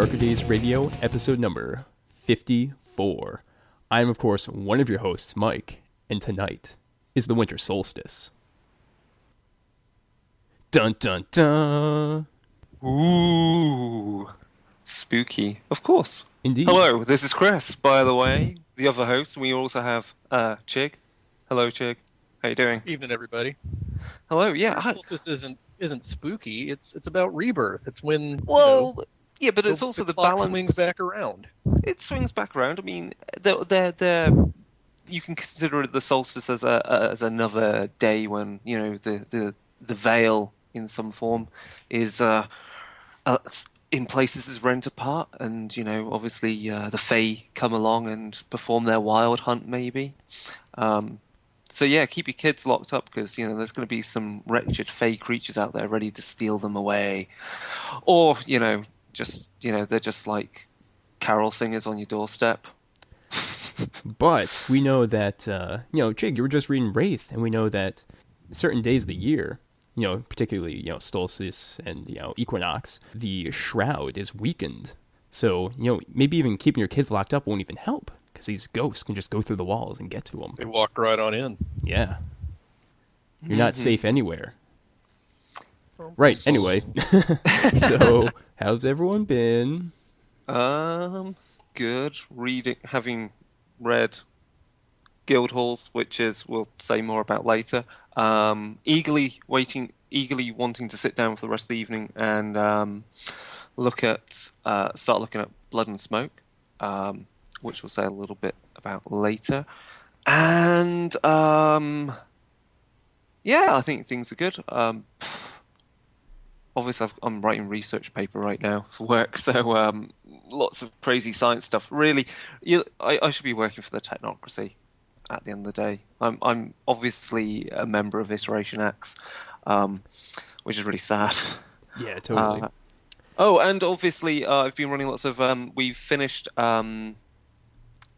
Darker Days Radio, episode number 54. I am, of course, one of your hosts, Mike, and tonight is the winter solstice. Dun dun dun! Ooh, spooky. Of course. Indeed. Hello, this is Chris, by the way, the other host. We also have Chigg. Hello, Chigg. How you doing? Evening, everybody. Hello. Yeah. Solstice isn't spooky. It's about rebirth. It's when yeah, but it's also the clock balance. swings back around. It swings back around. I mean, you can consider it the solstice as another day when the veil in some form is in places is rent apart, and obviously the Fae come along and perform their wild hunt maybe. So yeah, keep your kids locked up because there's going to be some wretched Fae creatures out there ready to steal them away, or they're just like carol singers on your doorstep. But we know that Chig, you were just reading Wraith, and we know that certain days of the year, particularly solstice and equinox, the shroud is weakened. So maybe even keeping your kids locked up won't even help. Because these ghosts can just go through the walls and get to them. They walk right on in. Yeah. You're not safe anywhere. Right, anyway. So, how's everyone been? Good. Having read Guildhalls, which we'll say more about later. Eagerly wanting to sit down for the rest of the evening and start looking at Blood and Smoke. Which we'll say a little bit about later. And, I think things are good. Obviously, I'm writing research paper right now for work, so lots of crazy science stuff. Really, I should be working for the technocracy at the end of the day. I'm obviously a member of Iteration X, which is really sad. Yeah, totally. And obviously, I've been running lots of... we've finished...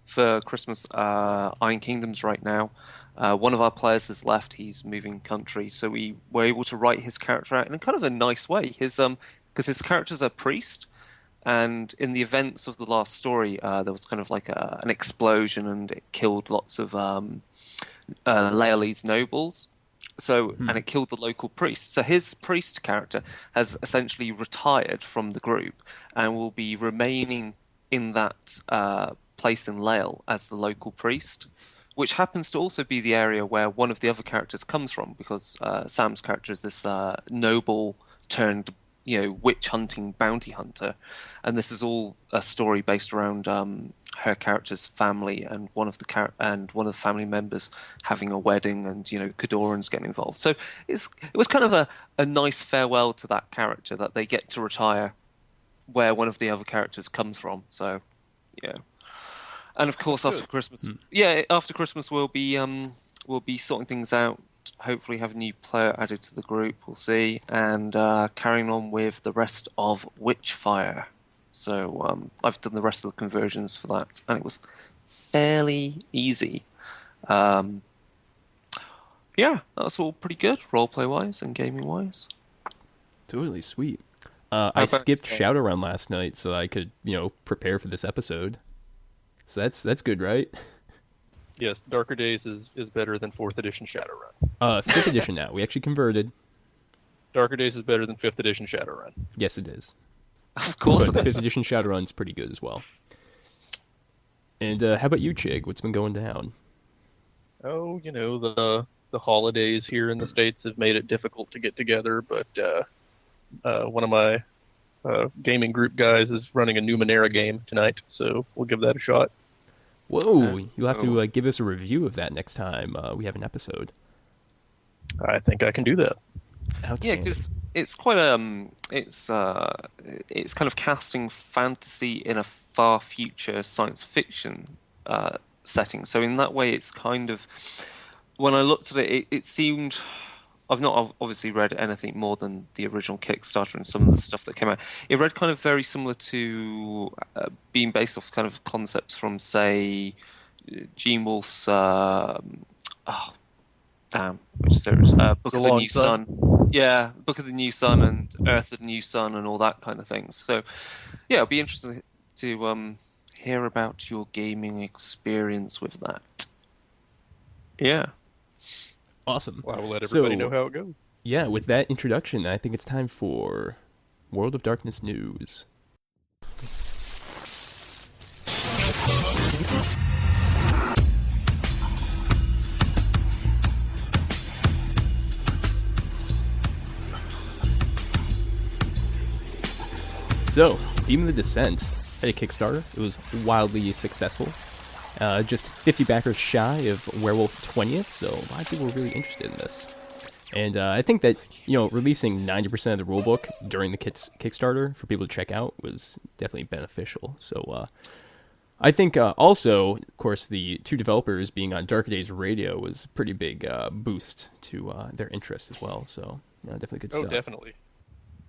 for Christmas, Iron Kingdoms right now. One of our players has left. He's moving country, so we were able to write his character out in kind of a nice way. Because his character's a priest, and in the events of the last story, there was kind of like an explosion, and it killed lots of Laerle's nobles. And it killed the local priest. So his priest character has essentially retired from the group and will be remaining in that place in Lael as the local priest, which happens to also be the area where one of the other characters comes from, because Sam's character is this noble turned witch hunting bounty hunter, and this is all a story based around her character's family and one of the family members having a wedding, and Khadorans getting involved. So it was kind of a nice farewell to that character, that they get to retire where one of the other characters comes from. So yeah. And of course, after Christmas, we'll be sorting things out. Hopefully, have a new player added to the group. We'll see, and carrying on with the rest of Witchfire. So I've done the rest of the conversions for that, and it was fairly easy. That's all pretty good, roleplay wise and gaming wise. Totally sweet. I skipped Shadowrun last night so I could prepare for this episode. So that's good, right? Yes, Darker Days is better than 4th edition Shadowrun. 5th edition now. We actually converted. Darker Days is better than 5th edition Shadowrun. Yes, it is. Of course but it is. 5th edition Shadowrun's pretty good as well. And how about you, Chig? What's been going down? Oh, the holidays here in the States have made it difficult to get together, but one of my gaming group guys is running a Numenera game tonight, so we'll give that a shot. Whoa, you'll have to give us a review of that next time we have an episode. I think I can do that. Yeah, because it's quite it's kind of casting fantasy in a far future science fiction setting. So in that way, it's kind of, when I looked at it, it seemed... I've not obviously read anything more than the original Kickstarter and some of the stuff that came out. It read kind of very similar to being based off kind of concepts from, say, Gene Wolfe's Damn, which series? Book The of the Long New Sun. Sun. Yeah, Book of the New Sun and Earth of the New Sun and all that kind of thing. So, yeah, it'll be interesting to hear about your gaming experience with that. Yeah. Awesome. Well, I will let everybody know So, how it goes. yeah, with that introduction, I think it's time for World of Darkness news. So, Demon of the Descent had a Kickstarter. It was wildly successful. Just 50 backers shy of Werewolf 20th, so a lot of people were really interested in this. And I think that, releasing 90% of the rulebook during the Kickstarter for people to check out was definitely beneficial. So I think also, of course, the two developers being on Darker Days Radio was a pretty big boost to their interest as well. So definitely good stuff. Oh, definitely.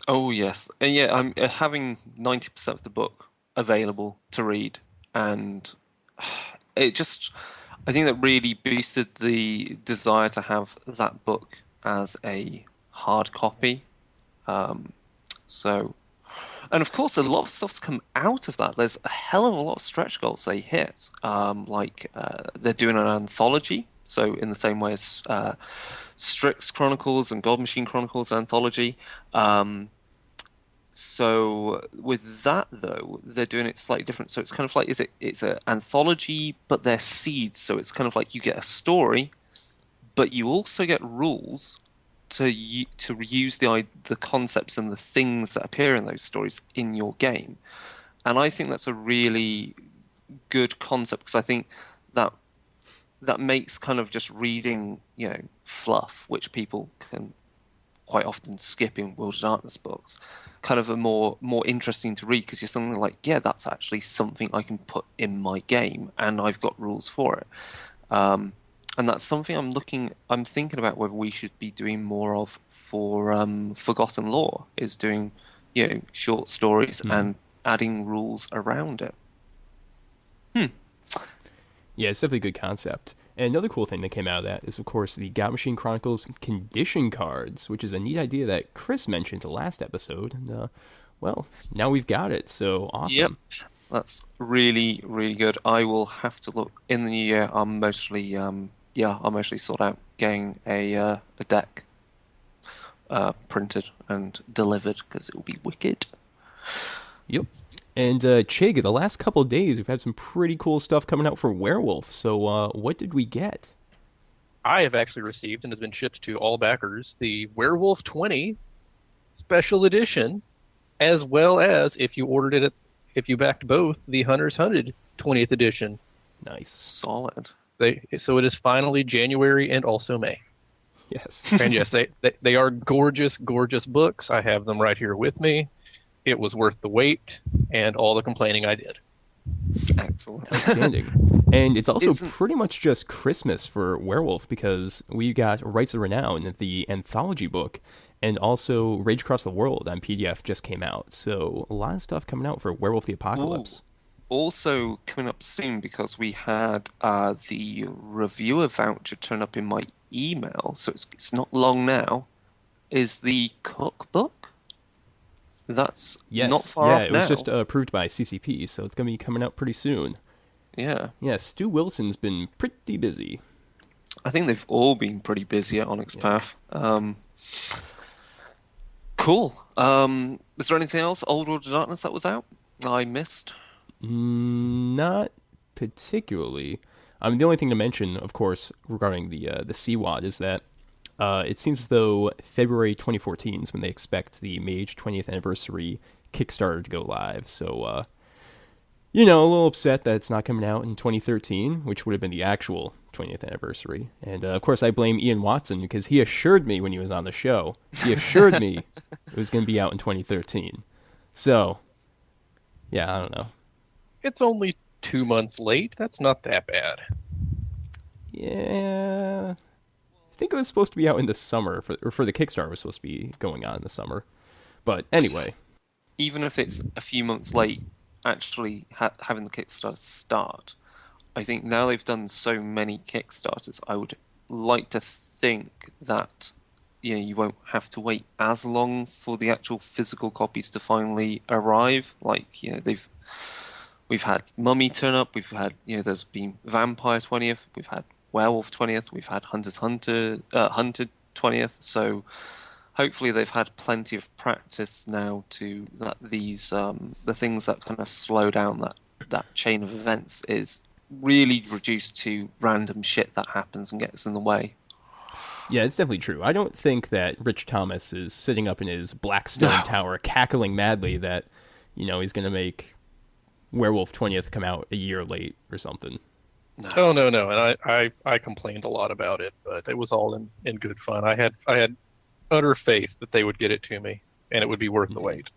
Oh, yes. And yeah, I'm having 90% of the book available to read, and it just, I think that really boosted the desire to have that book as a hard copy. So, and of course, a lot of stuff's come out of that. There's a hell of a lot of stretch goals they hit. They're doing an anthology. So, in the same way as Strix Chronicles and Gold Machine Chronicles anthology. So with that though, they're doing it slightly different. So it's kind of like it's an anthology, but they're seeds. So it's kind of like you get a story, but you also get rules to use the concepts and the things that appear in those stories in your game. And I think that's a really good concept because I think that makes kind of just reading, fluff, which people can quite often skip in World of Darkness books, kind of a more interesting to read because you're something like, yeah, that's actually something I can put in my game and I've got rules for it. And that's something I'm thinking about whether we should be doing more of for Forgotten Lore, is doing, short stories and adding rules around it. Yeah, it's definitely a good concept. And another cool thing that came out of that is, of course, the God Machine Chronicles condition cards, which is a neat idea that Chris mentioned the last episode. And, well, now we've got it, so awesome. Yep, that's really, really good. I will have to look in the new year. I'm mostly sort out getting a deck printed and delivered because it will be wicked. Yep. And Chigg, the last couple of days, we've had some pretty cool stuff coming out for Werewolf. So what did we get? I have actually received and has been shipped to all backers the Werewolf 20 Special Edition, as well as if you backed both, the Hunter's Hunted 20th Edition. Nice. Solid. So it is finally January and also May. Yes. And yes, they are gorgeous, gorgeous books. I have them right here with me. It was worth the wait and all the complaining I did. Excellent. Outstanding. And it's also pretty much just Christmas for Werewolf because we got Rights of Renown, the anthology book, and also Rage Across the World on PDF just came out. So a lot of stuff coming out for Werewolf the Apocalypse. Ooh. Also coming up soon because we had the reviewer voucher turn up in my email, so it's not long now, is the cookbook. That's not far off now. Yeah, it was just approved by CCP, so it's going to be coming out pretty soon. Yeah. Yeah, Stu Wilson's been pretty busy. I think they've all been pretty busy at Onyx Path. Cool. Was there anything else, Old World of Darkness, that was out I missed? Not particularly. The only thing to mention, of course, regarding the CWAD is that it seems as though February 2014 is when they expect the Mage 20th anniversary Kickstarter to go live. So, a little upset that it's not coming out in 2013, which would have been the actual 20th anniversary. And, of course, I blame Ian Watson because he assured me when he was on the show, he assured me it was going to be out in 2013. So, yeah, I don't know. It's only 2 months late. That's not that bad. Yeah. I think it was supposed to be out in the summer, for the Kickstarter was supposed to be going on in the summer. But anyway. Even if it's a few months late, actually having the Kickstarter start, I think now they've done so many Kickstarters, I would like to think that you won't have to wait as long for the actual physical copies to finally arrive. Like, we've had Mummy turn up, we've had, there's been Vampire 20th, we've had Werewolf 20th, we've had Hunted 20th. So hopefully they've had plenty of practice now to that these the things that kind of slow down that chain of events is really reduced to random shit that happens and gets in the way. Yeah, it's definitely true. I don't think that Rich Thomas is sitting up in his Blackstone Tower cackling madly that, he's going to make Werewolf 20th come out a year late or something. No. Oh, no. And I complained a lot about it, but it was all in good fun. I had utter faith that they would get it to me, and it would be worth the wait.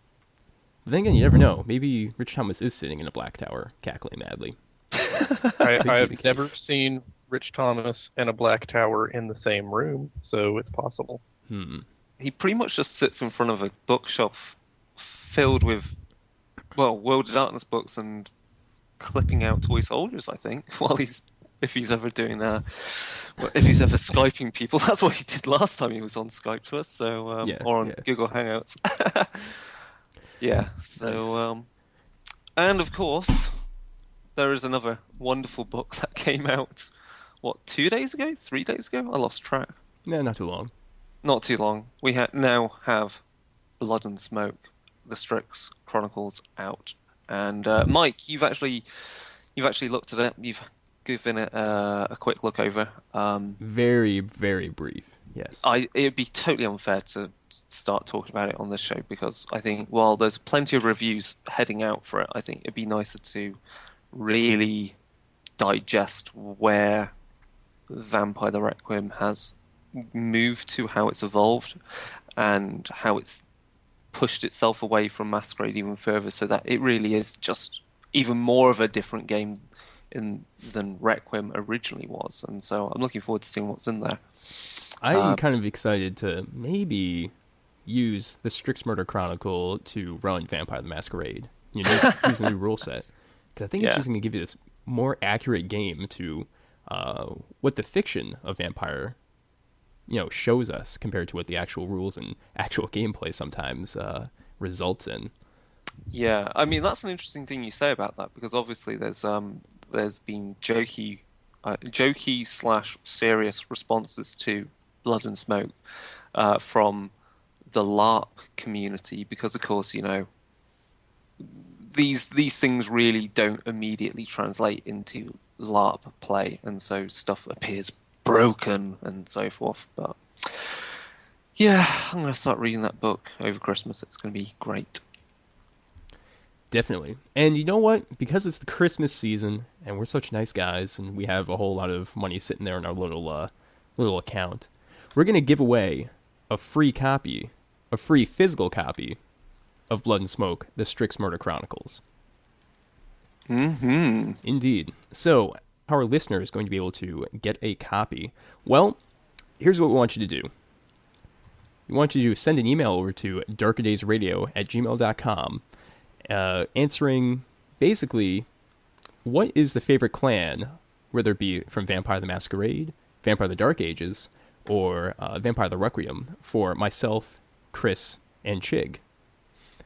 But then again, you never know. Maybe Rich Thomas is sitting in a black tower cackling madly. I have never seen Rich Thomas and a black tower in the same room, so it's possible. He pretty much just sits in front of a bookshelf filled with, World of Darkness books and clipping out toy soldiers, I think, if he's ever doing that. If he's ever Skyping people. That's what he did last time he was on Skype to us, so or on Google Hangouts. Yeah, so and of course there is another wonderful book that came out 2 days ago, 3 days ago? I lost track. No, not too long. Not too long. We now have Blood and Smoke, the Strix Chronicles out. And Mike, you've actually looked at it. You've given it a quick look over. Very, very brief. Yes. It'd be totally unfair to start talking about it on this show because I think while there's plenty of reviews heading out for it, I think it'd be nicer to really digest where Vampire the Requiem has moved to, how it's evolved, and how it's pushed itself away from Masquerade even further, so that it really is just even more of a different game than Requiem originally was. And so I'm looking forward to seeing what's in there. I'm kind of excited to maybe use the Strix Murder Chronicle to run Vampire the Masquerade. Use a new rule set. Because I think it's just going to give you this more accurate game to what the fiction of Vampire shows us compared to what the actual rules and actual gameplay sometimes results in. Yeah, I mean that's an interesting thing you say about that because obviously there's been jokey / serious responses to Blood and Smoke from the LARP community because of course these things really don't immediately translate into LARP play, and so stuff appears broken and so forth. But yeah, I'm going to start reading that book over Christmas. It's going to be great. Definitely. And you know what? Because it's the Christmas season and we're such nice guys and we have a whole lot of money sitting there in our little account, we're going to give away a free physical copy of Blood and Smoke, the Strix Murder Chronicles. Mm-hmm. Indeed. So our listener is going to be able to get a copy. Well, here's what we want you to do. We want you to send an email over to darkadaysradio@gmail.com answering basically what is the favorite clan, whether it be from Vampire the Masquerade, Vampire the Dark Ages, or Vampire the Requiem for myself, Chris, and Chigg.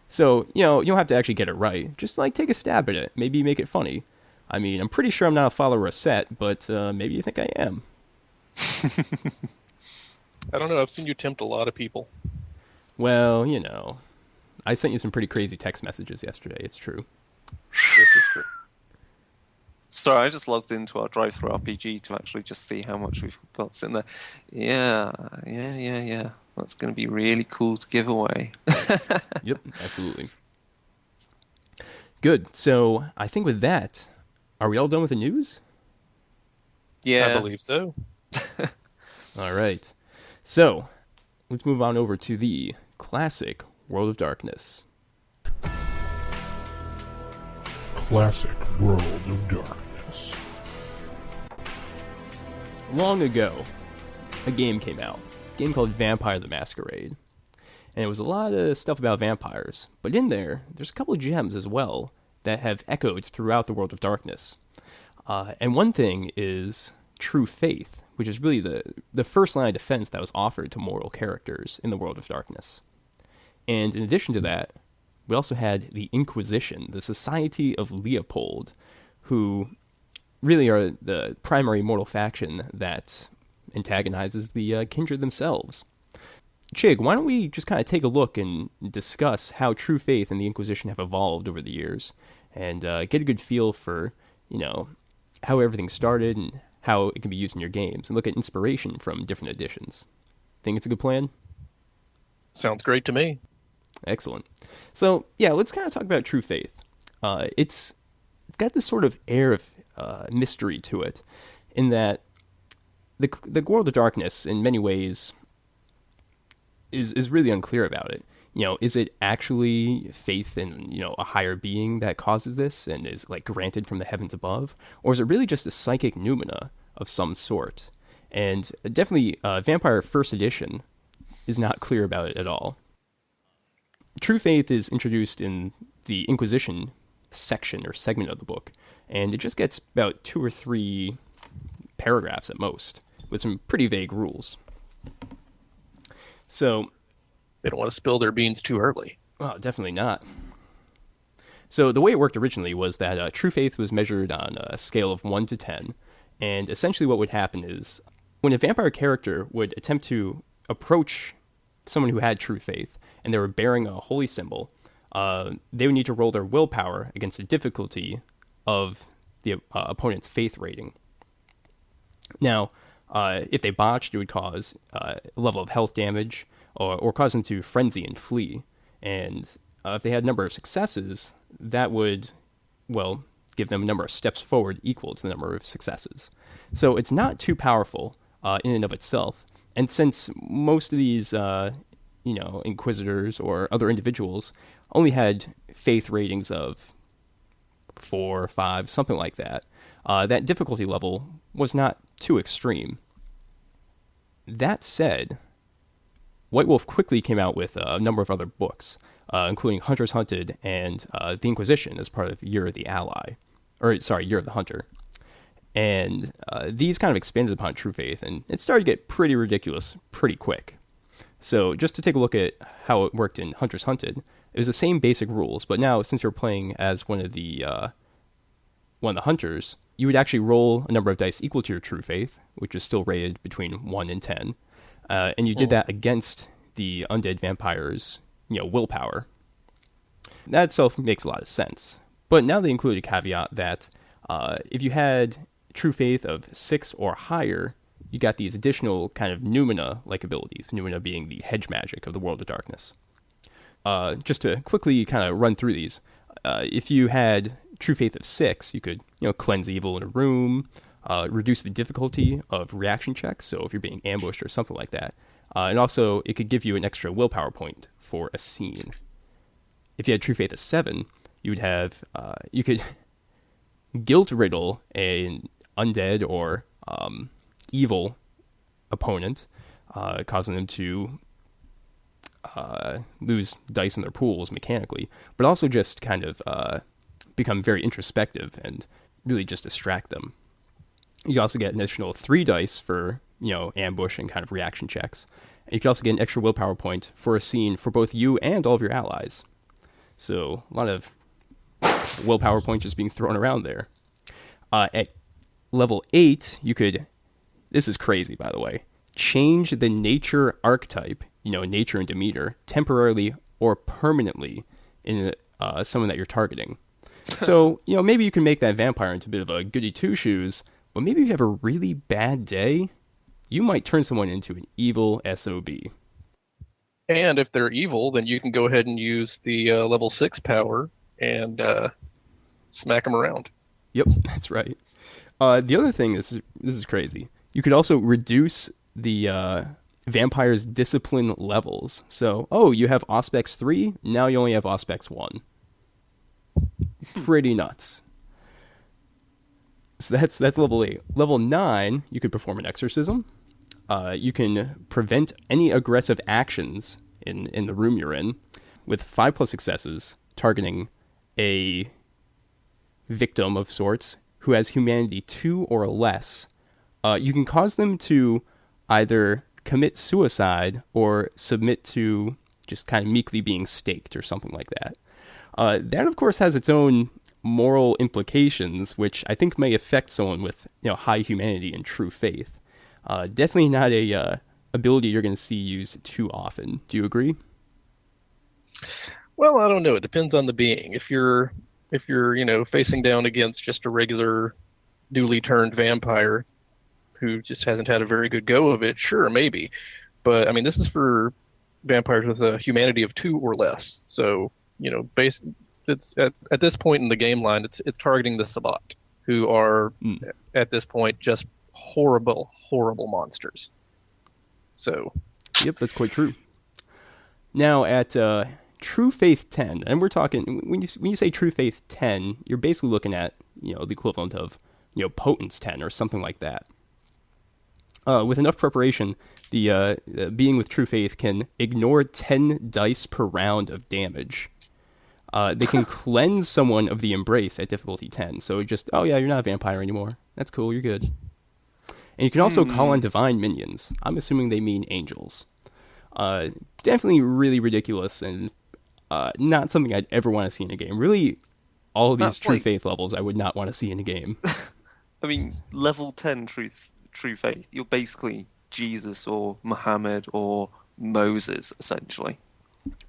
So, you don't have to actually get it right. Just, take a stab at it. Maybe make it funny. I mean, I'm pretty sure I'm not a follower of Set, but maybe you think I am. I don't know. I've seen you tempt a lot of people. Well, I sent you some pretty crazy text messages yesterday. It's true. This is true. Sorry, I just logged into our drive-thru RPG to actually just see how much we've got sitting there. Yeah. That's going to be really cool to give away. Yep, absolutely. Good. So I think with that, are we all done with the news? Yeah. I believe so. All right. So let's move on over to the classic World of Darkness. Classic World of Darkness. Long ago, a game came out. A game called Vampire the Masquerade. And it was a lot of stuff about vampires. But in there's a couple of gems as well that have echoed throughout the World of Darkness. And one thing is True Faith, which is really the first line of defense that was offered to mortal characters in the world of darkness. And in addition to that, we also had the Inquisition, the Society of Leopold, who really are the primary mortal faction that antagonizes the kindred themselves. Chigg, why don't we just kind of take a look and discuss how true faith and the Inquisition have evolved over the years, and get a good feel for, how everything started and how it can be used in your games, and look at inspiration from different editions. Think it's a good plan? Sounds great to me. Excellent. So, yeah, let's kind of talk about true faith. It's got this sort of air of mystery to it, in that the world of darkness, in many ways, is really unclear about it. Is it actually faith in, a higher being that causes this and is like granted from the heavens above? Or is it really just a psychic noumena of some sort? And definitely Vampire First Edition is not clear about it at all. True faith is introduced in the Inquisition section or segment of the book, and it just gets about 2 or 3 paragraphs at most, with some pretty vague rules. So, they don't want to spill their beans too early. Oh, definitely not. So the way it worked originally was that true faith was measured on a scale of 1 to 10, and essentially what would happen is when a vampire character would attempt to approach someone who had true faith, and they were bearing a holy symbol, they would need to roll their willpower against the difficulty of the opponent's faith rating. Now, if they botched, it would cause a level of health damage, or cause them to frenzy and flee. And if they had a number of successes, that would, give them a number of steps forward equal to the number of successes. So it's not too powerful in and of itself. And since most of these, inquisitors or other individuals only had faith ratings of 4 or 5, something like that, that difficulty level was not too extreme. That said, White Wolf quickly came out with a number of other books, including Hunters Hunted and The Inquisition as part of Year of the Year of the Hunter. And these kind of expanded upon true faith, and it started to get pretty ridiculous pretty quick. So just to take a look at how it worked in Hunters Hunted, it was the same basic rules, but now since you're playing as one of the hunters, you would actually roll a number of dice equal to your true faith, which is still rated between 1 and 10. And you did that against the undead vampire's, willpower. That itself makes a lot of sense. But now they include a caveat that if you had true faith of 6 or higher, you got these additional kind of noumena-like abilities, noumena being the hedge magic of the world of darkness. Just to quickly kind of run through these, if you had true faith of 6, you could, cleanse evil in a room, reduce the difficulty of reaction checks, so if you're being ambushed or something like that. And also, it could give you an extra willpower point for a scene. If you had true faith of 7, you would have, you could guilt riddle an undead or evil opponent, causing them to lose dice in their pools mechanically, but also just kind of become very introspective and really just distract them. You also get an additional 3 dice for, ambush and kind of reaction checks. And you can also get an extra willpower point for a scene for both you and all of your allies. So a lot of willpower points just being thrown around there. At level 8, you could, this is crazy by the way, change the nature archetype, nature and Demeter, temporarily or permanently in someone that you're targeting. So, maybe you can make that vampire into a bit of a goody two-shoes, but maybe if you have a really bad day, you might turn someone into an evil SOB. And if they're evil, then you can go ahead and use the level 6 power and smack them around. Yep, that's right. The other thing, this is crazy. You could also reduce the vampire's discipline levels. So, you have Auspex 3, now you only have Auspex 1. Pretty nuts. So that's level 8. Level 9, you could perform an exorcism. You can prevent any aggressive actions in the room you're in with 5+ successes, targeting a victim of sorts who has humanity 2 or less You can cause them to either commit suicide or submit to just kind of meekly being staked or something like that. That, of course, has its own moral implications, which I think may affect someone with high humanity and true faith. Definitely not a ability you're going to see used too often. Do you agree? Well, I don't know. It depends on the being. If you're facing down against just a regular newly turned vampire who just hasn't had a very good go of it, sure, maybe. But I mean, this is for vampires with a humanity of 2 or less. So, it's at this point in the game line, it's targeting the Sabbat, who are at this point just horrible, horrible monsters. So, yep, that's quite true. Now at True Faith 10, and we're talking when you say True Faith 10, you're basically looking at the equivalent of Potence 10 or something like that. With enough preparation, the being with True Faith can ignore 10 dice per round of damage. They can cleanse someone of the embrace at difficulty 10. So just, oh yeah, you're not a vampire anymore. That's cool, you're good. And you can also call on divine minions. I'm assuming they mean angels. Definitely really ridiculous and not something I'd ever want to see in a game. Really, all of these True Faith levels I would not want to see in a game. I mean, level 10 True Faith, you're basically Jesus or Muhammad or Moses, essentially.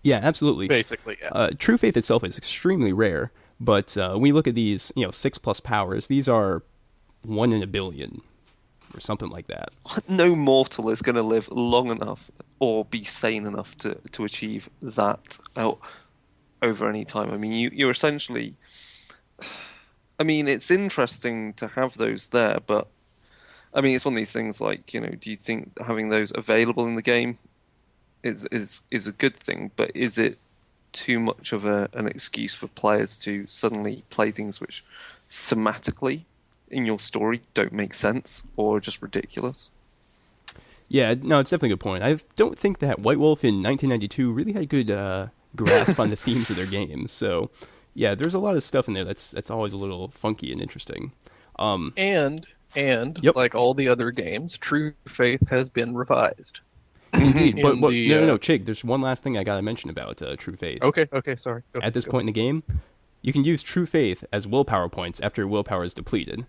Yeah, absolutely. Basically, yeah. True Faith itself is extremely rare, but when you look at these, 6+ powers, these are 1 in a billion or something like that. No mortal is going to live long enough or be sane enough to achieve that over any time. I mean, you're essentially... I mean, it's interesting to have those there, but I mean, it's one of these things like, do you think having those available in the game is a good thing, but is it too much of an excuse for players to suddenly play things which thematically in your story don't make sense or are just ridiculous? Yeah, no, it's definitely a good point. I don't think that White Wolf in 1992 really had a good grasp on the themes of their games. So, yeah, there's a lot of stuff in there that's always a little funky and interesting. And yep. Like all the other games, True Faith has been revised. Indeed, but no, Chigg, there's one last thing I gotta mention about True Faith. Okay, sorry. At this point in the game, you can use True Faith as willpower points after your willpower is depleted.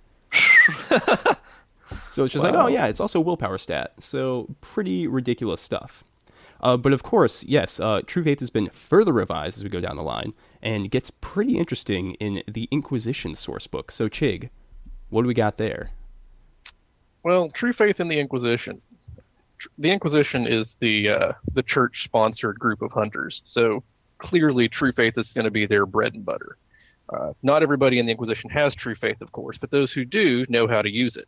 So it's just like, oh yeah, it's also a willpower stat. So pretty ridiculous stuff. But of course, yes, True Faith has been further revised as we go down the line, and gets pretty interesting in the Inquisition sourcebook. So Chigg, what do we got there? Well, True Faith in the Inquisition. The Inquisition is the church-sponsored group of hunters, so clearly True Faith is going to be their bread and butter. Not everybody in the Inquisition has True Faith, of course, but those who do know how to use it.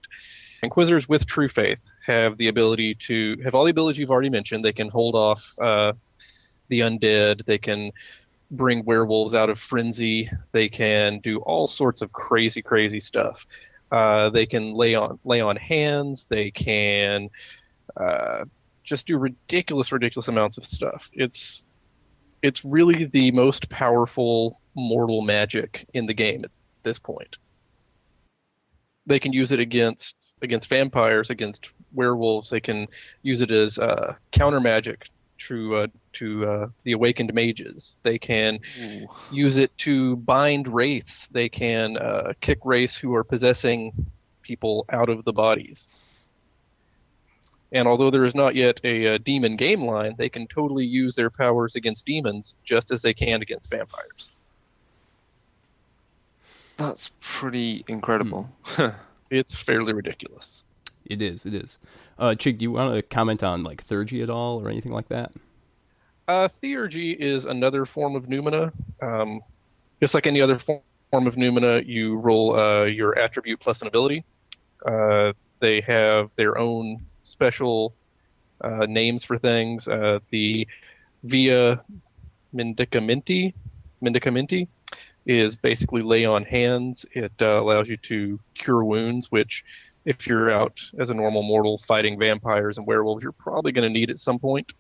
Inquisitors with True Faith have the ability to have all the abilities you've already mentioned. They can hold off the undead. They can bring werewolves out of frenzy. They can do all sorts of crazy, crazy stuff. They can lay on hands. They can just do ridiculous amounts of stuff. It's really the most powerful mortal magic in the game at this point. They can use it against vampires, against werewolves. They can use it as counter magic to the awakened mages. They can use it to bind wraiths. They can kick wraiths who are possessing people out of the bodies. And although there is not yet a demon game line, they can totally use their powers against demons just as they can against vampires. That's pretty incredible. It's fairly ridiculous. It is. Chigg, do you want to comment on like Theurgy at all or anything like that? Theurgy is another form of Numina. Just like any other form of Numina, you roll your attribute plus an ability. They have their own special names for things. The Via Mendicamenti is basically lay on hands. It allows you to cure wounds, which if you're out as a normal mortal fighting vampires and werewolves, you're probably going to need at some point.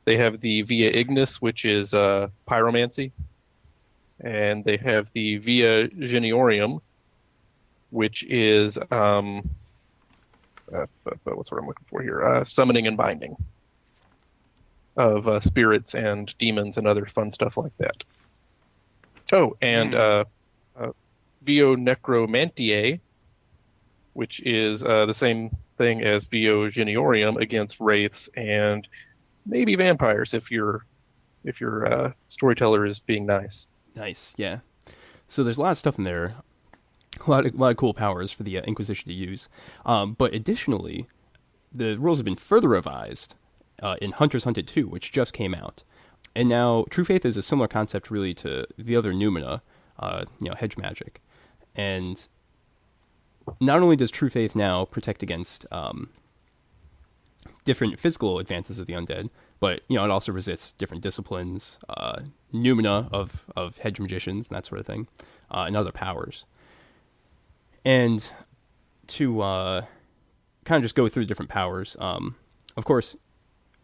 They have the Via Ignis, which is pyromancy. And they have the Via Geniorium, which is what's what I'm looking for here? Summoning and binding of spirits and demons and other fun stuff like that. Oh, and Vio Necromantiae, which is the same thing as Vio Geniorium against wraiths and maybe vampires if your storyteller is being nice. Nice, yeah. So there's a lot of stuff in there, a lot of cool powers for the Inquisition to use. But additionally, the rules have been further revised in Hunters Hunted 2, which just came out. And now True Faith is a similar concept really to the other Numina, hedge magic. And not only does True Faith now protect against different physical advances of the undead, but it also resists different disciplines, Numina of hedge magicians, and that sort of thing, and other powers. And to kind of just go through different powers, of course,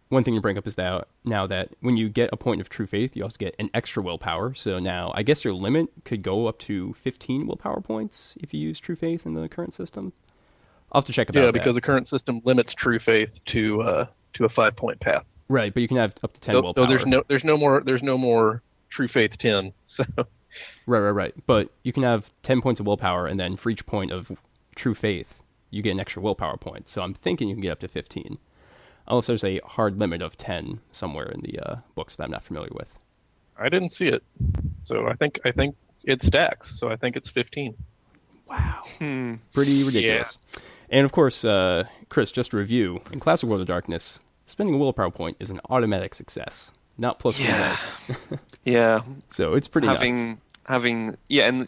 one thing to bring up is that now that when you get a point of True Faith, you also get an extra willpower. So now I guess your limit could go up to 15 willpower points if you use True Faith in the current system. I'll have to check about that. Yeah, because the current system limits True Faith to a 5-point path. Right, but you can have up to 10 willpower. So there's no more True Faith 10. So Right. But you can have 10 points of willpower, and then for each point of True Faith, you get an extra willpower point. So I'm thinking you can get up to 15. Unless there's a hard limit of 10 somewhere in the books that I'm not familiar with. I didn't see it. So I think it stacks. So I think it's 15. Wow. Pretty ridiculous. Yeah. And of course, Chris, just to review, in Classic World of Darkness, spending a willpower point is an automatic success, not plus one dice. Yeah. So it's pretty nuts. And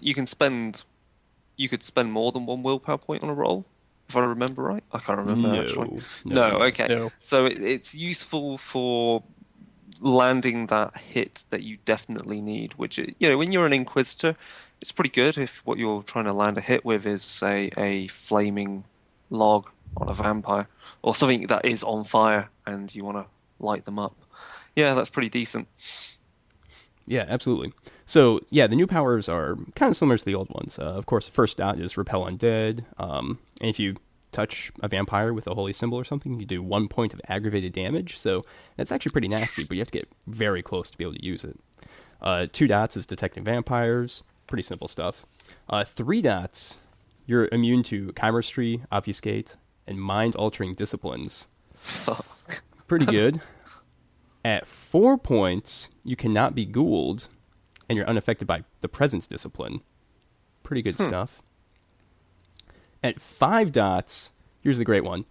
you could spend more than one willpower point on a roll, if I remember right. I can't remember actually. No, okay. No. So it's useful for landing that hit that you definitely need, which, when you're an Inquisitor, it's pretty good if what you're trying to land a hit with is, say, a flaming log on a vampire or something that is on fire and you want to light them up. Yeah, that's pretty decent. Yeah, absolutely. So, the new powers are kind of similar to the old ones. Of course, the first dot is Repel Undead. And if you touch a vampire with a holy symbol or something, you do 1 point of aggravated damage. So that's actually pretty nasty, but you have to get very close to be able to use it. 2 dots is Detecting Vampires. Pretty simple stuff. 3 dots, you're immune to Chymistry, Obfuscate, and Mind-Altering Disciplines. Fuck. Pretty good. At 4 points, you cannot be ghouled, and you're unaffected by the Presence Discipline. Pretty good stuff. At 5 dots, here's the great one.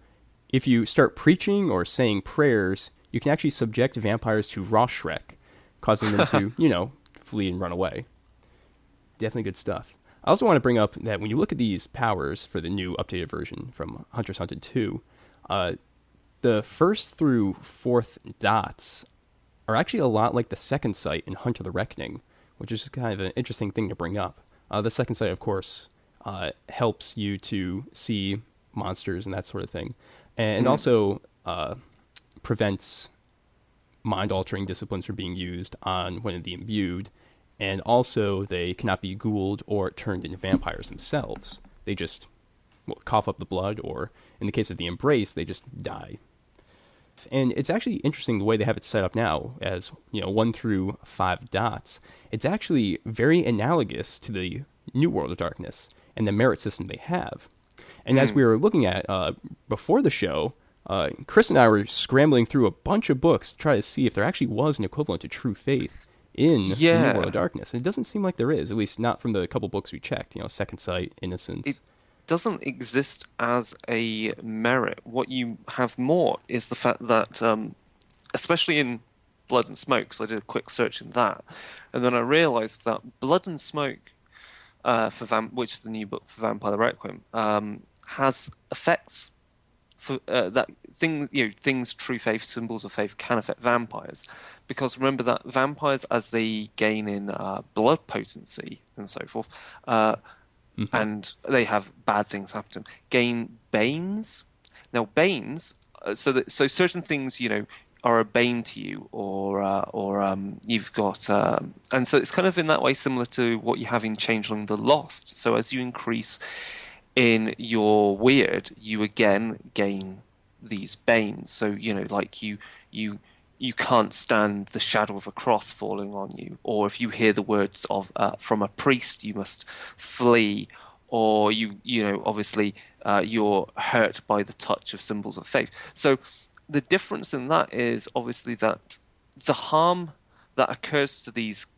If you start preaching or saying prayers, you can actually subject vampires to Rorschach, causing them to, flee and run away. Definitely good stuff. I also want to bring up that when you look at these powers for the new updated version from Hunters Hunted 2, the first through 4th dots are actually a lot like the second sight in Hunter the Reckoning, which is kind of an interesting thing to bring up. The second sight, of course, helps you to see monsters and that sort of thing, and also prevents mind-altering disciplines from being used on one of the imbued, and also they cannot be ghouled or turned into vampires themselves. They just cough up the blood, or in the case of the Embrace, they just die. And it's actually interesting the way they have it set up now as, 1 through 5 dots. It's actually very analogous to the New World of Darkness and the merit system they have. And as we were looking at before the show, Chris and I were scrambling through a bunch of books to try to see if there actually was an equivalent to True Faith in the New World of Darkness. And it doesn't seem like there is, at least not from the couple books we checked, Second Sight, Innocence. It doesn't exist as a merit. What you have more is the fact that, especially in Blood and Smoke, because I did a quick search in that, and then I realised that Blood and Smoke, which is the new book for Vampire the Requiem, has effects for that things True Faith, symbols of faith can affect vampires, because remember that vampires, as they gain in blood potency and so forth, and they have bad things happen to them, gain banes. Now banes, so certain things are a bane to you, or you've got, and so it's kind of in that way similar to what you have in Changeling the Lost. So as you increase In your weird, you again gain these banes. So, like you you can't stand the shadow of a cross falling on you, or if you hear the words of from a priest, you must flee, or obviously you're hurt by the touch of symbols of faith. So the difference in that is obviously that the harm that occurs to these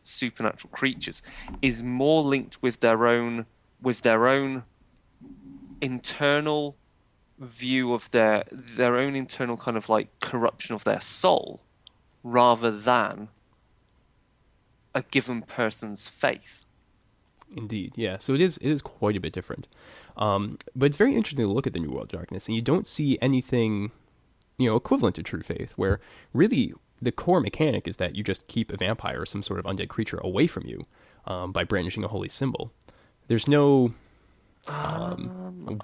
supernatural creatures is more linked with their own internal view of their own internal kind of like corruption of their soul, rather than a given person's faith. Indeed, yeah. So it is quite a bit different. But it's very interesting to look at the New World of Darkness, and you don't see anything, equivalent to true faith, where really the core mechanic is that you just keep a vampire or some sort of undead creature away from you by brandishing a holy symbol. There's no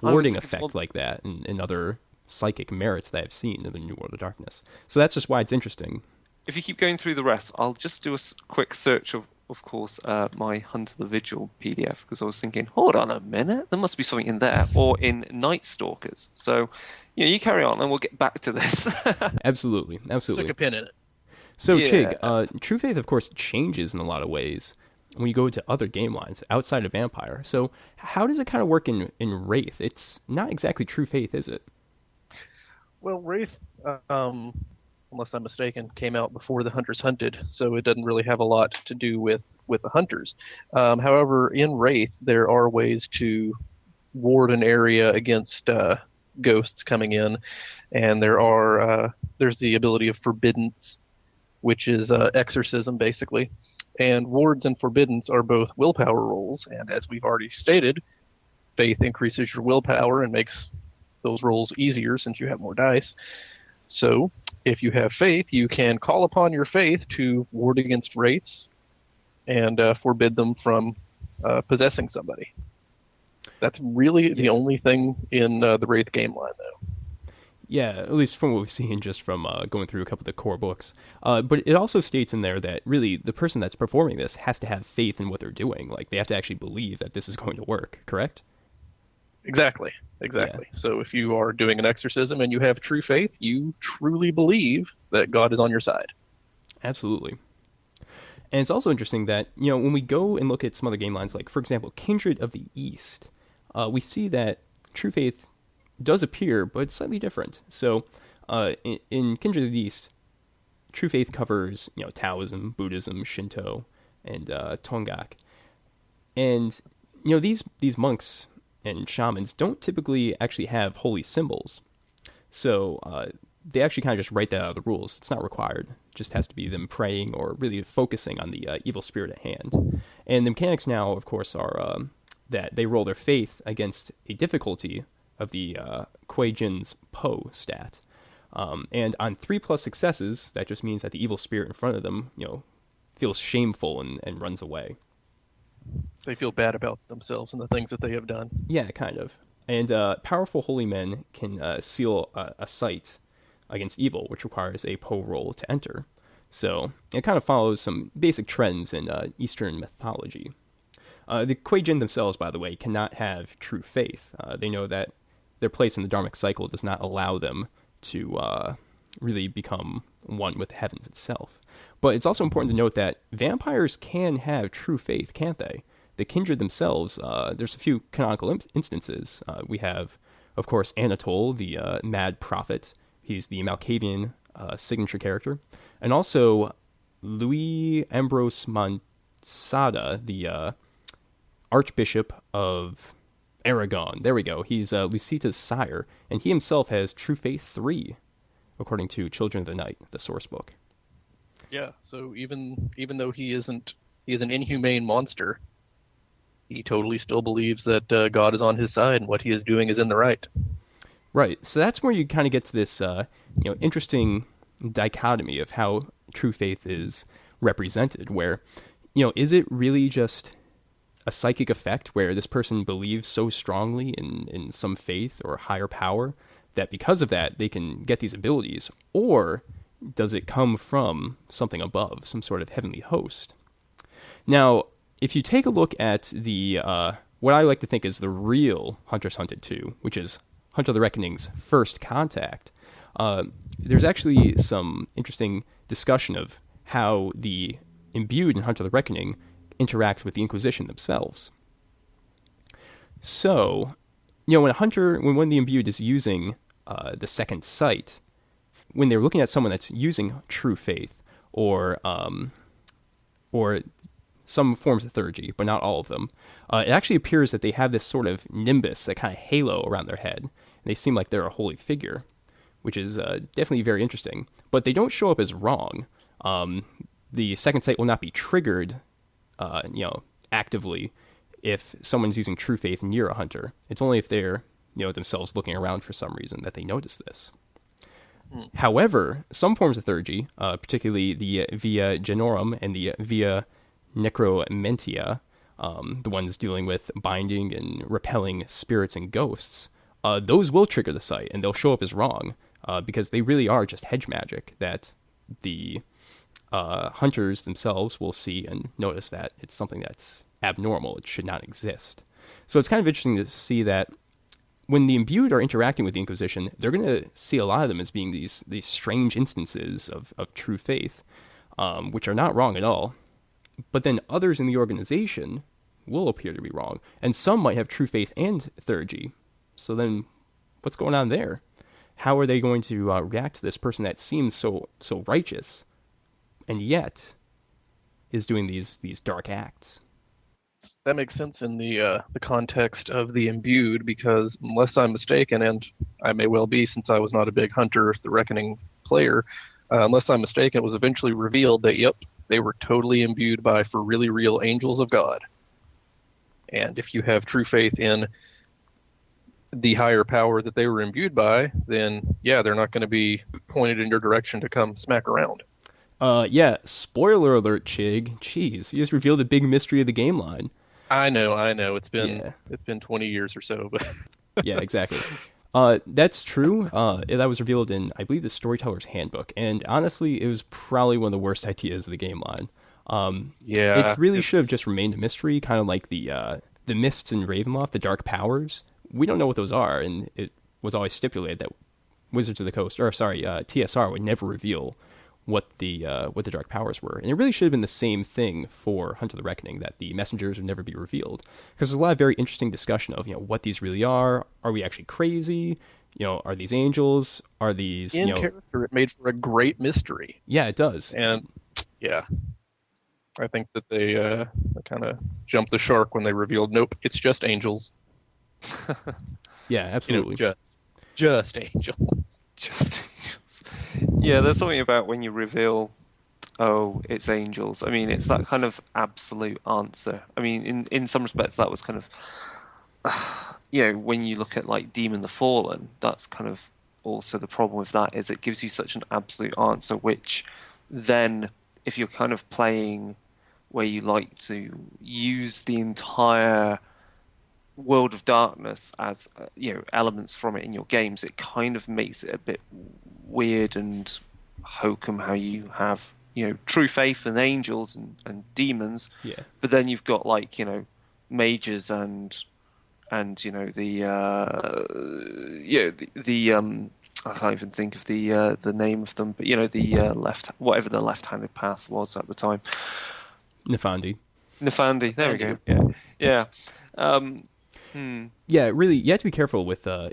warding effect like that and other psychic merits that I've seen in the New World of Darkness. So that's just why it's interesting. If you keep going through the rest, I'll just do a quick search of course, my Hunter the Vigil PDF, because I was thinking, hold on a minute, there must be something in there, or in Night Stalkers. So, you carry on, and we'll get back to this. Absolutely. Stick a pin in it. So, yeah. Chigg, True Faith, of course, changes in a lot of ways when you go to other game lines outside of Vampire. So, how does it kind of work in Wraith? It's not exactly True Faith, is it? Well, Wraith, unless I'm mistaken, came out before the Hunters hunted, so it doesn't really have a lot to do with the Hunters. However, in Wraith, there are ways to ward an area against ghosts coming in, and there's the ability of Forbiddance, which is exorcism, basically. And wards and forbiddance are both willpower rolls, and as we've already stated, faith increases your willpower and makes those rolls easier since you have more dice. So, if you have faith, you can call upon your faith to ward against wraiths and forbid them from possessing somebody. That's really the only thing in the Wraith game line, though. Yeah, at least from what we've seen just from going through a couple of the core books. But it also states in there that really the person that's performing this has to have faith in what they're doing. Like, they have to actually believe that this is going to work, correct? Exactly. Yeah. So if you are doing an exorcism and you have true faith, you truly believe that God is on your side. Absolutely. And it's also interesting that, when we go and look at some other game lines, like, for example, Kindred of the East, we see that true faith does appear, but it's slightly different. So in Kindred of the East, true faith covers, Taoism, Buddhism, Shinto, and Tongak. And, these monks and shamans don't typically actually have holy symbols. So they actually kind of just write that out of the rules. It's not required. It just has to be them praying or really focusing on the evil spirit at hand. And the mechanics now, of course, are that they roll their faith against a difficulty of the Kuei-jin's Po stat. And on 3+ successes, that just means that the evil spirit in front of them, feels shameful and runs away. They feel bad about themselves and the things that they have done. Yeah, kind of. And powerful holy men can seal a sight against evil, which requires a Po roll to enter. So it kind of follows some basic trends in Eastern mythology. The Kuei-jin themselves, by the way, cannot have true faith. They know that their place in the Dharmic cycle does not allow them to really become one with the heavens itself. But it's also important to note that vampires can have true faith, can't they? The Kindred themselves, there's a few canonical instances. We have, of course, Anatole, the mad prophet. He's the Malkavian signature character. And also Louis Ambrose Mansada, the Archbishop of Aragon. There we go. He's Lucita's sire, and he himself has True Faith 3, according to Children of the Night, the source book. Yeah, so even though he is an inhumane monster, he totally still believes that God is on his side and what he is doing is in the right. Right. So that's where you kind of get to this interesting dichotomy of how true faith is represented, where, is it really just a psychic effect where this person believes so strongly in some faith or higher power that because of that they can get these abilities, or does it come from something above, some sort of heavenly host? Now, if you take a look at the what I like to think is the real Hunter's Hunted 2, which is Hunter the Reckoning's First Contact, there's actually some interesting discussion of how the imbued in Hunter the Reckoning interact with the Inquisition themselves. So, when when the imbued is using the second sight, when they're looking at someone that's using true faith or some forms of theurgy, but not all of them, it actually appears that they have this sort of nimbus, that kind of halo around their head, and they seem like they're a holy figure, which is definitely very interesting. But they don't show up as wrong. The second sight will not be triggered, actively if someone's using true faith near a hunter. It's only if they're, themselves looking around for some reason that they notice this. However, some forms of theurgy, particularly the Via Genorum and the Via Necromentia, the ones dealing with binding and repelling spirits and ghosts, those will trigger the sight, and they'll show up as wrong, because they really are just hedge magic that the hunters themselves will see and notice that it's something that's abnormal. It should not exist. So it's kind of interesting to see that when the imbued are interacting with the Inquisition, they're going to see a lot of them as being these strange instances of true faith, which are not wrong at all. But then others in the organization will appear to be wrong, and some might have true faith and theurgy. So then what's going on there? How are they going to react to this person that seems so righteous and yet is doing these dark acts? That makes sense in the context of the imbued, because unless I'm mistaken, and I may well be since I was not a big Hunter the Reckoning player, unless I'm mistaken, it was eventually revealed that, yep, they were totally imbued by for really real angels of God. And if you have true faith in the higher power that they were imbued by, then, yeah, they're not going to be pointed in your direction to come smack around. Yeah, spoiler alert, Chigg. Jeez, you just revealed the big mystery of the game line. I know. It's been 20 years or so, but yeah, exactly. That's true. That was revealed in, I believe, the Storyteller's Handbook, and honestly, it was probably one of the worst ideas of the game line. It really should have just remained a mystery, kind of like the mists in Ravenloft, the dark powers. We don't know what those are, and it was always stipulated that Wizards of the Coast, TSR would never reveal what the dark powers were. And it really should have been the same thing for Hunter the Reckoning, that the messengers would never be revealed. Because there's a lot of very interesting discussion of, what these really are. Are we actually crazy? Are these angels? Are these, in character, it made for a great mystery. Yeah, it does. And, yeah, I think that they kind of jumped the shark when they revealed, nope, it's just angels. Yeah, absolutely. Just angels. Just angels. Yeah, there's something about when you reveal, oh, it's angels. I mean, it's that kind of absolute answer. I mean, in some respects, that was kind of, when you look at like Demon the Fallen, that's kind of also the problem with that, is it gives you such an absolute answer, which then, if you're kind of playing where you like to use the entire World of Darkness as elements from it in your games, it kind of makes it a bit weird and hokum how you have true faith and angels and demons, but then you've got like mages and the I can't even think of the name of them, but whatever the left-handed path was at the time, Nefandi, there we go. Yeah. Yeah, really, you have to be careful with when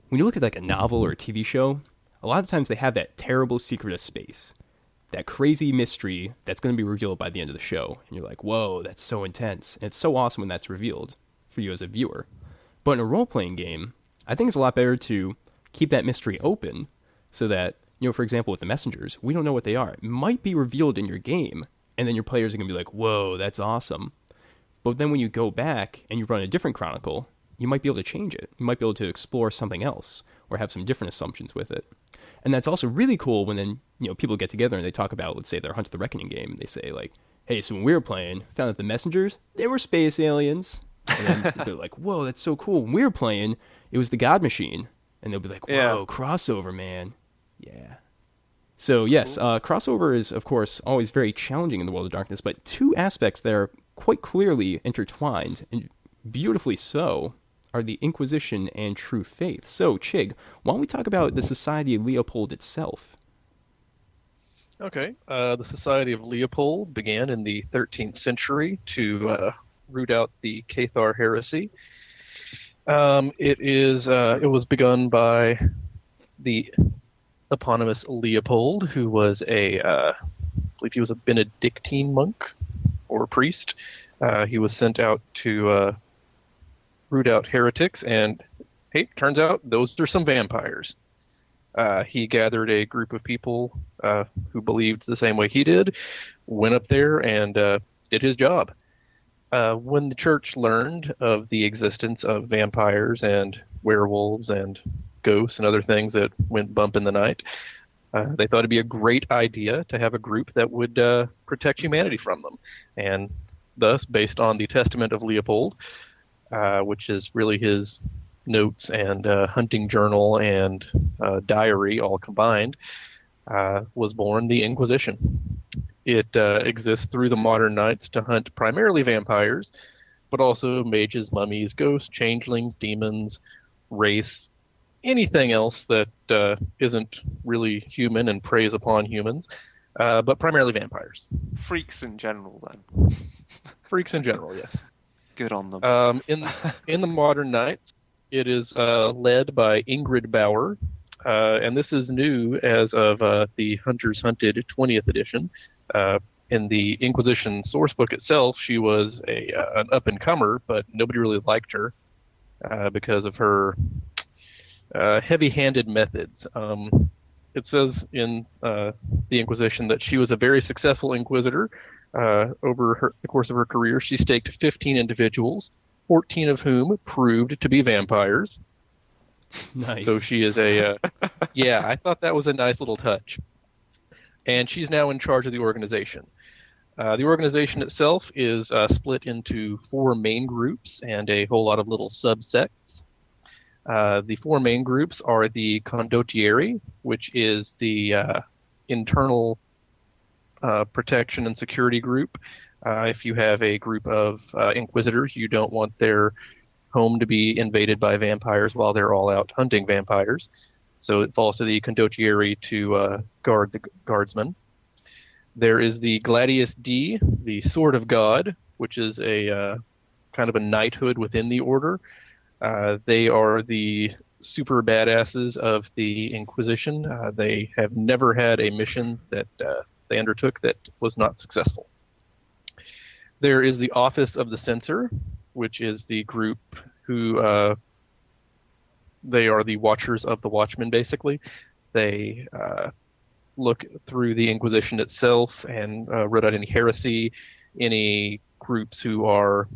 you look at like a novel or a TV show. A lot of times they have that terrible secret of space, that crazy mystery that's going to be revealed by the end of the show, and you're like, whoa, that's so intense. And it's so awesome when that's revealed for you as a viewer. But in a role-playing game, I think it's a lot better to keep that mystery open, so that, for example, with the messengers, we don't know what they are. It might be revealed in your game, and then your players are going to be like, whoa, that's awesome. But then when you go back and you run a different chronicle, you might be able to change it. You might be able to explore something else or have some different assumptions with it. And that's also really cool when then, people get together and they talk about, let's say, their Hunter the Reckoning game. And they say, like, hey, so when we were playing, found that the messengers, they were space aliens. And then they're like, whoa, that's so cool. When we were playing, it was the God Machine. And they'll be like, whoa, crossover, man. Yeah. So, yes, crossover is, of course, always very challenging in the World of Darkness, but two aspects that are quite clearly intertwined and beautifully so, are the Inquisition and True Faith. So, Chigg, why don't we talk about the Society of Leopold itself? Okay. The Society of Leopold began in the 13th century to root out the Cathar heresy. It was begun by the eponymous Leopold, who was I believe he was a Benedictine monk or priest. He was sent out to root out heretics, and hey, turns out those are some vampires. He gathered a group of people who believed the same way he did, went up there and did his job. When the church learned of the existence of vampires and werewolves and ghosts and other things that went bump in the night, they thought it'd be a great idea to have a group that would protect humanity from them. And thus, based on the Testament of Leopold, which is really his notes and hunting journal and diary all combined, was born the Inquisition. It exists through the modern nights to hunt primarily vampires, but also mages, mummies, ghosts, changelings, demons, wraiths, anything else that isn't really human and preys upon humans, but primarily vampires. Freaks in general, then. Freaks in general, yes. Good on them. In the modern nights, it is led by Ingrid Bauer, and this is new as of the Hunters Hunted 20th edition. In the Inquisition sourcebook itself, she was an up-and-comer, but nobody really liked her because of her heavy-handed methods. It says in the Inquisition that she was a very successful inquisitor. Over the course of her career, she staked 15 individuals, 14 of whom proved to be vampires. Nice. So she is yeah, I thought that was a nice little touch. And she's now in charge of the organization. The organization itself is split into 4 main groups and a whole lot of little subsects. The 4 main groups are the Condottieri, which is the internal protection and security group. If you have a group of inquisitors, you don't want their home to be invaded by vampires while they're all out hunting vampires. So it falls to the Condottieri to guard the guardsmen. There is the Gladius D, the Sword of God, which is a kind of a knighthood within the order. They are the super badasses of the Inquisition. They have never had a mission that they undertook that was not successful. There is the Office of the Censor, which is the group who they are the Watchers of the Watchmen, basically. They look through the Inquisition itself and root out any heresy, any groups who are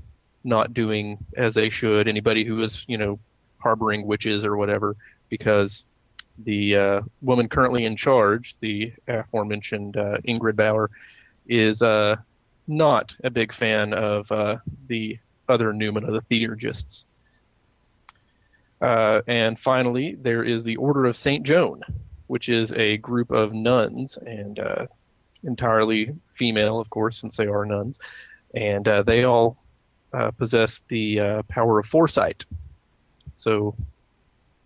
not doing as they should, anybody who is, harboring witches or whatever, because the woman currently in charge, the aforementioned Ingrid Bauer, is not a big fan of the other Numina, the Theurgists. And finally, there is the Order of St. Joan, which is a group of nuns, and entirely female, of course, since they are nuns. And they all possess the power of foresight. So,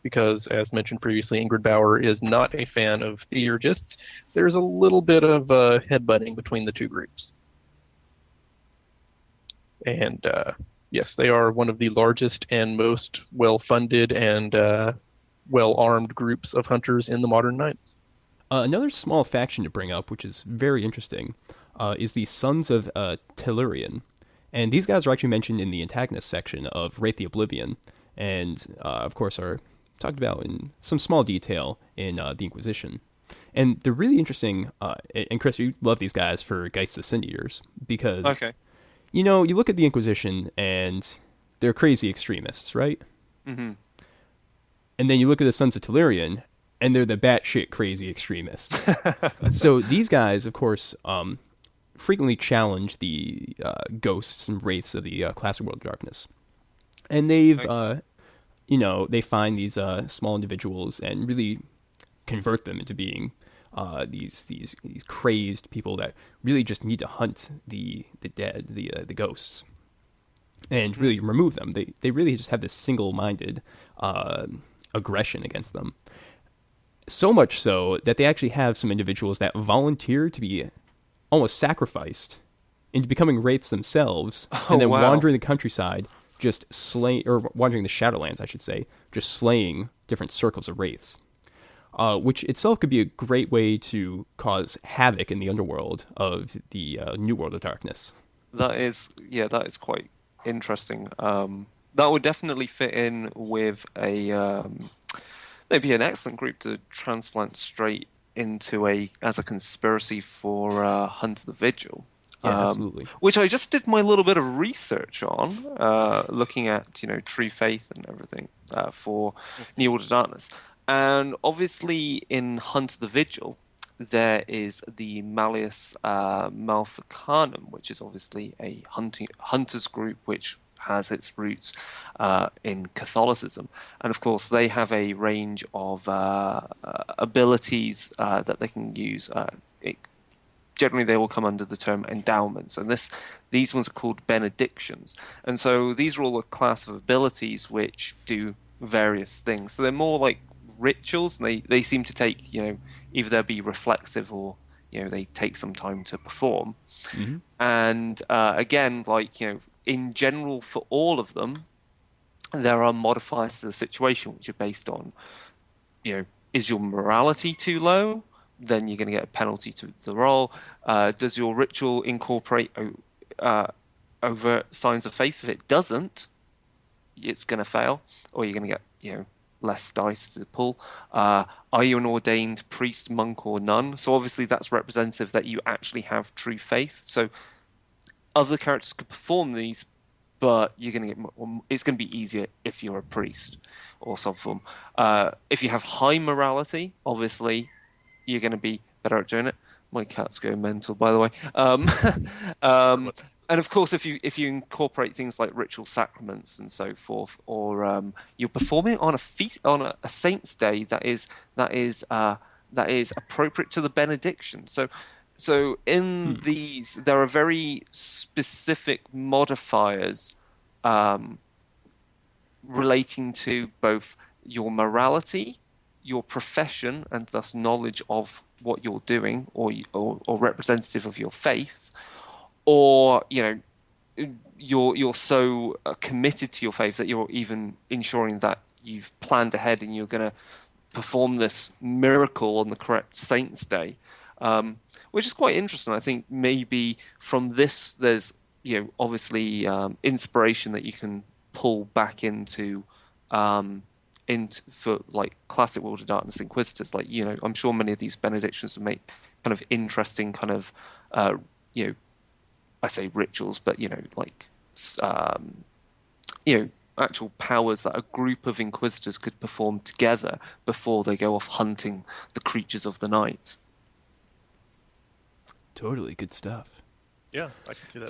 because, as mentioned previously, Ingrid Bauer is not a fan of Theurgists, there's a little bit of headbutting between the two groups. And yes, they are one of the largest and most well-funded and well-armed groups of hunters in the modern nights. Another small faction to bring up, which is very interesting, is the Sons of Tellurian. And these guys are actually mentioned in the antagonist section of Wraith the Oblivion, and of course are talked about in some small detail in the Inquisition. And they're really interesting, and Chris, you love these guys for Geist the Sin Eaters, because... Okay. You look at the Inquisition, and they're crazy extremists, right? Mm-hmm. And then you look at the Sons of Tellurian, and they're the batshit crazy extremists. So these guys, of course, frequently challenge the ghosts and wraiths of the classic world of darkness. And they've, they find these small individuals and really convert them into being these crazed people that really just need to hunt the dead, the ghosts. and really remove them. They really just have this single-minded aggression against them. So much so that they actually have some individuals that volunteer to be almost sacrificed into becoming wraiths themselves, and then wandering the countryside, just slaying, or wandering the Shadowlands, I should say, just slaying different circles of wraiths. Which itself could be a great way to cause havoc in the underworld of the New World of Darkness. That is quite interesting. That would definitely fit in with maybe an excellent group to transplant straight into as a conspiracy for Hunt of the Vigil. Yeah, absolutely. Which I just did my little bit of research on, looking at True Faith and everything for New World of Darkness. And obviously in Hunt of the Vigil, there is the Malleus Maleficanum, which is obviously a hunters group which has its roots in Catholicism. And of course, they have a range of abilities that they can use. Generally, they will come under the term endowments, and these ones are called benedictions. And so these are all a class of abilities which do various things. So they're more like rituals, and they seem to take, either they'll be reflexive or, they take some time to perform. Mm-hmm. And again, in general for all of them, there are modifiers to the situation which are based on, is your morality too low? Then you're going to get a penalty to the roll. Does your ritual incorporate overt signs of faith? If it doesn't, it's going to fail, or you're going to get, less dice to pull. Are you an ordained priest, monk, or nun? So obviously that's representative that you actually have true faith. So other characters could perform these, but you're going to get it's going to be easier if you're a priest or some form. If you have high morality, obviously you're going to be better at doing it. My cat's going mental, by the way. And of course, if you incorporate things like ritual sacraments and so forth, or you're performing on a saint's day that is appropriate to the benediction. So in these, there are very specific modifiers relating to both your morality, your profession, and thus knowledge of what you're doing, or representative of your faith, or you're so committed to your faith that you're even ensuring that you've planned ahead and you're going to perform this miracle on the correct saint's day, which is quite interesting. I think maybe from this there's obviously inspiration that you can pull back into for like classic World of Darkness Inquisitors. Like I'm sure many of these benedictions would make kind of interesting kind of I say rituals, but actual powers that a group of Inquisitors could perform together before they go off hunting the creatures of the night. Totally good stuff. Yeah, I can see that.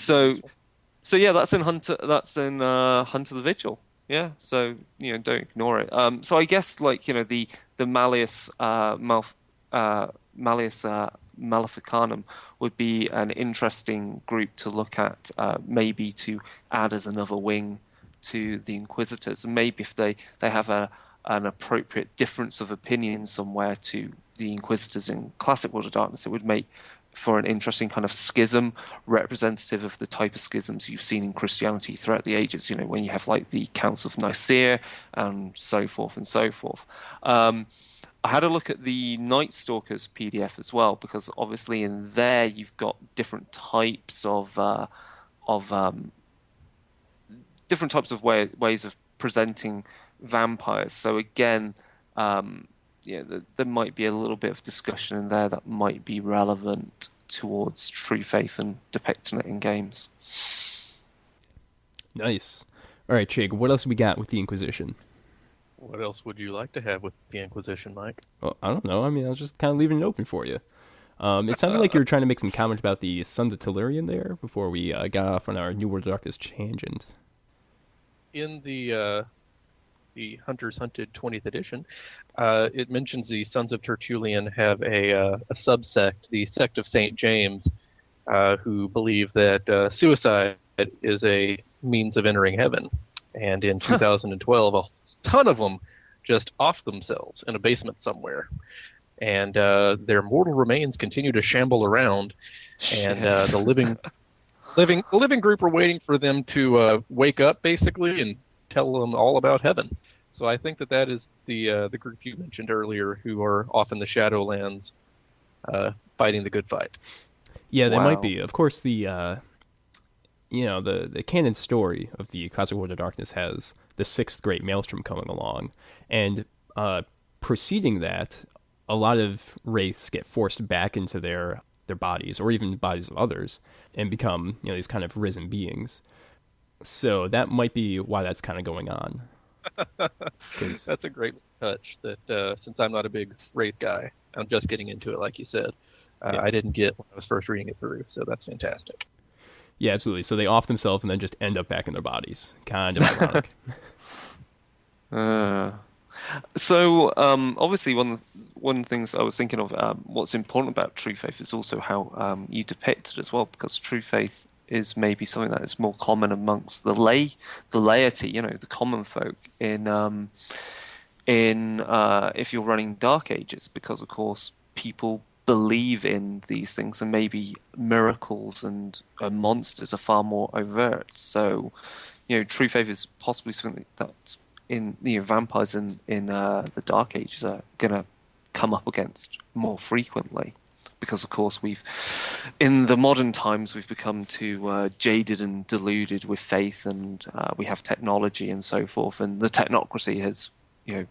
So yeah, that's in Hunt of the Vigil. Yeah, so don't ignore it. So I guess the Malleus Maleficanum would be an interesting group to look at, maybe to add as another wing to the Inquisitors, and maybe if they have an appropriate difference of opinion somewhere to the Inquisitors in classic World of Darkness, it would make for an interesting kind of schism, representative of the type of schisms you've seen in Christianity throughout the ages, when you have like the Council of Nicaea and so forth and so forth. I had a look at the Night Stalkers PDF as well, because obviously in there you've got different types of ways of presenting vampires. So again, there might be a little bit of discussion in there that might be relevant towards true faith and depicting it in games. Nice. All right, Chigg, what else we got with the Inquisition? What else would you like to have with the Inquisition, Mike? Well, I don't know. I mean, I was just kind of leaving it open for you. It sounded like you were trying to make some comment about the Sons of Telerian there before we got off on our New World of Darkness tangent. In the Hunters Hunted 20th edition, it mentions the Sons of Tertullian have a subsect, the sect of St. James, who believe that suicide is a means of entering heaven. And in 2012, a ton of them just offed themselves in a basement somewhere. And their mortal remains continue to shamble around. And the living group are waiting for them to wake up, basically, and tell them all about heaven. So I think that is the group you mentioned earlier, who are off in the Shadowlands, fighting the good fight. Yeah, they might be. Of course, the canon story of the Classic World of Darkness has the sixth great maelstrom coming along, and preceding that, a lot of wraiths get forced back into their bodies, or even bodies of others, and become these kind of risen beings. So that might be why that's kind of going on. That's a great touch. That since I'm not a big wraith guy, I'm just getting into it, like you said. I didn't get when I was first reading it through, so that's fantastic. Yeah, absolutely. So they off themselves and then just end up back in their bodies. Kind of ironic. So obviously one of the things I was thinking of, what's important about True Faith is also how you depict it as well, because True Faith is maybe something that is more common amongst the laity, the common folk in if you're running Dark Ages, because of course people believe in these things, and maybe miracles and monsters are far more overt. So, True Faith is possibly something that in vampires in the Dark Ages are gonna come up against more frequently, because of course in the modern times we've become too jaded and deluded with faith, and we have technology and so forth, and the technocracy has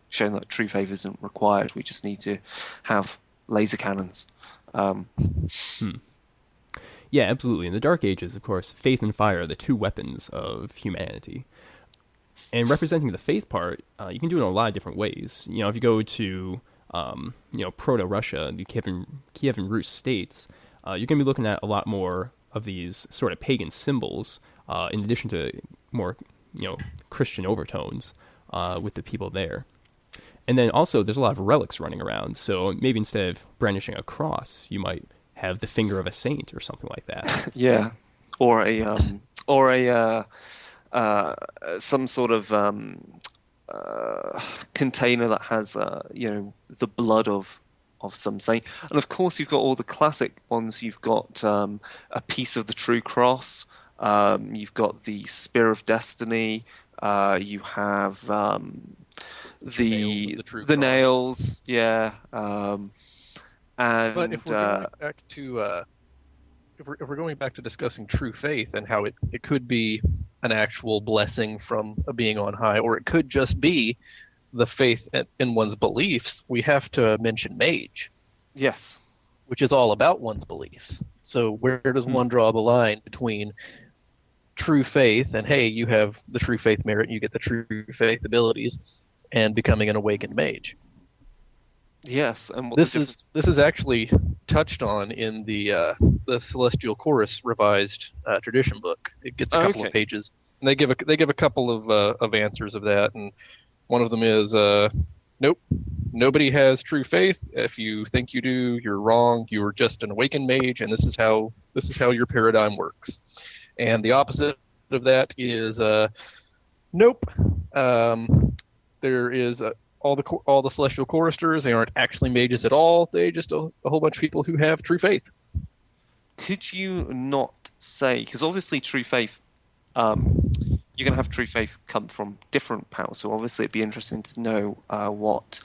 shown that True Faith isn't required. We just need to have laser cannons. Yeah, absolutely. In the Dark Ages, of course, faith and fire are the two weapons of humanity. And representing the faith part, you can do it in a lot of different ways. If you go to Proto-Russia, the Kievan Rus states, you're going to be looking at a lot more of these sort of pagan symbols, in addition to more Christian overtones with the people there. And then also, there's a lot of relics running around. So maybe instead of brandishing a cross, you might have the finger of a saint or something like that. Yeah, or some sort of container that has the blood of some saint. And of course, you've got all the classic ones. You've got a piece of the true cross. You've got the spear of destiny. You have the nails, yeah. And but if we're going back to if we're going back to discussing true faith and how it could be an actual blessing from a being on high, or it could just be the faith in one's beliefs, we have to mention mage. Yes. Which is all about one's beliefs. So where does one draw the line between true faith and, hey, you have the true faith merit, you get the true faith abilities, and becoming an awakened mage? Yes, and what this is actually touched on in the Celestial Chorus revised tradition book. It gets a couple of pages, and they give a couple of answers of that, and one of them is nope, nobody has true faith. If you think you do, you're wrong. You are just an awakened mage, and this is how your paradigm works. And the opposite of that is nope. There is all the Celestial Choristers. They aren't actually mages at all. They just a whole bunch of people who have true faith. Could you not say, because obviously true faith, you're going to have true faith come from different powers. So obviously it'd be interesting to know what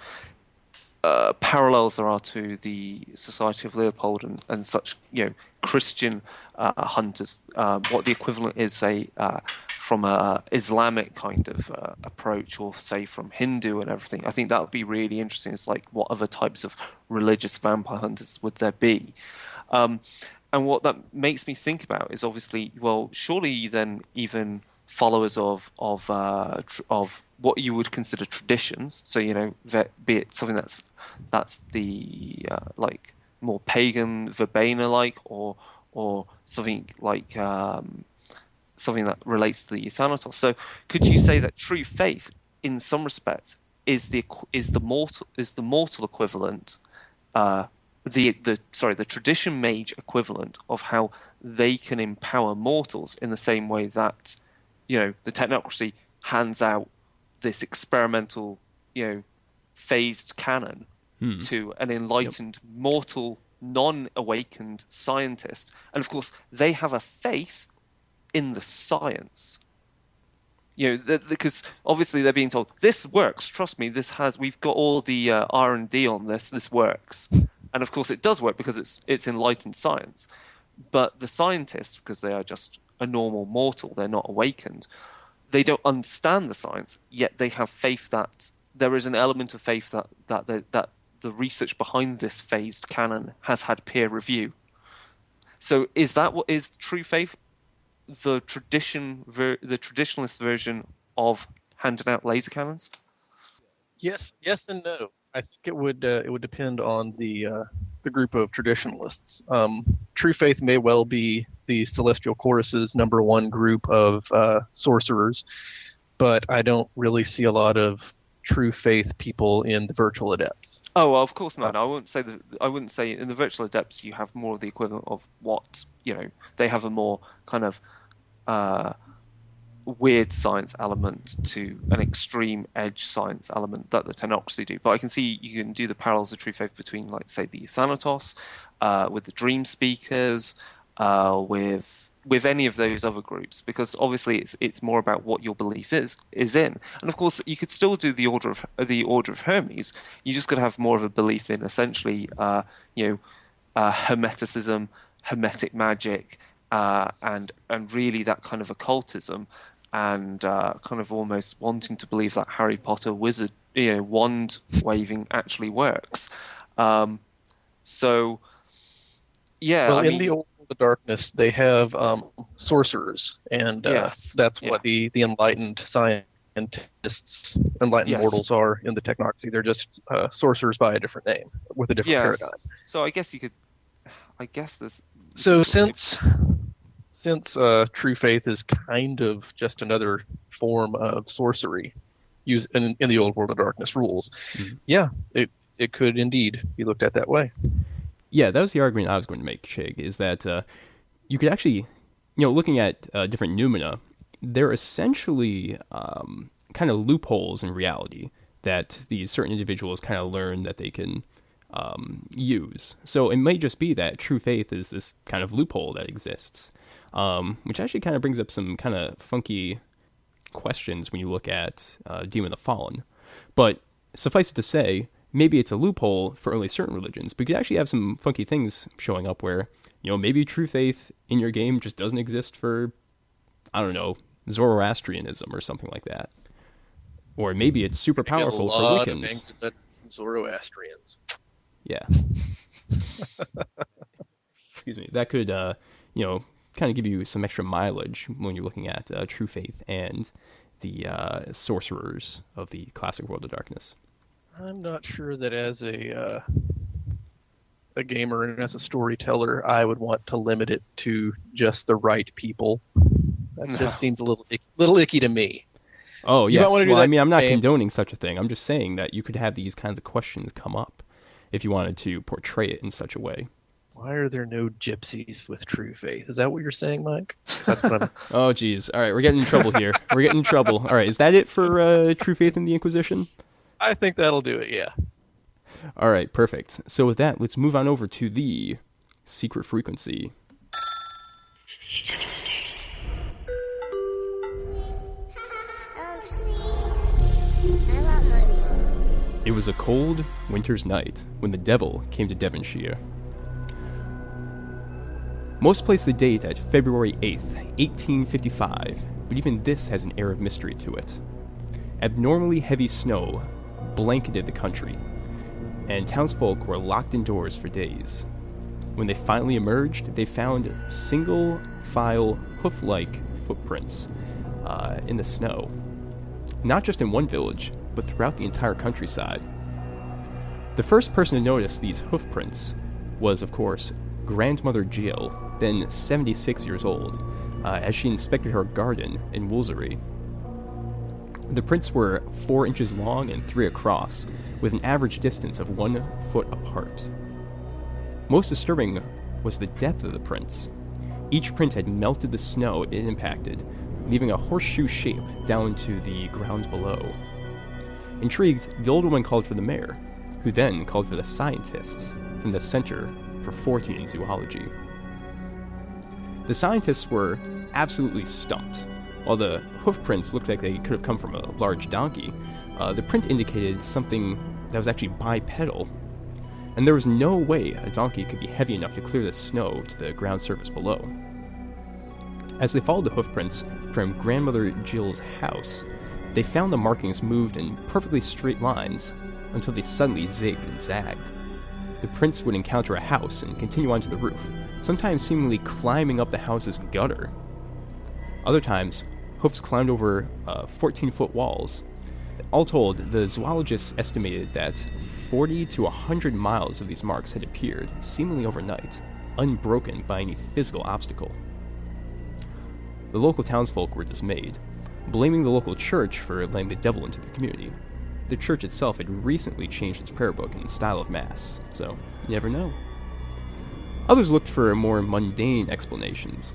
parallels there are to the Society of Leopold and such, Christian hunters. What the equivalent is, say, from a Islamic kind of approach, or say from Hindu and everything. I think that would be really interesting. It's like, what other types of religious vampire hunters would there be? And what that makes me think about is obviously, well, surely then even followers of what you would consider traditions. So be it something that's the like more pagan verbena like, or something like something that relates to the Thanatos. So could you say that true faith, in some respects, is the mortal equivalent, the tradition mage equivalent of how they can empower mortals in the same way that, the technocracy hands out this experimental, phased cannon to an enlightened mortal, non-awakened scientist. And of course, they have a faith in the science. Because obviously they're being told, this works, trust me, we've got all the R&D on this works. And of course it does work because it's enlightened science. But the scientists, because they are just a normal mortal, they're not awakened, they don't understand the science, yet they have faith that there is an element of faith that the research behind this phased cannon has had peer review. So is that what is true faith? The traditionalist version of handing out laser cannons? Yes and no. I think it would depend on the group of traditionalists. True faith may well be the Celestial Chorus's number one group of sorcerers, but I don't really see a lot of true faith people in the virtual adepts. Oh, well, of course not. I wouldn't say in the virtual adepts you have more of the equivalent of what they have a more kind of weird science element to an extreme edge science element that the Technocracy do. But I can see you can do the parallels of true faith between, like, say, the Thanatos, with the Dream Speakers, with any of those other groups, because obviously it's more about what your belief is in. And of course, you could still do the Order of Hermes. You just got to have more of a belief in essentially, Hermeticism, Hermetic magic, and really that kind of occultism, and kind of almost wanting to believe that Harry Potter wizard, wand waving actually works. So, yeah. Well, in the Old World of Darkness, they have sorcerers, and yes. That's what the enlightened scientists, enlightened mortals are in the Technocracy. They're just sorcerers by a different name, with a different paradigm. So I guess there's... So since true faith is kind of just another form of sorcery used in the Old World of Darkness rules, it could indeed be looked at that way. Yeah, that was the argument I was going to make, Chigg, is that you could actually, looking at different noumena, they're essentially kind of loopholes in reality that these certain individuals kind of learn that they can use. So it may just be that true faith is this kind of loophole that exists, which actually kind of brings up some kind of funky questions when you look at Demon of the Fallen. But suffice it to say, maybe it's a loophole for only certain religions, but you could actually have some funky things showing up where, maybe true faith in your game just doesn't exist for, I don't know, Zoroastrianism or something like that. Or maybe it's super powerful for Wiccans. Zoroastrians. Yeah. Excuse me. That could, kind of give you some extra mileage when you're looking at true faith and the sorcerers of the classic World of Darkness. I'm not sure that as a gamer and as a storyteller, I would want to limit it to just the right people. That just seems a little icky to me. Oh, yes. Well, I mean, I'm not condoning such a thing. I'm just saying that you could have these kinds of questions come up if you wanted to portray it in such a way. Why are there no gypsies with true faith? Is that what you're saying, Mike? That's what I'm... Oh, geez. All right, we're getting in trouble here. We're getting in trouble. All right, is that it for true faith in the Inquisition? I think that'll do it, yeah. All right, perfect. So with that, let's move on over to the secret frequency. It's under the stairs. I want money. It was a cold winter's night when the devil came to Devonshire. Most place the date at February 8th, 1855, but even this has an air of mystery to it. Abnormally heavy snow blanketed the country, and townsfolk were locked indoors for days. When they finally emerged, they found single-file, hoof-like footprints in the snow. Not just in one village, but throughout the entire countryside. The first person to notice these hoofprints was, of course, Grandmother Jill, then 76 years old, as she inspected her garden in Woolsey. The prints were 4 inches long and 3 across, with an average distance of 1 foot apart. Most disturbing was the depth of the prints. Each print had melted the snow it impacted, leaving a horseshoe shape down to the ground below. Intrigued, the old woman called for the mayor, who then called for the scientists from the Center for Fortean Zoology. The scientists were absolutely stumped. While the hoof prints looked like they could have come from a large donkey, the print indicated something that was actually bipedal, and there was no way a donkey could be heavy enough to clear the snow to the ground surface below. As they followed the hoof prints from Grandmother Jill's house, they found the markings moved in perfectly straight lines until they suddenly zigged and zagged. The prints would encounter a house and continue onto the roof, sometimes seemingly climbing up the house's gutter. Other times, hoofs climbed over 14-foot walls. All told, the zoologists estimated that 40 to 100 miles of these marks had appeared, seemingly overnight, unbroken by any physical obstacle. The local townsfolk were dismayed, blaming the local church for letting the devil into the community. The church itself had recently changed its prayer book and style of mass, so you never know. Others looked for more mundane explanations.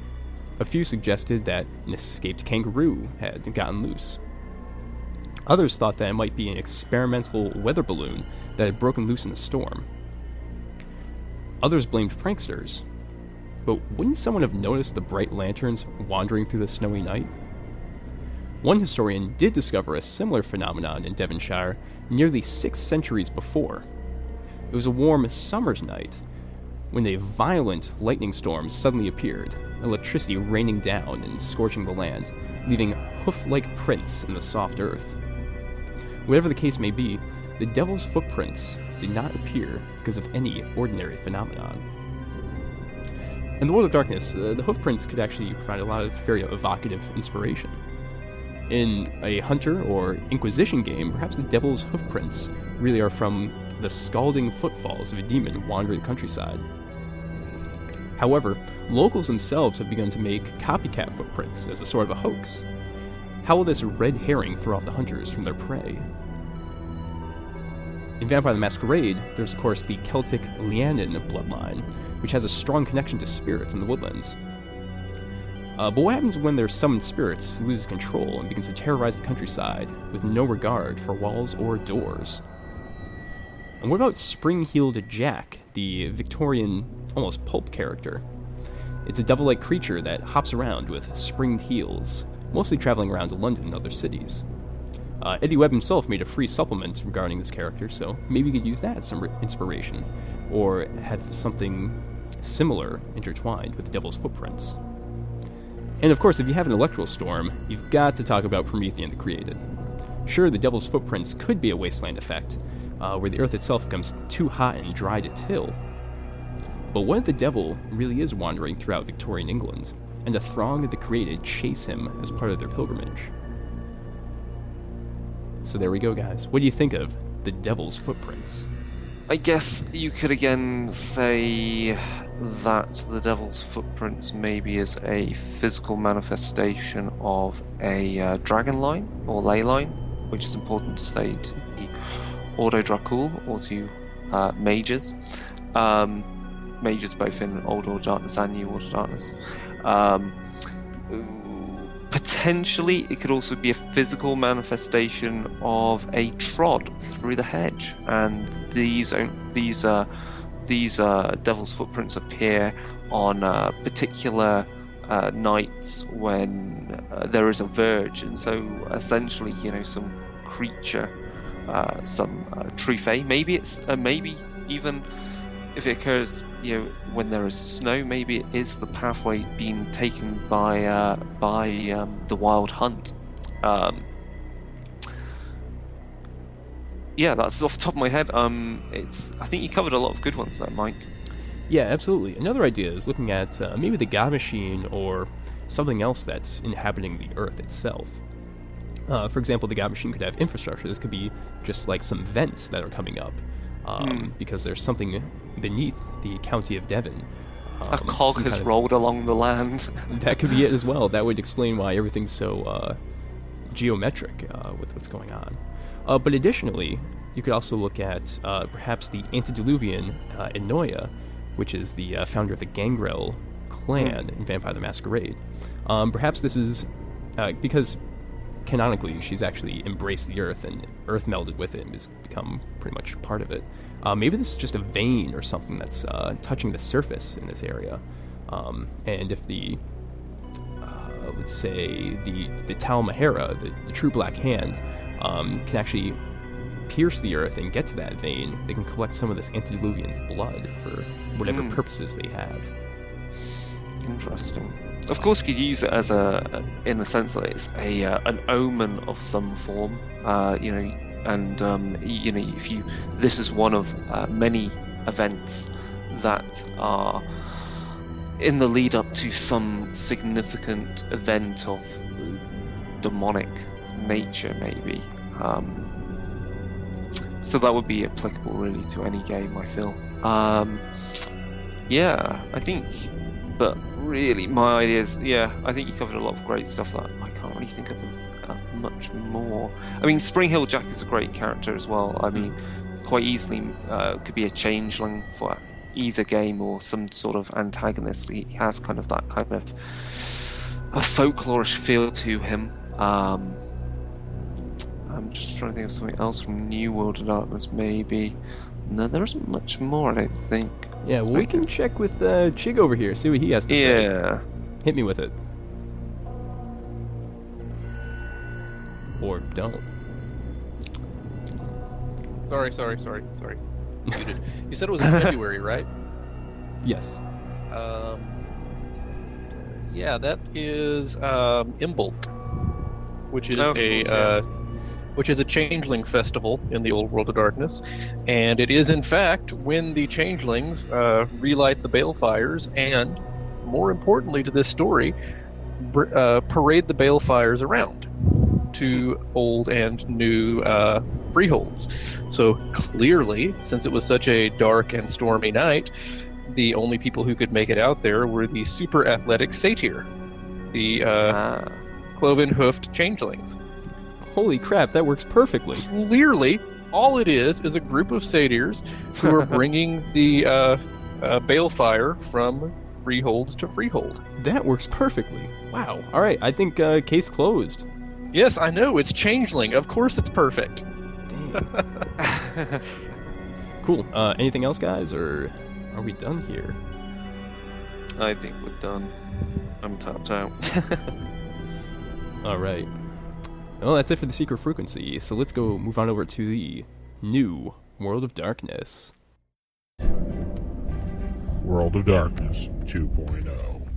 A few suggested that an escaped kangaroo had gotten loose. Others thought that it might be an experimental weather balloon that had broken loose in a storm. Others blamed pranksters. But wouldn't someone have noticed the bright lanterns wandering through the snowy night? One historian did discover a similar phenomenon in Devonshire nearly 6 centuries before. It was a warm summer's night when a violent lightning storm suddenly appeared, electricity raining down and scorching the land, leaving hoof-like prints in the soft earth. Whatever the case may be, the devil's footprints did not appear because of any ordinary phenomenon. In the world of darkness, the hoofprints could actually provide a lot of very evocative inspiration. In a Hunter or Inquisition game, perhaps the devil's hoofprints really are from the scalding footfalls of a demon wandering the countryside. However, locals themselves have begun to make copycat footprints as a sort of a hoax. How will this red herring throw off the hunters from their prey? In Vampire the Masquerade, there's of course the Celtic Lianan bloodline, which has a strong connection to spirits in the woodlands. But what happens when their summoned spirits loses control and begins to terrorize the countryside with no regard for walls or doors? And what about Spring-Heeled Jack, the Victorian, almost pulp character? It's a devil-like creature that hops around with springed heels, mostly traveling around to London and other cities. Eddie Webb himself made a free supplement regarding this character, so maybe you could use that as some inspiration, or have something similar intertwined with the devil's footprints. And of course, if you have an electoral storm, you've got to talk about Promethean the Created. Sure, the devil's footprints could be a wasteland effect, where the earth itself becomes too hot and dry to till. But what if the devil really is wandering throughout Victorian England, and a throng of the created chase him as part of their pilgrimage? So there we go, guys. What do you think of the devil's footprints? I guess you could again say that the devil's footprints maybe is a physical manifestation of a dragon line or ley line, which is important to say to the Ordo Dracul or to mages. Mages both in Old Order Darkness and New Order Darkness. Potentially, it could also be a physical manifestation of a trod through the hedge, and these devil's footprints appear on particular nights when there is a verge, and so essentially, some creature, some true fae. Maybe it's maybe even if it occurs, when there is snow, maybe it is the pathway being taken by the wild hunt. Yeah, that's off the top of my head. I think you covered a lot of good ones there, Mike. Yeah, absolutely. Another idea is looking at maybe the God Machine or something else that's inhabiting the Earth itself. For example, the God Machine could have infrastructure. This could be just like some vents that are coming up. Because there's something beneath the county of Devon. A cog has rolled along the land. That could be it as well. That would explain why everything's so geometric with what's going on. But additionally, you could also look at perhaps the antediluvian Enoia, which is the founder of the Gangrel clan in Vampire the Masquerade. Perhaps this is because canonically she's actually embraced the earth, and earth melded with it and has become pretty much part of it. Maybe this is just a vein or something that's touching the surface in this area. And if the let's say the Tal Mahara, the true black hand, can actually pierce the earth and get to that vein, they can collect some of this antediluvian's blood for whatever purposes they have. Interesting. Of course, you could use it as in the sense that it's an omen of some form, this is one of many events that are in the lead up to some significant event of demonic nature, maybe. So that would be applicable really to any game, I feel. I think, but really my idea is, I think you covered a lot of great stuff that I can't really think of much more. I mean, Spring Hill Jack is a great character as well. I mean, quite easily could be a changeling for either game or some sort of antagonist. He has kind of that kind of a folklorish feel to him. I'm just trying to think of something else from New World of Darkness, maybe. No, there isn't much more, I don't think. Yeah, well, we can check with Chigg over here, see what he has to say. Yeah. Hit me with it. Or don't. Sorry. Muted. You said it was in February, right? Yes. That is Imbolc, which is which is a changeling festival in the old World of Darkness, and it is in fact when the changelings relight the balefires, and more importantly to this story, parade the balefires around to old and new freeholds. So clearly, since it was such a dark and stormy night, the only people who could make it out there were the super athletic satyr, the cloven-hoofed changelings. Holy crap, that works perfectly. Clearly, all it is a group of satyrs who are bringing the balefire from freeholds to freehold. That works perfectly. Wow. All right, I think case closed. Yes, I know, it's changeling. Of course it's perfect. Damn. Cool. Anything else, guys, or are we done here? I think we're done. I'm tapped out. All right. Well, that's it for the Secret Frequency, so let's go move on over to the new World of Darkness. World of Darkness 2.0.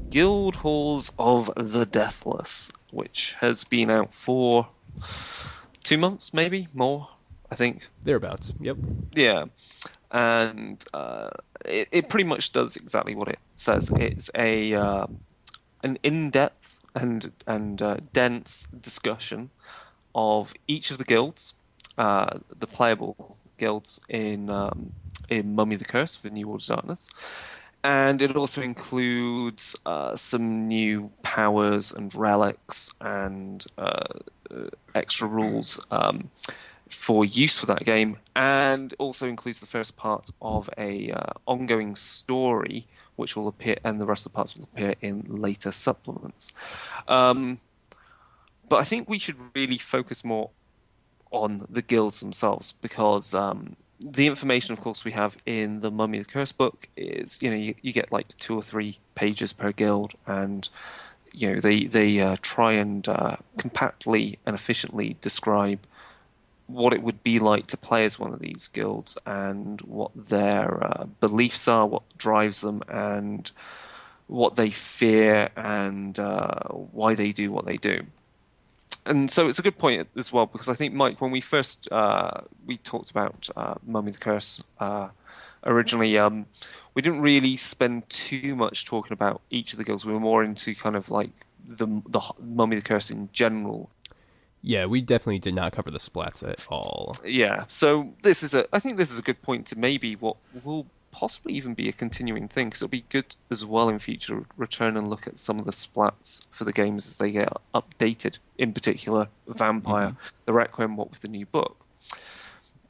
Guildhalls of the Deathless, which has been out for 2 months, maybe more, I think. Thereabouts, yep. Yeah, and it pretty much does exactly what it says. It's an in-depth and dense discussion of each of the guilds, the playable guilds in Mummy the Curse for New World of Darkness. And it also includes some new powers and relics and extra rules for use for that game, and also includes the first part of a ongoing story, which will appear, and the rest of the parts will appear in later supplements. But I think we should really focus more on the guilds themselves, because the information, of course, we have in the Mummy the Curse book is, you get like 2 or 3 pages per guild, and they try and compactly and efficiently describe what it would be like to play as one of these guilds, and what their beliefs are, what drives them, and what they fear, and why they do what they do. And so it's a good point as well, because I think, Mike, when we first we talked about Mummy the Curse originally, we didn't really spend too much talking about each of the guilds. We were more into kind of like the Mummy the Curse in general. Yeah, we definitely did not cover the splats at all. Yeah, so I think this is a good point to maybe what will possibly even be a continuing thing, because it'll be good as well in future return and look at some of the splats for the games as they get updated, in particular Vampire the Requiem, what with the new book.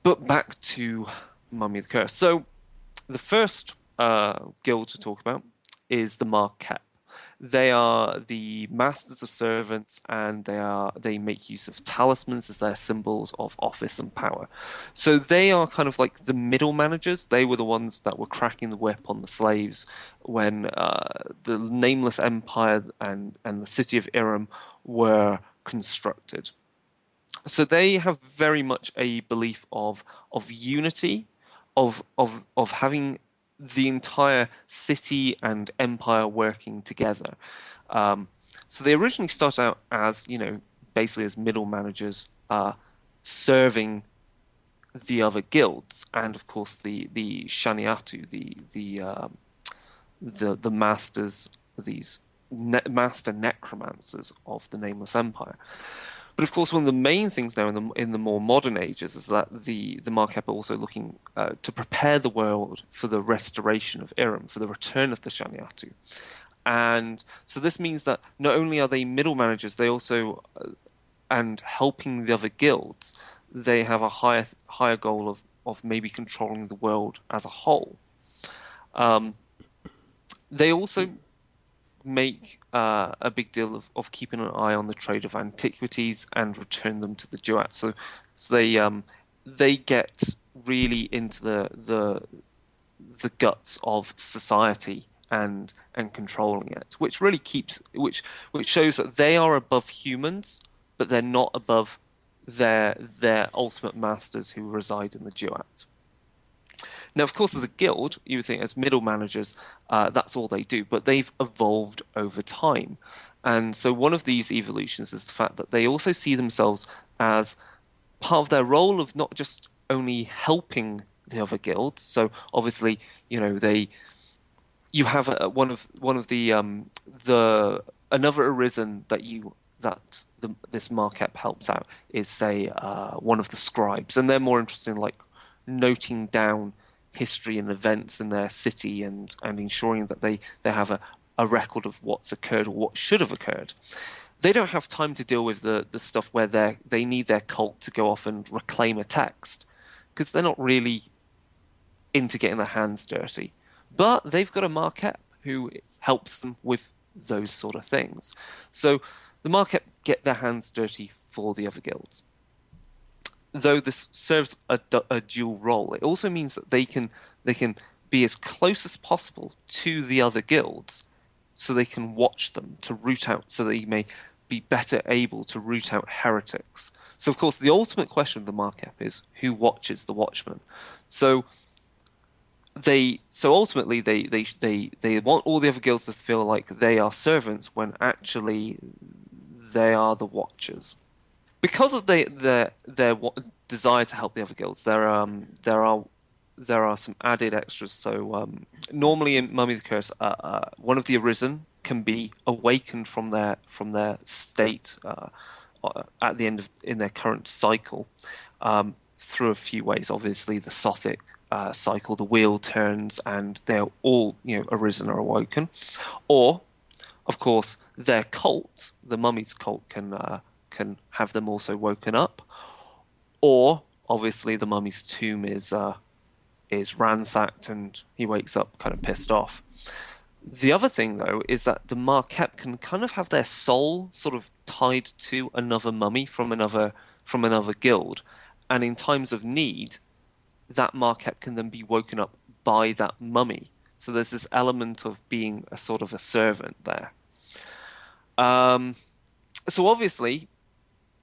But back to Mummy the Curse. So the first guild to talk about is the Marquette. They are the masters of servants, and they make use of talismans as their symbols of office and power. So they are kind of like the middle managers. They were the ones that were cracking the whip on the slaves when the Nameless Empire and the city of Irem were constructed. So they have very much a belief of unity, of having the entire city and empire working together. So they originally started out as, basically as middle managers, serving the other guilds, and of course the Shaniatu, the masters, these master necromancers of the Nameless Empire. But of course, one of the main things now in the more modern ages is that the Marquette are also looking to prepare the world for the restoration of Irem, for the return of the Shaniatu. And so this means that not only are they middle managers, they also, and helping the other guilds, they have a higher goal of maybe controlling the world as a whole. They also make a big deal of keeping an eye on the trade of antiquities and return them to the Duat. So they get really into the guts of society and controlling it, which really which shows that they are above humans, but they're not above their ultimate masters who reside in the Duat. Now, of course, as a guild, you would think as middle managers, that's all they do, but they've evolved over time. And so one of these evolutions is the fact that they also see themselves as part of their role of not just only helping the other guilds. So obviously, you have one of the another arisen that this Marquette helps out is, say, one of the scribes, and they're more interested in like noting down history and events in their city and ensuring that they have a record of what's occurred or what should have occurred. They don't have time to deal with the stuff where they need their cult to go off and reclaim a text, because they're not really into getting their hands dirty. But they've got a Marquette who helps them with those sort of things. So the Marquette get their hands dirty for the other guilds. Though this serves a dual role, it also means that they can be as close as possible to the other guilds, so they can watch them to root out, so they may be better able to root out heretics. So, of course, the ultimate question of the Marquette is who watches the Watchmen. So ultimately they want all the other guilds to feel like they are servants when actually they are the Watchers. Because of their desire to help the other guilds, there are some added extras. So normally in Mummy the Curse, one of the Arisen can be awakened from their state at the end in their current cycle through a few ways. Obviously, the Sothic cycle, the wheel turns, and they're all Arisen are awoken. Or, of course, their cult, the Mummy's cult, can have them also woken up, or obviously the Mummy's tomb is ransacked and he wakes up kind of pissed off. The other thing, though, is that the Marquette can kind of have their soul sort of tied to another mummy from another guild, and in times of need, that Marquette can then be woken up by that mummy. So there's this element of being a sort of a servant there. So obviously,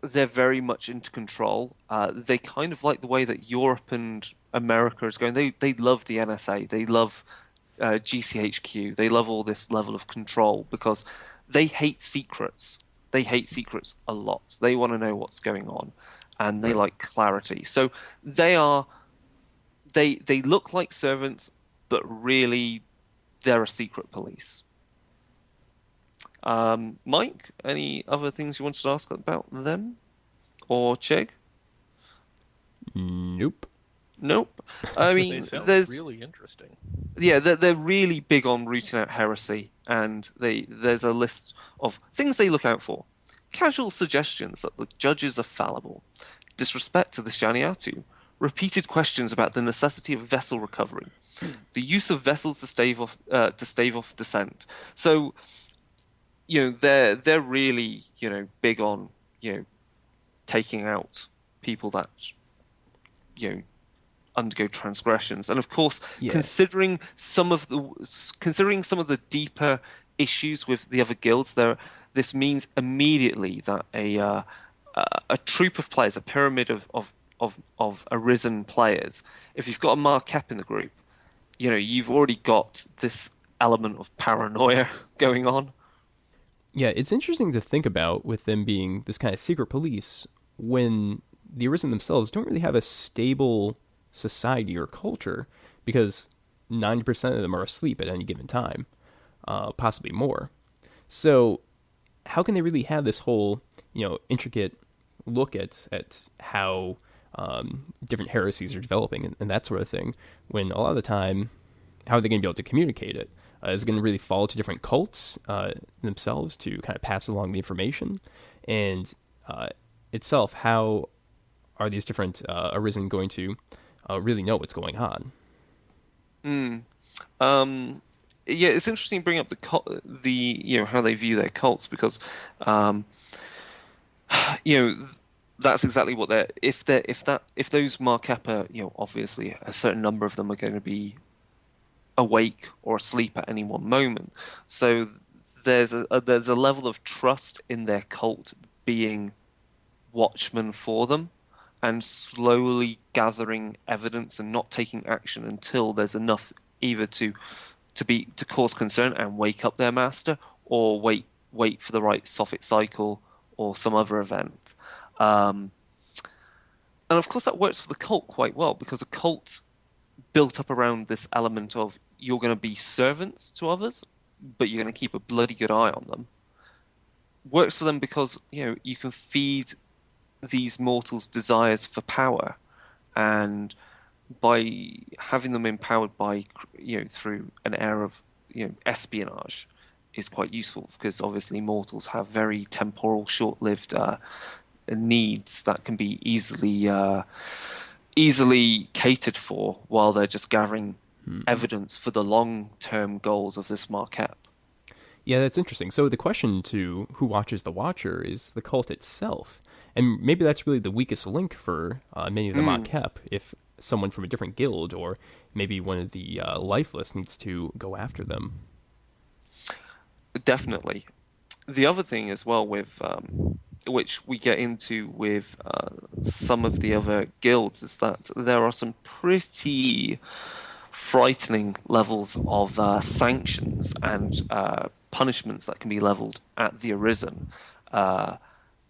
they're very much into control. They kind of like the way that Europe and America is going. They love the NSA. They love GCHQ. They love all this level of control because they hate secrets. They hate secrets a lot. They want to know what's going on, and they like clarity. So they look like servants, but really they're a secret police. Mike, any other things you wanted to ask about them? Or Chigg? Nope. I They mean, sound there's really interesting. yeah, they're really big on rooting out heresy, and there's a list of things they look out for. Casual suggestions that the judges are fallible, disrespect to the Shaniatu, repeated questions about the necessity of vessel recovery, the use of vessels to stave off descent. So, they're really, big on, taking out people that, undergo transgressions. And of course, Yeah. considering some of the deeper issues with the other guilds, this means immediately that a troop of players, a pyramid of arisen players, if you've got a Marquette in the group, you've already got this element of paranoia going on. Yeah, it's interesting to think about with them being this kind of secret police when the Arisen themselves don't really have a stable society or culture, because 90% of them are asleep at any given time, possibly more. So how can they really have this whole, intricate look at how different heresies are developing and that sort of thing, when a lot of the time, how are they going to be able to communicate it? Is it going to really fall to different cults themselves to kind of pass along the information? And itself, how are these different Arisen going to really know what's going on? Yeah, it's interesting to bring up the how they view their cults, because that's exactly what they're if those Markappa, obviously a certain number of them are going to be awake or asleep at any one moment. So there's a level of trust in their cult being watchmen for them, and slowly gathering evidence and not taking action until there's enough either to cause concern and wake up their master, or wait for the right Sophic cycle or some other event. And of course that works for the cult quite well, because a cult built up around this element of you're going to be servants to others, but you're going to keep a bloody good eye on them, works for them because you can feed these mortals' desires for power, and by having them empowered by through an air of espionage is quite useful, because obviously mortals have very temporal, short-lived needs that can be easily catered for while they're just gathering evidence for the long-term goals of this Marquette. Yeah, that's interesting. So the question to who watches the Watcher is the cult itself. And maybe that's really the weakest link for many of the Marquette, if someone from a different guild or maybe one of the Lifeless needs to go after them. Definitely. The other thing as well with which we get into with some of the other guilds is that there are some pretty frightening levels of sanctions and punishments that can be leveled at the Arisen.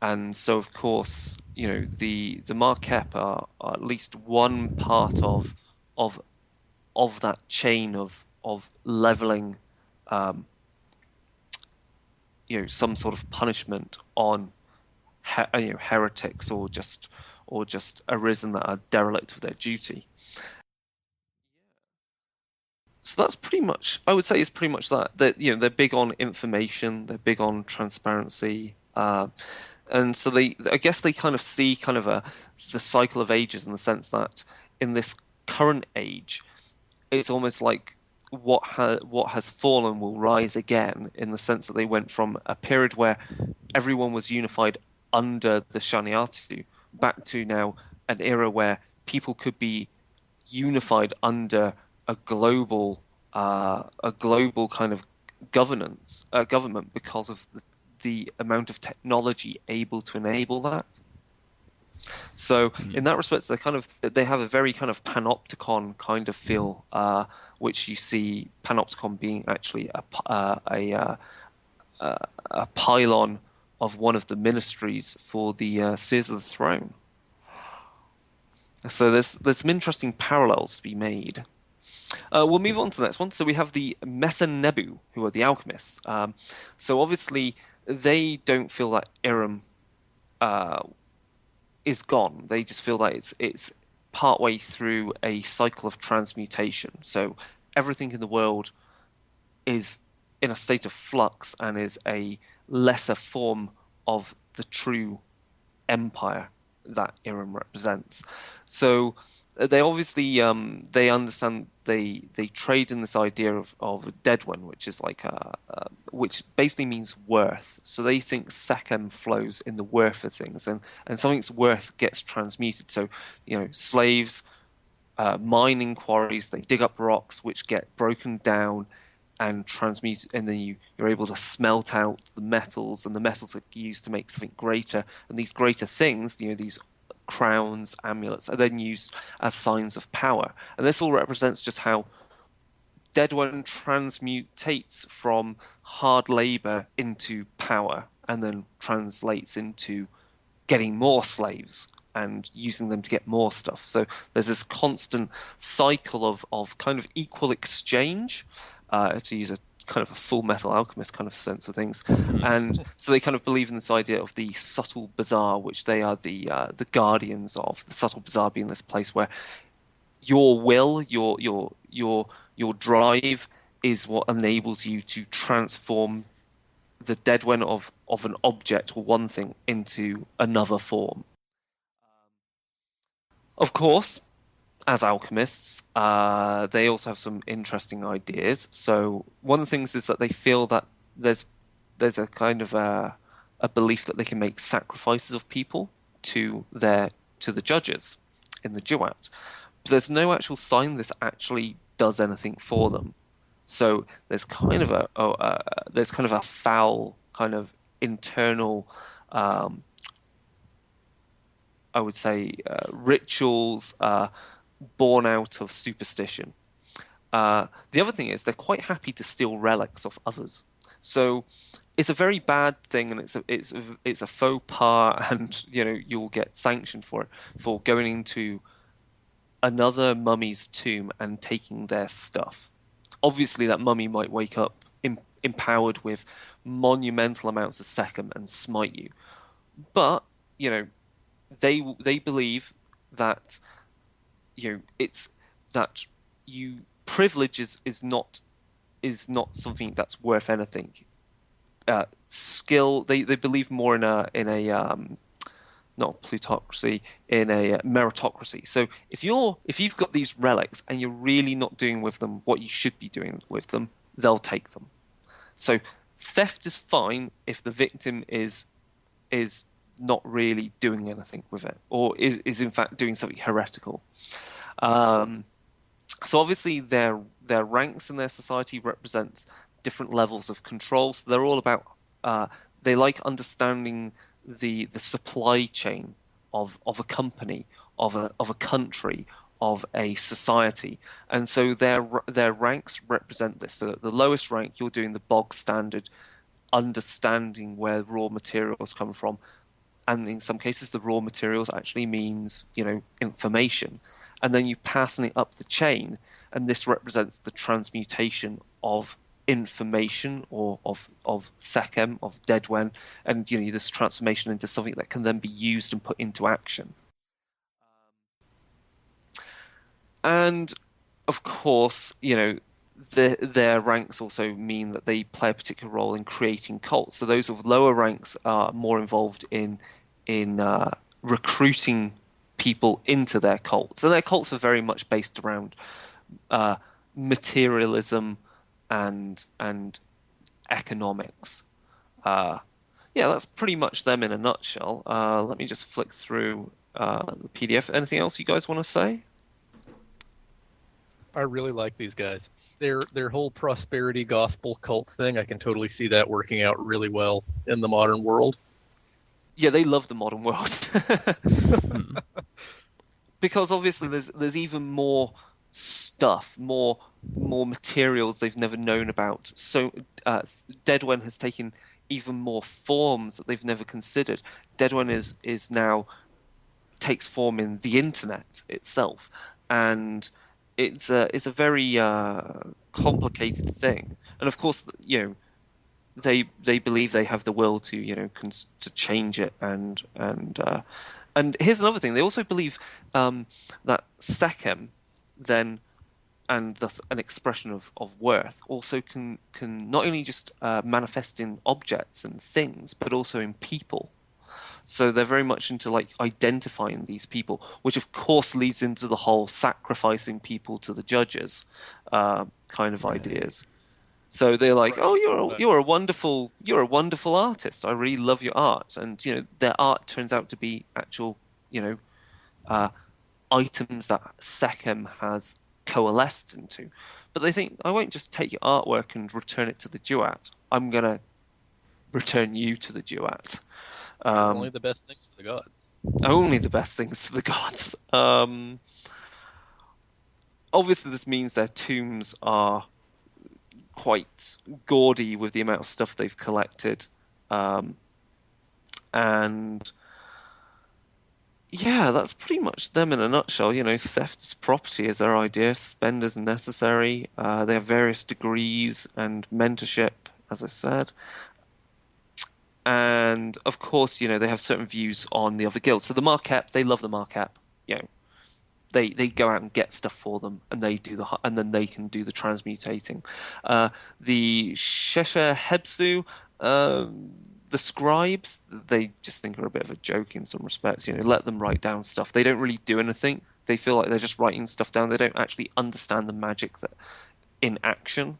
And so, of course, the Marquette are at least one part of that chain of leveling, some sort of punishment on heretics or just Arisen that are derelict of their duty. So that's pretty much, I would say, is pretty much that. They're big on information, they're big on transparency, and so I guess they kind of see the cycle of ages, in the sense that in this current age, it's almost like what has fallen will rise again, in the sense that they went from a period where everyone was unified under the Shaniatu back to now an era where people could be unified under a global kind of government, because of the amount of technology able to enable that. So in that respect, they have a very kind of panopticon kind of feel, which you see panopticon being actually a pylon of one of the ministries for the Seers of the Throne. So there's some interesting parallels to be made. We'll move on to the next one. So we have the Mesa Nebu, who are the alchemists. So obviously they don't feel that Irem is gone. They just feel that it's partway through a cycle of transmutation. So everything in the world is in a state of flux and is a lesser form of the true empire that Irem represents. So they obviously they understand they trade in this idea of a dead one, which is like which basically means worth. So they think Sechem flows in the worth of things, and something's worth gets transmuted. So slaves mining quarries, they dig up rocks which get broken down and transmute, and then you're able to smelt out the metals, and the metals are used to make something greater. And these greater things, these crowns, amulets, are then used as signs of power. And this all represents just how Dead One transmutates from hard labor into power, and then translates into getting more slaves and using them to get more stuff. So there's this constant cycle of kind of equal exchange, to use a kind of a Full Metal Alchemist kind of sense of things. And so they kind of believe in this idea of the subtle bazaar, which they are the guardians of. The subtle bazaar being this place where your will, your drive is what enables you to transform the dead one of an object or one thing into another form. Of course, as alchemists, they also have some interesting ideas. So one of the things is that they feel that there's a kind of a belief that they can make sacrifices of people to the judges in the duat. But there's no actual sign this actually does anything for them. So there's kind of a foul kind of internal, I would say, rituals born out of superstition. The other thing is they're quite happy to steal relics of others. So it's a very bad thing, and it's a faux pas, and you'll get sanctioned for it, for going into another mummy's tomb and taking their stuff. Obviously, that mummy might wake up empowered with monumental amounts of Sechem and smite you, but they believe that it's that privilege is not something that's worth anything. Skill, they believe more in a not plutocracy, in a meritocracy. So if you've got these relics and you're really not doing with them what you should be doing with them, they'll take them. So theft is fine if the victim is not really doing anything with it, or is in fact doing something heretical. So obviously their ranks in their society represents different levels of control. So they're all about they like understanding the supply chain of a company, of a country, of a society, and so their ranks represent this. So at the lowest rank, you're doing the bog standard, understanding where raw materials come from, and in some cases, the raw materials actually means information, and then you passing it up the chain, and this represents the transmutation of information or of Sechem, of Deadwen, and this transformation into something that can then be used and put into action. And of course, their ranks also mean that they play a particular role in creating cults. So those of lower ranks are more involved in recruiting people into their cults. So their cults are very much based around materialism and economics. That's pretty much them in a nutshell. Let me just flick through the PDF. Anything else you guys want to say? I really like these guys. Their whole prosperity gospel cult thing, I can totally see that working out really well in the modern world. Yeah, they love the modern world. Because obviously there's even more stuff, more materials they've never known about. So Deadwen has taken even more forms that they've never considered. Deadwen is now takes form in the internet itself, and it's a very complicated thing. And of course, they believe they have the will to to change it, and here's another thing. They also believe that Sechem then, and thus an expression of worth, also can not only just manifest in objects and things, but also in people. So they're very much into like identifying these people, which of course leads into the whole sacrificing people to the judges kind of ideas. So they're like, "Oh, you're a wonderful artist. I really love your art." And their art turns out to be actual, uh, items that Sechem has coalesced into. But they think, "I won't just take your artwork and return it to the Duat. I'm gonna return you to the Duat." Only the best things for the gods. Only the best things to the gods. Obviously, this means their tombs are quite gaudy with the amount of stuff they've collected. And yeah, that's pretty much them in a nutshell. Theft of property is their idea. Spend as necessary. They have various degrees and mentorship, as I said. And of course, they have certain views on the other guilds. So the Marquette, they love the Marquette. They go out and get stuff for them, and and then they can do the transmutating. The Shesha Hebsu, the scribes, they just think are a bit of a joke in some respects. Let them write down stuff. They don't really do anything. They feel like they're just writing stuff down. They don't actually understand the magic that in action.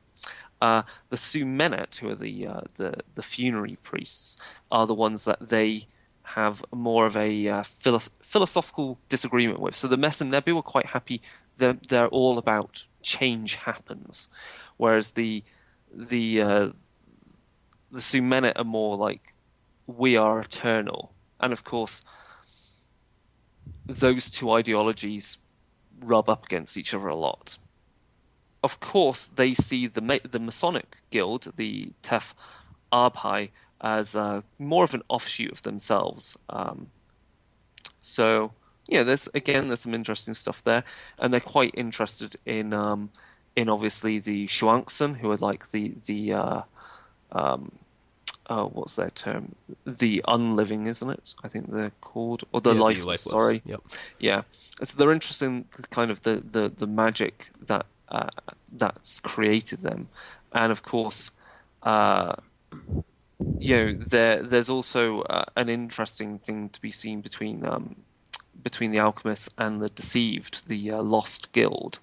The Sumenet, who are the funerary priests, are the ones that they have more of a philosophical disagreement with. So the Mess and Nebu are quite happy. They're all about change happens, whereas the Sumenet are more like, we are eternal. And of course, those two ideologies rub up against each other a lot. Of course, they see the Masonic Guild, the Tef Abhai, as more of an offshoot of themselves. So yeah, there's some interesting stuff there, and they're quite interested in obviously the Shuangsun, who are like the what's their term? The unliving, isn't it? I think they're called, or the lifeless. Sorry. Yep. Yeah. So they're interested in kind of the magic that's created them, and of course, there's also an interesting thing to be seen between the alchemists and the deceived, the lost guild.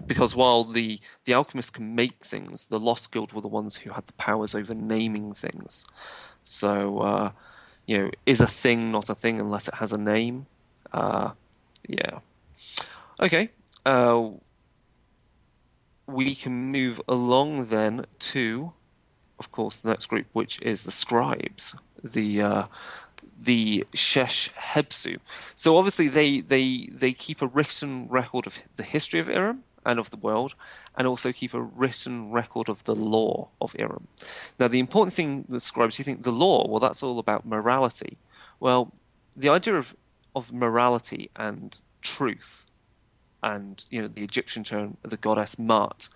Because while the alchemists can make things, the Lost Guild were the ones who had the powers over naming things. So, is a thing not a thing unless it has a name? Yeah. Okay. We can move along then to, of course, the next group, which is the scribes, the Shesh Hebsu. So obviously they keep a written record of the history of Irem and of the world, and also keep a written record of the law of Irem. Now, the important thing with scribes, you think the law, well, that's all about morality. Well, the idea of morality and truth, and the Egyptian term, the goddess Ma'at,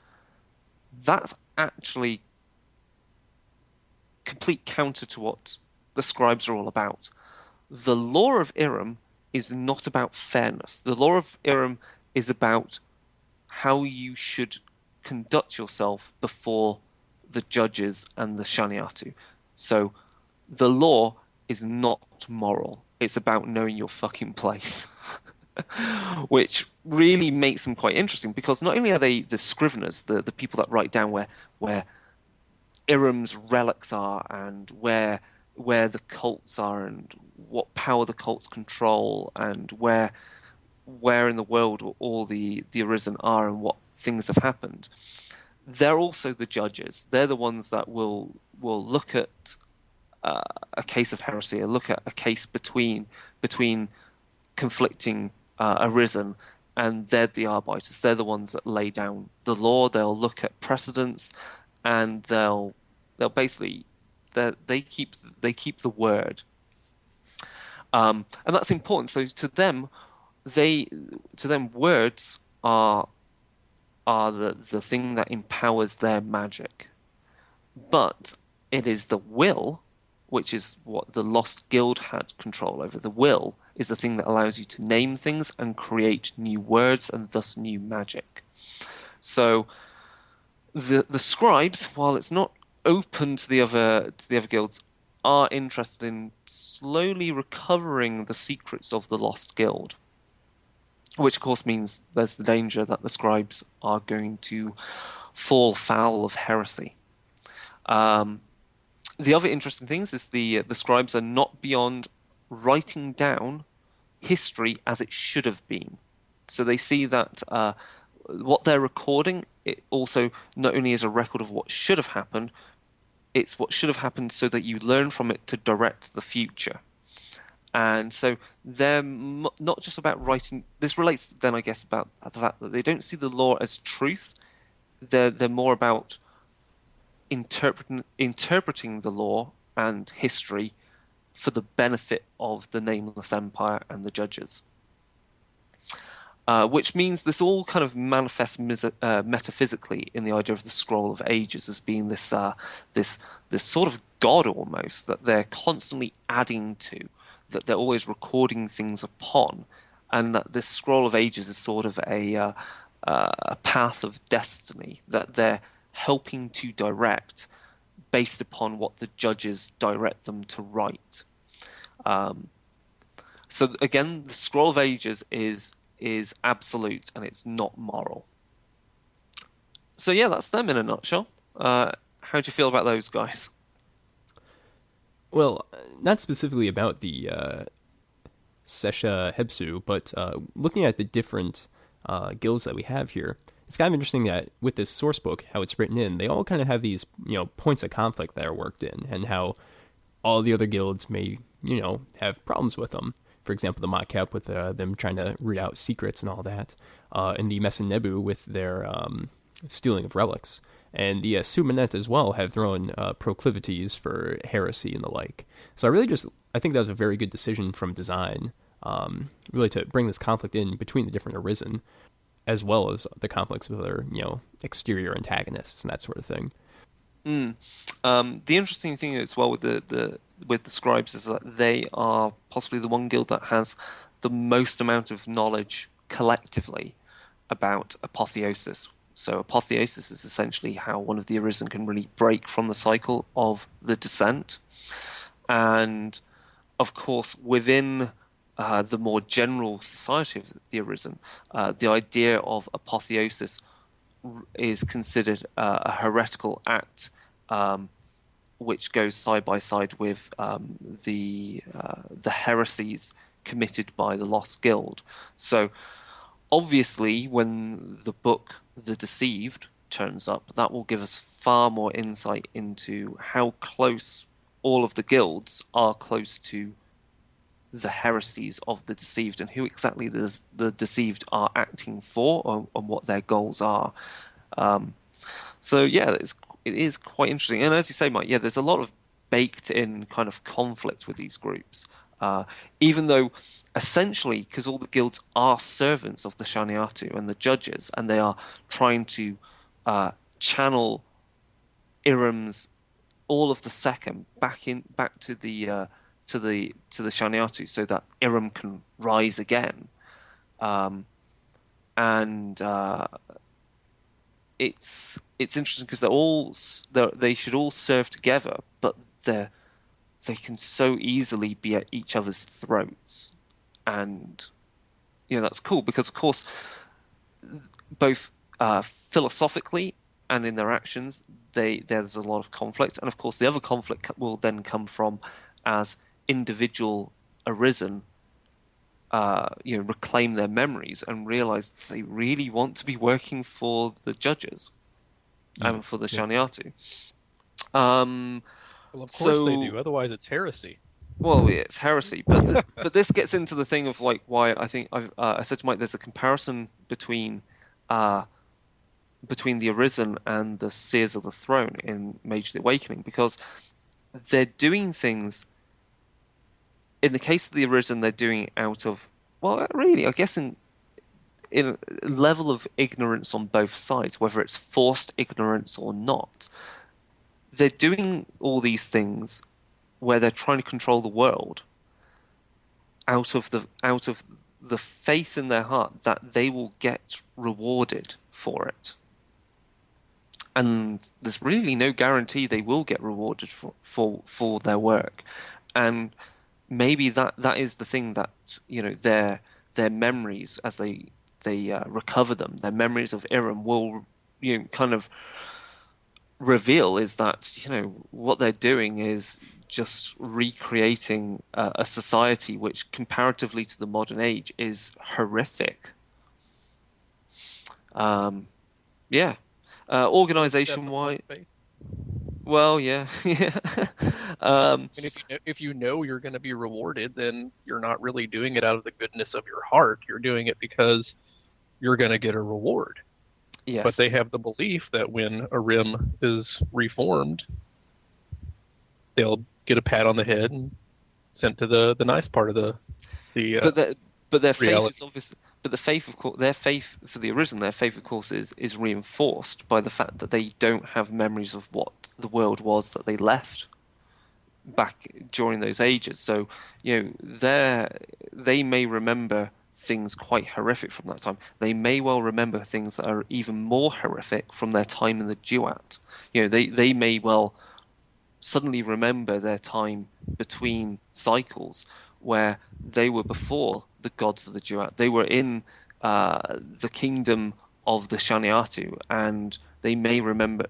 that's actually complete counter to what the scribes are all about. The law of Irem is not about fairness. The law of Irem is about how you should conduct yourself before the judges and the Shaniatu. So the law is not moral. It's about knowing your fucking place. Which really makes them quite interesting, because not only are they the scriveners, the people that write down where Irem's relics are, and where the cults are, and what power the cults control, and where in the world all the Arisen are, and what things have happened. They're also the judges. They're the ones that will look at a case of heresy, or look at a case between conflicting Arisen, and they're the arbiters. They're the ones that lay down the law. They'll look at precedents, and they'll basically they keep the word, and that's important. So to them, words are the thing that empowers their magic, but it is the will, which is what the Lost Guild had control over. The will is the thing that allows you to name things and create new words, and thus new magic. So the scribes, while it's not open to the other guilds, are interested in slowly recovering the secrets of the Lost Guild, which of course means there's the danger that the scribes are going to fall foul of heresy. The other interesting things is the scribes are not beyond writing down history as it should have been. So they see that what they're recording, it also not only is a record of what should have happened, it's what should have happened so that you learn from it to direct the future. And so they're not just about writing. This relates then, I guess, about the fact that they don't see the law as truth. They're more about interpreting the law and history for the benefit of the Nameless Empire and the judges. Which means this all kind of manifests metaphysically in the idea of the Scroll of Ages as being this sort of god almost that they're constantly adding to, that they're always recording things upon, and that this Scroll of Ages is sort of a path of destiny that they're helping to direct based upon what the judges direct them to write. So again, the Scroll of Ages is absolute and it's not moral. So yeah, that's them in a nutshell. How do you feel about those guys? Well, not specifically about the Sesha Hebsu, but looking at the different guilds that we have here, it's kind of interesting that with this source book, how it's written in, they all kind of have these, points of conflict that are worked in, and how all the other guilds may, have problems with them. For example, the Motcap with them trying to root out secrets and all that, and the Mesen Nebu with their stealing of relics. And the Sumanet as well have their own proclivities for heresy and the like. So I think that was a very good decision from design, really to bring this conflict in between the different Arisen, as well as the conflicts with their, exterior antagonists and that sort of thing. The interesting thing as well with the scribes is that they are possibly the one guild that has the most amount of knowledge collectively about apotheosis. So apotheosis is essentially how one of the Arisen can really break from the cycle of the descent. And of course, within the more general society of the Arisen, the idea of apotheosis is considered a heretical act, which goes side by side with the heresies committed by the Lost Guild. So obviously, when the book The Deceived turns up, that will give us far more insight into how close all of the guilds are close to the heresies of the Deceived, and who exactly the Deceived are acting for, and what their goals are. So yeah, it is quite interesting. And as you say, Mike, yeah, there's a lot of baked-in kind of conflict with these groups. Even though, essentially, because all the guilds are servants of the Shaniatu and the judges, and they are trying to channel Irem's all of the Second back to the Shaniatu, so that Irem can rise again. It's interesting because they should all serve together, but they can so easily be at each other's throats, and that's cool because, of course, both philosophically and in their actions, there's a lot of conflict, and of course the other conflict will then come from as individual Arisen reclaim their memories and realize they really want to be working for the judges and for the Shaniatu. Well, of course they do. Otherwise, it's heresy. Well, yeah, it's heresy, but but this gets into the thing of like why I think I said to Mike, there's a comparison between the Arisen and the Seers of the Throne in Mage of the Awakening, because they're doing things. In the case of the Arisen, they're doing it out of, well, really, I guess in a level of ignorance on both sides, whether it's forced ignorance or not. They're doing all these things where they're trying to control the world out of the faith in their heart that they will get rewarded for it. and there's really no guarantee they will get rewarded for their work. And maybe that is the thing that, their memories, as they recover them, their memories of Irem will, kind of reveal, is that, what they're doing is just recreating a society which, comparatively to the modern age, is horrific. Yeah. Organization wise, Faith. well, yeah, yeah. And if you know you're going to be rewarded, then you're not really doing it out of the goodness of your heart. You're doing it because you're going to get a reward. Yes. But they have the belief that when a rim is reformed, they'll get a pat on the head and sent to the nice part of the but their faith reality. is obviously, but the faith, of course, their faith for the Arisen, their faith, of course, is reinforced by the fact that they don't have memories of what the world was that they left back during those ages. So, they may remember things quite horrific from that time. They may well remember things that are even more horrific from their time in the Duat. They may well suddenly remember their time between cycles, where they were before the gods of the Duat. They were in the kingdom of the Shaniatu, and they may remember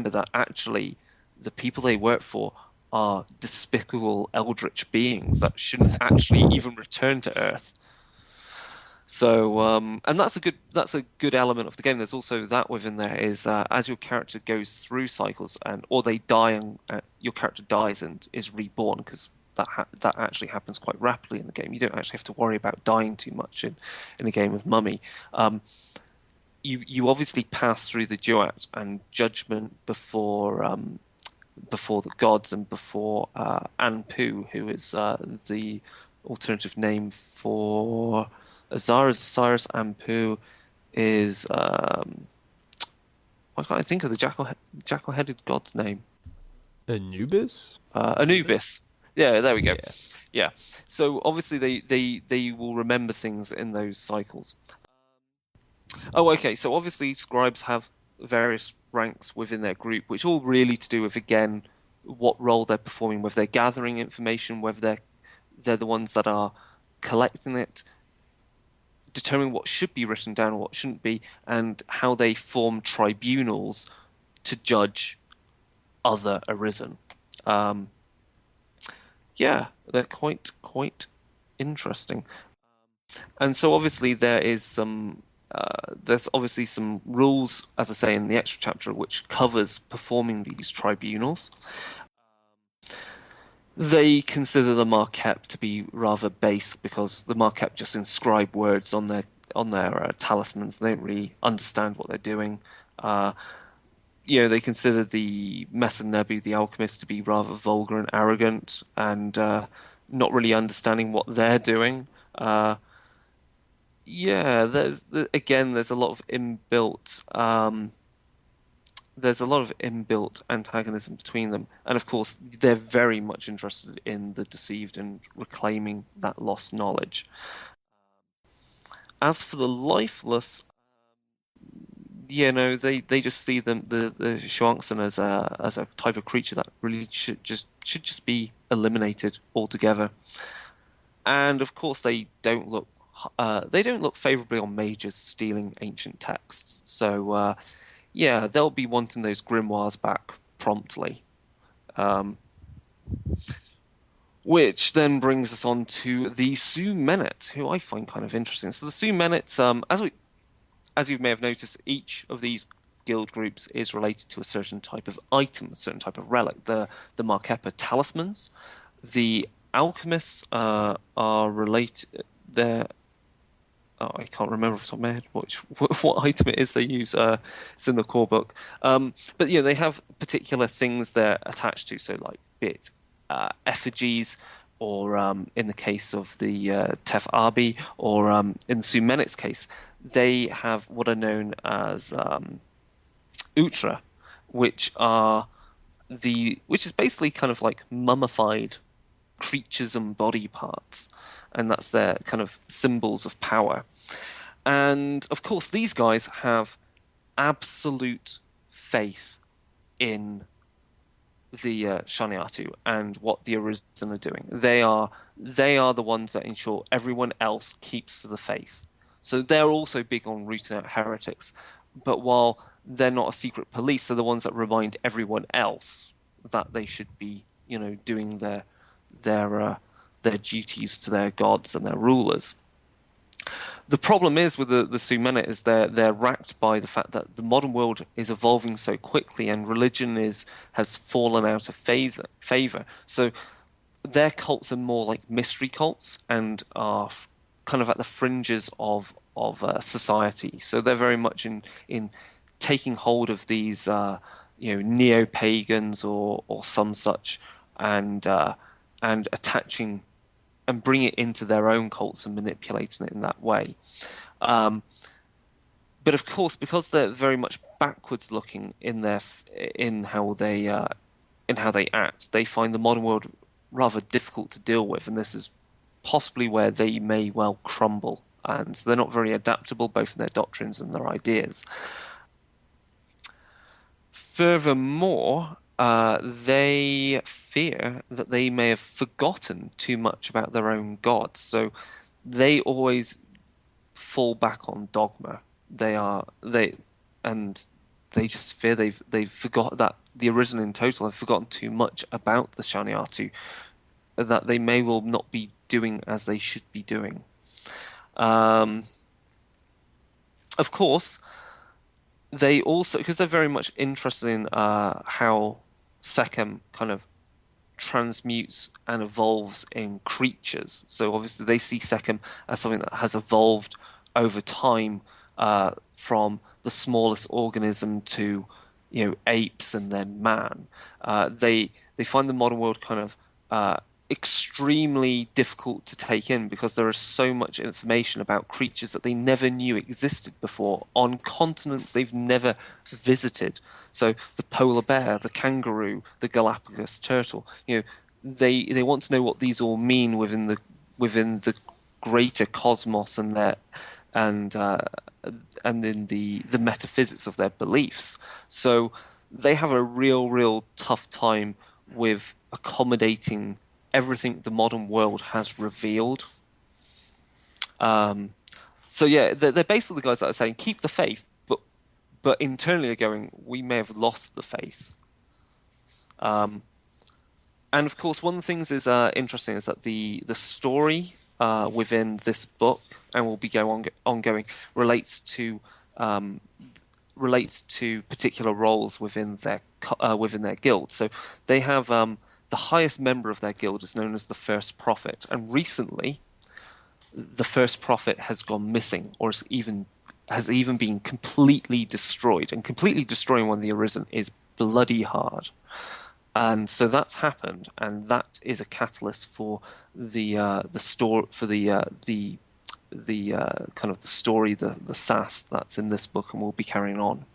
that actually the people they work for are despicable eldritch beings that shouldn't actually even return to Earth. So, and that's a good element of the game. There's also that within there is as your character goes through cycles, or they die, and your character dies and is reborn, because that actually happens quite rapidly in the game. You don't actually have to worry about dying too much in a game of Mummy. You obviously pass through the Duat and Judgment before the gods, and before Anpu, who is the alternative name for Azara's Osiris. Anpu is why can't I think of the jackal-headed god's name? Anubis? Anubis. Yeah, there we go. Yeah. Yeah. So obviously they will remember things in those cycles. Oh, okay. So obviously scribes have various ranks within their group, which all really to do with, again, what role they're performing, whether they're gathering information, whether they're the ones that are collecting it, determining what should be written down and what shouldn't be, and how they form tribunals to judge other Arisen. Yeah, they're quite interesting. And so obviously there's obviously some rules, as I say, in the extra chapter, which covers performing these tribunals. They consider the Marquette to be rather base, because the Marquette just inscribe words on their talismans. They don't really understand what they're doing. They consider the Messenebu, the alchemist, to be rather vulgar and arrogant, and not really understanding what they're doing. There's a lot of inbuilt antagonism between them, and of course they're very much interested in the deceived and reclaiming that lost knowledge. As for the lifeless, they just see the Shuangsun as a type of creature that really should just be eliminated altogether. And of course they don't look favorably on mages stealing ancient texts. So they'll be wanting those grimoires back promptly. Which then brings us on to the Su-Menet, who I find kind of interesting. So the Su-Menets, as you may have noticed, each of these guild groups is related to a certain type of item, a certain type of relic. The Marquepa talismans, the alchemists are related. I can't remember off the top of my head what item it is they use. It's in the core book. But they have particular things they're attached to. So like effigies, or in the case of the Tef Abi, or in the Su-Menet's case, they have what are known as Utra, which is basically kind of like mummified creatures and body parts, and that's their kind of symbols of power. And of course these guys have absolute faith in the Shaniatu and what the Arisen are doing. They are the ones that ensure everyone else keeps to the faith. So they're also big on rooting out heretics. But while they're not a secret police, they're the ones that remind everyone else that they should be, doing their duties to their gods and their rulers. The problem is with the Sumena is they're racked by the fact that the modern world is evolving so quickly and religion has fallen out of favor. So their cults are more like mystery cults and are kind of at the fringes of society. So they're very much in taking hold of these neo-pagans or some such and attaching and bring it into their own cults and manipulating it in that way. But of course, because they're very much backwards looking in how they act, they find the modern world rather difficult to deal with, and this is possibly where they may well crumble. And so they're not very adaptable, both in their doctrines and their ideas. Furthermore, they fear that they may have forgotten too much about their own gods, so they always fall back on dogma. They just fear they've forgotten that the Arisen in total have forgotten too much about the Shaniatu, that they may well not be doing as they should be doing. Of course, they also, because they're very much interested in how Sekhem kind of transmutes and evolves in creatures. So obviously they see Sekhem as something that has evolved over time from the smallest organism to apes and then man. They find the modern world kind of extremely difficult to take in because there is so much information about creatures that they never knew existed before on continents they've never visited. So the polar bear, the kangaroo, the Galapagos turtle, they want to know what these all mean within the greater cosmos and in the metaphysics of their beliefs. So they have a real tough time with accommodating everything the modern world has revealed. So yeah, they're basically the guys that are saying keep the faith, but internally are going, we may have lost the faith. And of course, one of the things is interesting is that the story within this book, and will be ongoing, relates to particular roles within their guild. So they have the highest member of their guild is known as the First Prophet, and recently the First Prophet has gone missing, or has even been completely destroyed. And completely destroying one of the Arisen is bloody hard. And so that's happened, and that is a catalyst for the story, for the kind of the story, the sass that's in this book, and we'll be carrying on.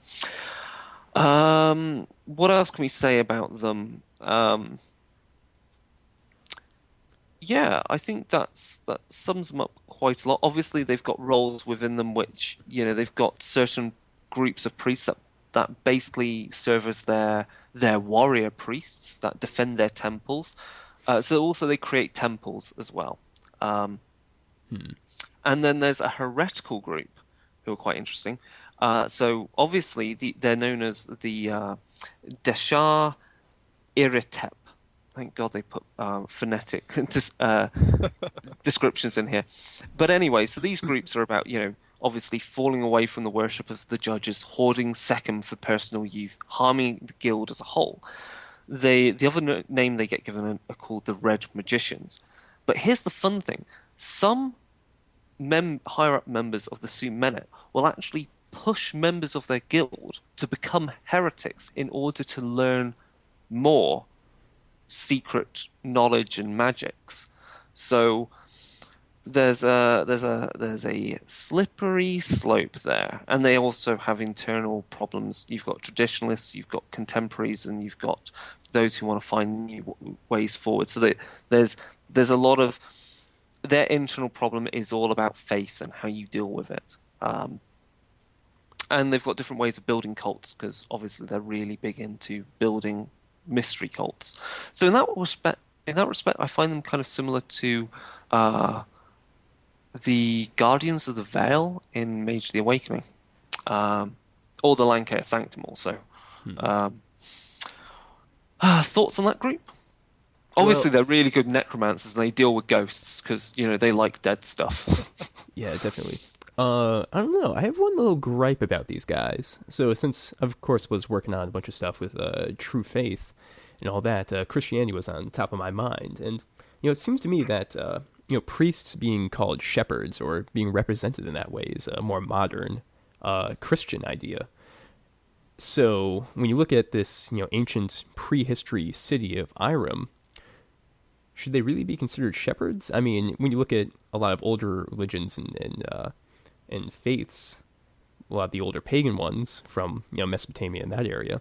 What else can we say about them? Yeah, I think that sums them up quite a lot. Obviously, they've got roles within them, which they've got certain groups of priests that basically serve as their warrior priests that defend their temples. So also they create temples as well. And then there's a heretical group who are quite interesting. So obviously they're known as the Deshar Iritep. Thank God they put phonetic descriptions in here. But anyway, so these groups are about, obviously falling away from the worship of the judges, hoarding Sekhem for personal use, harming the guild as a whole. The other name they get given are called the Red Magicians. But here's the fun thing. Some higher-up members of the Sumena will actually push members of their guild to become heretics in order to learn more secret knowledge and magics. So there's a slippery slope there, and they also have internal problems. You've got traditionalists, you've got contemporaries, and you've got those who want to find new ways forward. So there's a lot of their internal problem is all about faith and how you deal with it. And they've got different ways of building cults because obviously they're really big into building mystery cults. So in that respect, I find them kind of similar to uh, the Guardians of the Veil in Mage the Awakening, or the Lancashire Sanctum also. Um, thoughts on that group? Obviously, Well, they're really good necromancers and they deal with ghosts because, they like dead stuff. yeah, definitely. I don't know. I have one little gripe about these guys. So since, of course, was working on a bunch of stuff with True Faith and all that, Christianity was on top of my mind. And, it seems to me that, priests being called shepherds or being represented in that way is a more modern Christian idea. So when you look at this, ancient prehistory city of Irem, should they really be considered shepherds? I mean, when you look at a lot of older religions and faiths, a lot of the older pagan ones from Mesopotamia and that area,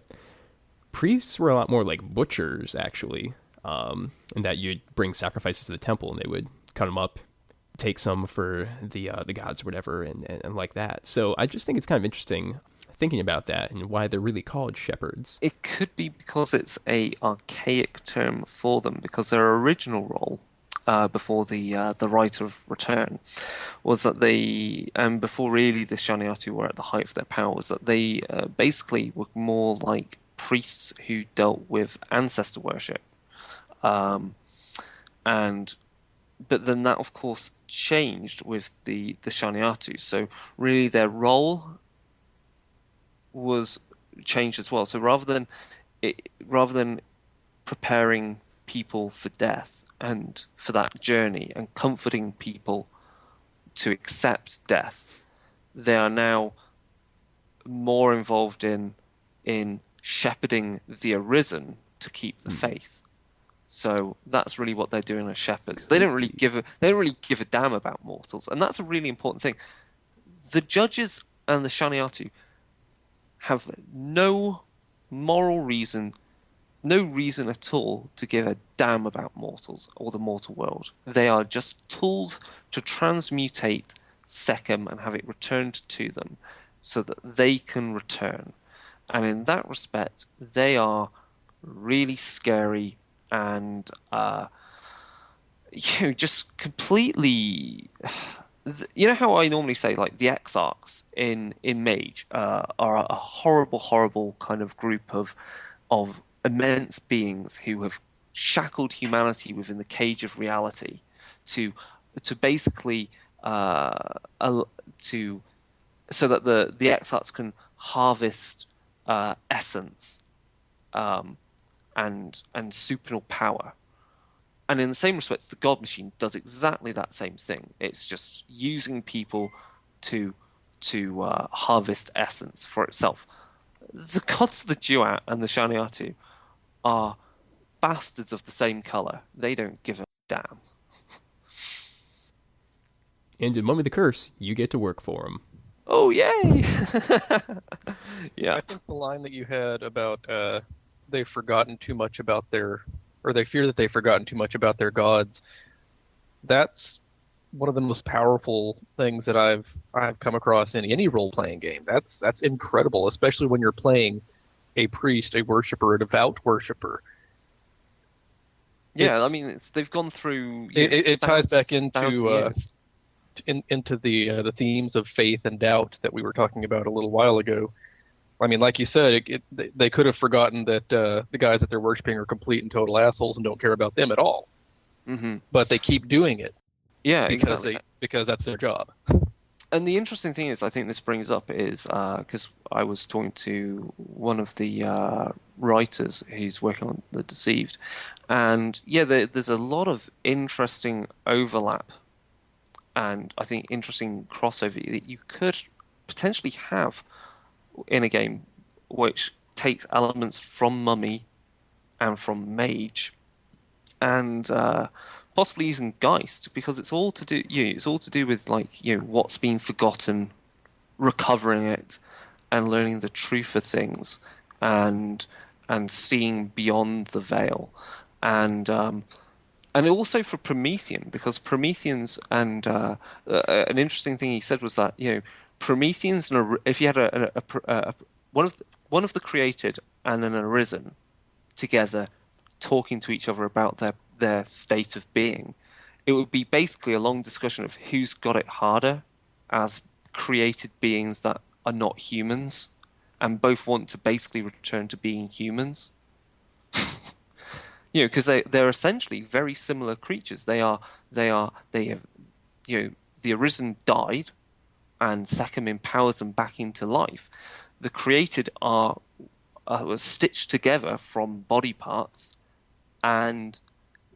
priests were a lot more like butchers actually, in that you'd bring sacrifices to the temple and they would cut them up, take some for the gods or whatever, and like that. So I just think it's kind of interesting thinking about that and why they're really called shepherds. It could be because it's a archaic term for them, because their original role, before the Rite of Return, was that they, and before really the Shaniatu were at the height of their power, was that they basically were more like priests who dealt with ancestor worship. And but then that of course changed with the Shaniatu. So really their role was changed as well. So rather than preparing people for death and for that journey and comforting people to accept death, they are now more involved in shepherding the arisen to keep the faith. So that's really what they're doing as shepherds. They don't really give a damn about mortals, and that's a really important thing. The judges and the Shaniatu have no moral reason, no reason at all to give a damn about mortals or the mortal world. They are just tools to transmutate Sekhem and have it returned to them so that they can return. And in that respect, they are really scary and just completely... You know how I normally say, like, the Exarchs in Mage are a horrible, horrible kind of group of immense beings who have shackled humanity within the cage of reality to basically so that the Exarchs can harvest essence and supernal power. And in the same respects, the God Machine does exactly that same thing. It's just using people to harvest essence for itself. The gods of the Duat and the Shaniatu are bastards of the same color. They don't give a damn. And in Mummy the Curse, you get to work for them. Oh, yay! Yeah. I think the line that you had about they've forgotten too much about or they fear that they've forgotten too much about their gods, that's one of the most powerful things that I've come across in any role-playing game. That's incredible, especially when you're playing a priest, a worshiper, a devout worshiper. Yeah, I mean, they've gone through... It ties back into years. the themes of faith and doubt that we were talking about a little while ago. I mean, like you said, they could have forgotten that the guys that they're worshiping are complete and total assholes and don't care about them at all. Mm-hmm. But they keep doing it. Yeah, exactly. Because that's their job. And the interesting thing is, I think this brings up is, because I was talking to one of the writers who's working on The Deceived, and yeah, there's a lot of interesting overlap and I think interesting crossover that you could potentially have in a game which takes elements from Mummy and from Mage and possibly even Geist, because it's all to do with, like, what's been forgotten, recovering it and learning the truth of things and seeing beyond the veil, and also for Promethean, because Prometheans, and an interesting thing he said was that Prometheans and if you had one of the created and an arisen together talking to each other about their state of being, it would be basically a long discussion of who's got it harder as created beings that are not humans and both want to basically return to being humans. Because they're essentially very similar creatures. They have, the arisen died and Sekhem empowers them back into life. The created are stitched together from body parts and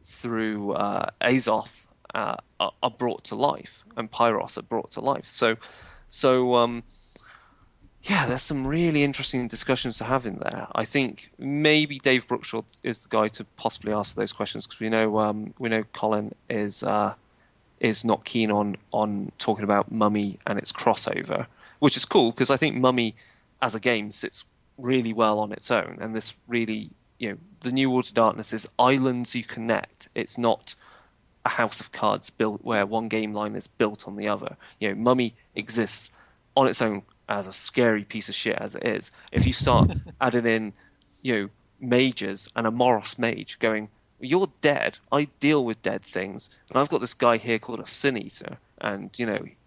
through Azoth are brought to life, and Pyros are brought to life. So there's some really interesting discussions to have in there. I think maybe Dave Brookshaw is the guy to possibly ask those questions, because we know Colin is not keen on talking about Mummy and its crossover, which is cool because I think Mummy as a game sits really well on its own, and this really, the New World of Darkness is islands you connect. It's not a house of cards built where one game line is built on the other. Mummy exists on its own as a scary piece of shit as it is. If you start adding in, mages and a Moros mage going, you're dead, I deal with dead things, and I've got this guy here called a Sin Eater, and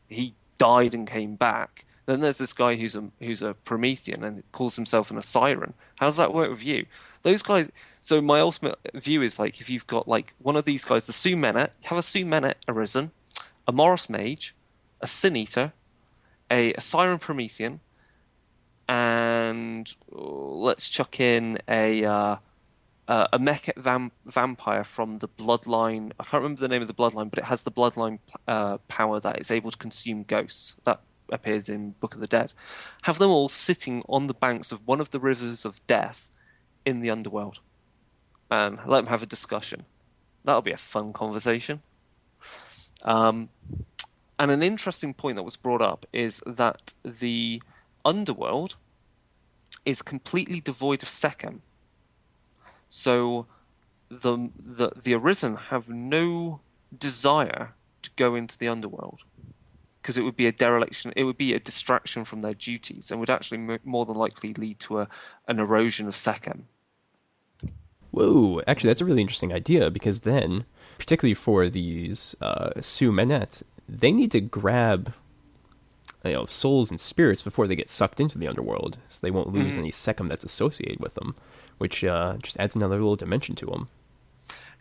he died and came back. Then there's this guy who's a Promethean and calls himself an Siren. How does that work with you? Those guys. So my ultimate view is like, if you've got like one of these guys, the Su Menet, have a Su Menet arisen, a Moros mage, a Sin Eater, a Siren Promethean, and let's chuck in a Mekhet vampire from the bloodline. I can't remember the name of the bloodline, but it has the bloodline power that is able to consume ghosts. That appears in Book of the Dead. Have them all sitting on the banks of one of the rivers of death in the underworld, and let them have a discussion. That'll be a fun conversation. And an interesting point that was brought up is that the underworld is completely devoid of Sekhem. So the Arisen have no desire to go into the underworld, because it would be a dereliction. It would be a distraction from their duties, and would actually more than likely lead to an erosion of Sekhem. Whoa, actually, that's a really interesting idea, because then, particularly for these Su Menet, they need to grab souls and spirits before they get sucked into the underworld, so they won't lose any Sekhem that's associated with them, which just adds another little dimension to them.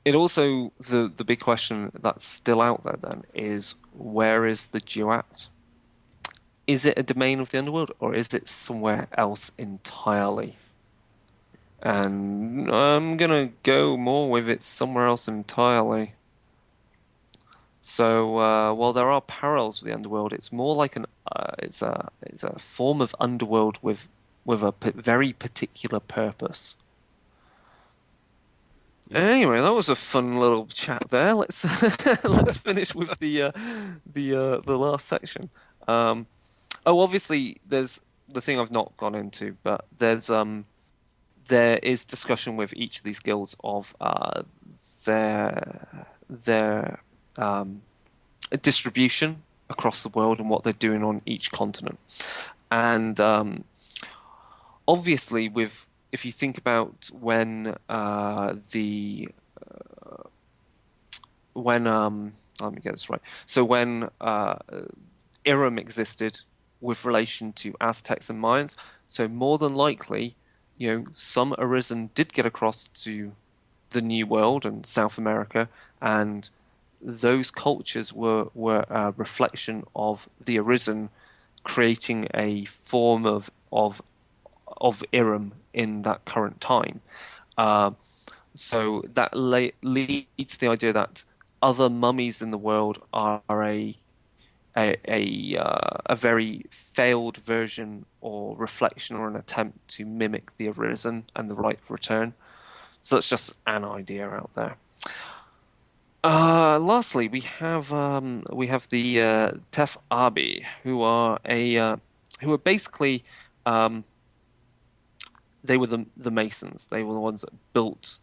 It also, the big question that's still out there then is, where is the Duat? Is it a domain of the underworld, or is it somewhere else entirely? And I'm going to go more with it somewhere else entirely. So while there are parallels with the underworld, it's more like it's a form of underworld with a very particular purpose. Anyway, that was a fun little chat there. Let's let's finish with the last section. Obviously, there's the thing I've not gone into, but there is discussion with each of these guilds of their distribution across the world and what they're doing on each continent, and obviously if you think about when let me get this right. So when Iram existed with relation to Aztecs and Mayans, so more than likely, some Arisen did get across to the New World and South America, and those cultures were a reflection of the Arisen creating a form of Iram in that current time. So that leads to the idea that other mummies in the world are a very failed version or reflection or an attempt to mimic the Arisen and the Right of Return. So that's just an idea out there. Lastly, we have the Tef Abi, who are basically they were the Masons. They were the ones that built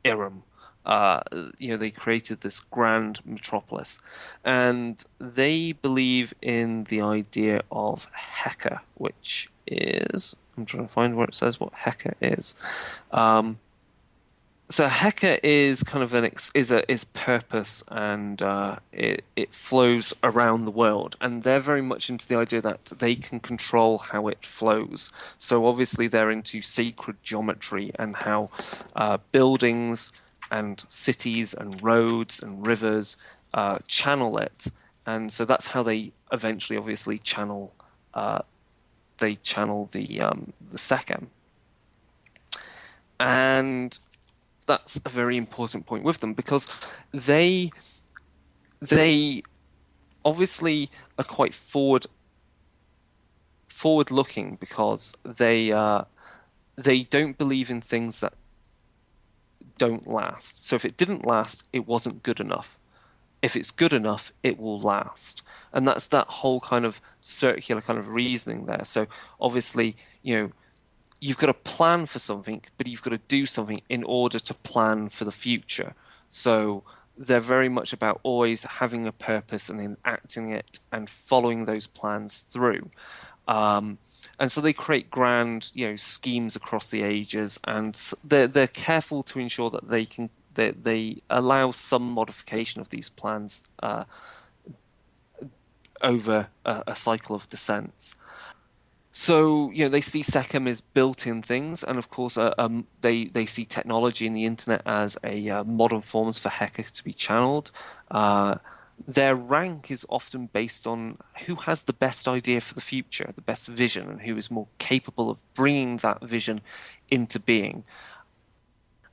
Iram. they created this grand metropolis, and they believe in the idea of Heka, which is, I'm trying to find where it says what Heka is. So Heka is kind of is purpose, and it flows around the world, and they're very much into the idea that they can control how it flows. So obviously they're into sacred geometry and how buildings and cities and roads and rivers channel it, and so that's how they eventually obviously channel the Sekhem, and that's a very important point with them, because they obviously are quite forward looking, because they don't believe in things that don't last. So if it didn't last, it wasn't good enough. If it's good enough, it will last. And that's that whole kind of circular kind of reasoning there. So obviously, you've got to plan for something, but you've got to do something in order to plan for the future. So they're very much about always having a purpose and enacting it and following those plans through. And so they create grand, schemes across the ages, and they're careful to ensure that they allow some modification of these plans over a cycle of descents. So, they see Sekhem as built-in things, and of course they see technology and the internet as a modern forms for Heka to be channeled. Their rank is often based on who has the best idea for the future, the best vision, and who is more capable of bringing that vision into being.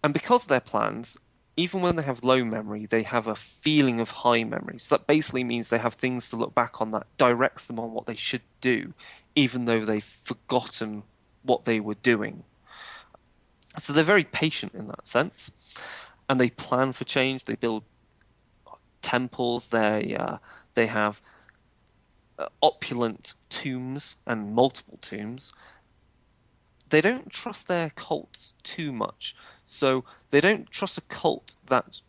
And because of their plans, even when they have low memory, they have a feeling of high memory. So that basically means they have things to look back on that directs them on what they should do, even though they've forgotten what they were doing. So they're very patient in that sense, and they plan for change. They build temples. They have opulent tombs and multiple tombs. They don't trust their cults too much. So they don't trust a cult that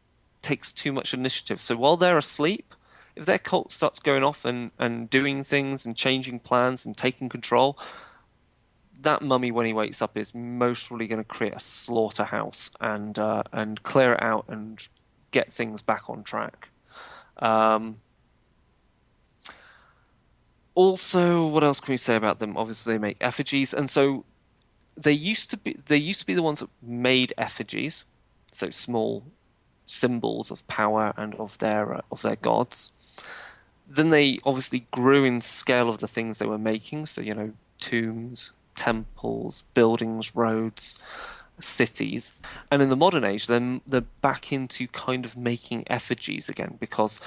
takes too much initiative. So while they're asleep, if their cult starts going off and doing things and changing plans and taking control, that mummy, when he wakes up, is most probably going to create a slaughterhouse and clear it out and get things back on track. Also, what else can we say about them? Obviously, they make effigies, and so they used to be the ones that made effigies, so small symbols of power and of their gods. Then they obviously grew in scale of the things they were making, so tombs, temples, buildings, roads, cities. And in the modern age, then they're back into kind of making effigies again, because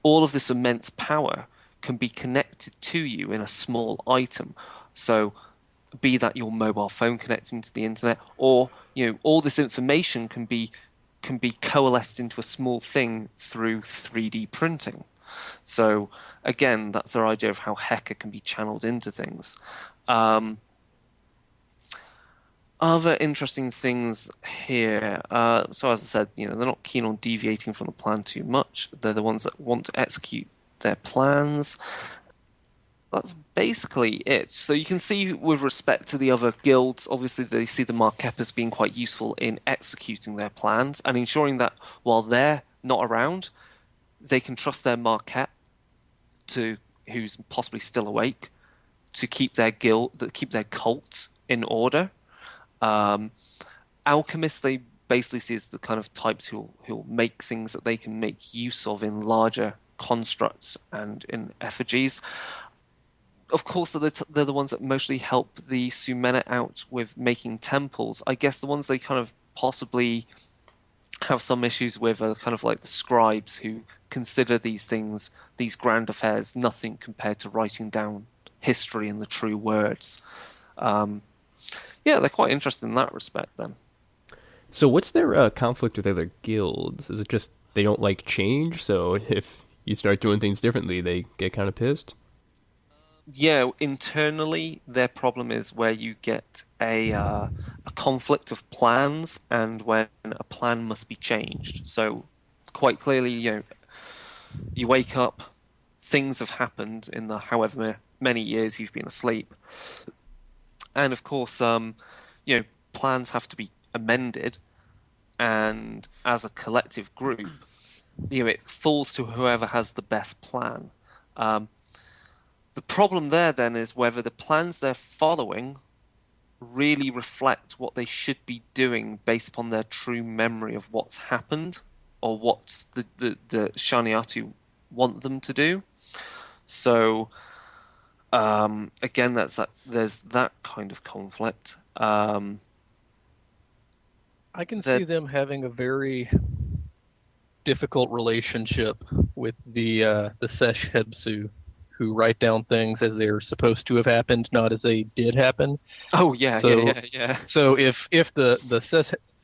all of this immense power can be connected to you in a small item. So be that your mobile phone connecting to the internet, or all this information can be coalesced into a small thing through 3D printing. So again, that's their idea of how Heka can be channeled into things. Other interesting things here. So as I said, they're not keen on deviating from the plan too much. They're the ones that want to execute their plans. That's basically it. So you can see with respect to the other guilds, obviously they see the Marquep as being quite useful in executing their plans and ensuring that while they're not around, they can trust their Marquep, who's possibly still awake, to keep their cult in order. Alchemists, they basically see as the kind of types who'll make things that they can make use of in larger constructs and in effigies. Of course, they're the ones that mostly help the Sumena out with making temples. I guess the ones they kind of possibly have some issues with are kind of like the scribes, who consider these things, these grand affairs, nothing compared to writing down history and the true words. They're quite interested in that respect then. So what's their conflict with other guilds? Is it just they don't like change, so if you start doing things differently, they get kind of pissed? Yeah, internally, their problem is where you get a conflict of plans and when a plan must be changed. So, quite clearly, you wake up, things have happened in the however many years you've been asleep, and of course, plans have to be amended, and as a collective group, it falls to whoever has the best plan. Um, the problem there then is whether the plans they're following really reflect what they should be doing based upon their true memory of what's happened or what the Shaniatu want them to do. So again, there's that kind of conflict. I can That see them having a very difficult relationship with the Sesh Hebsu, who write down things as they're supposed to have happened, not as they did happen. oh yeah, yeah, So yeah, yeah. so if the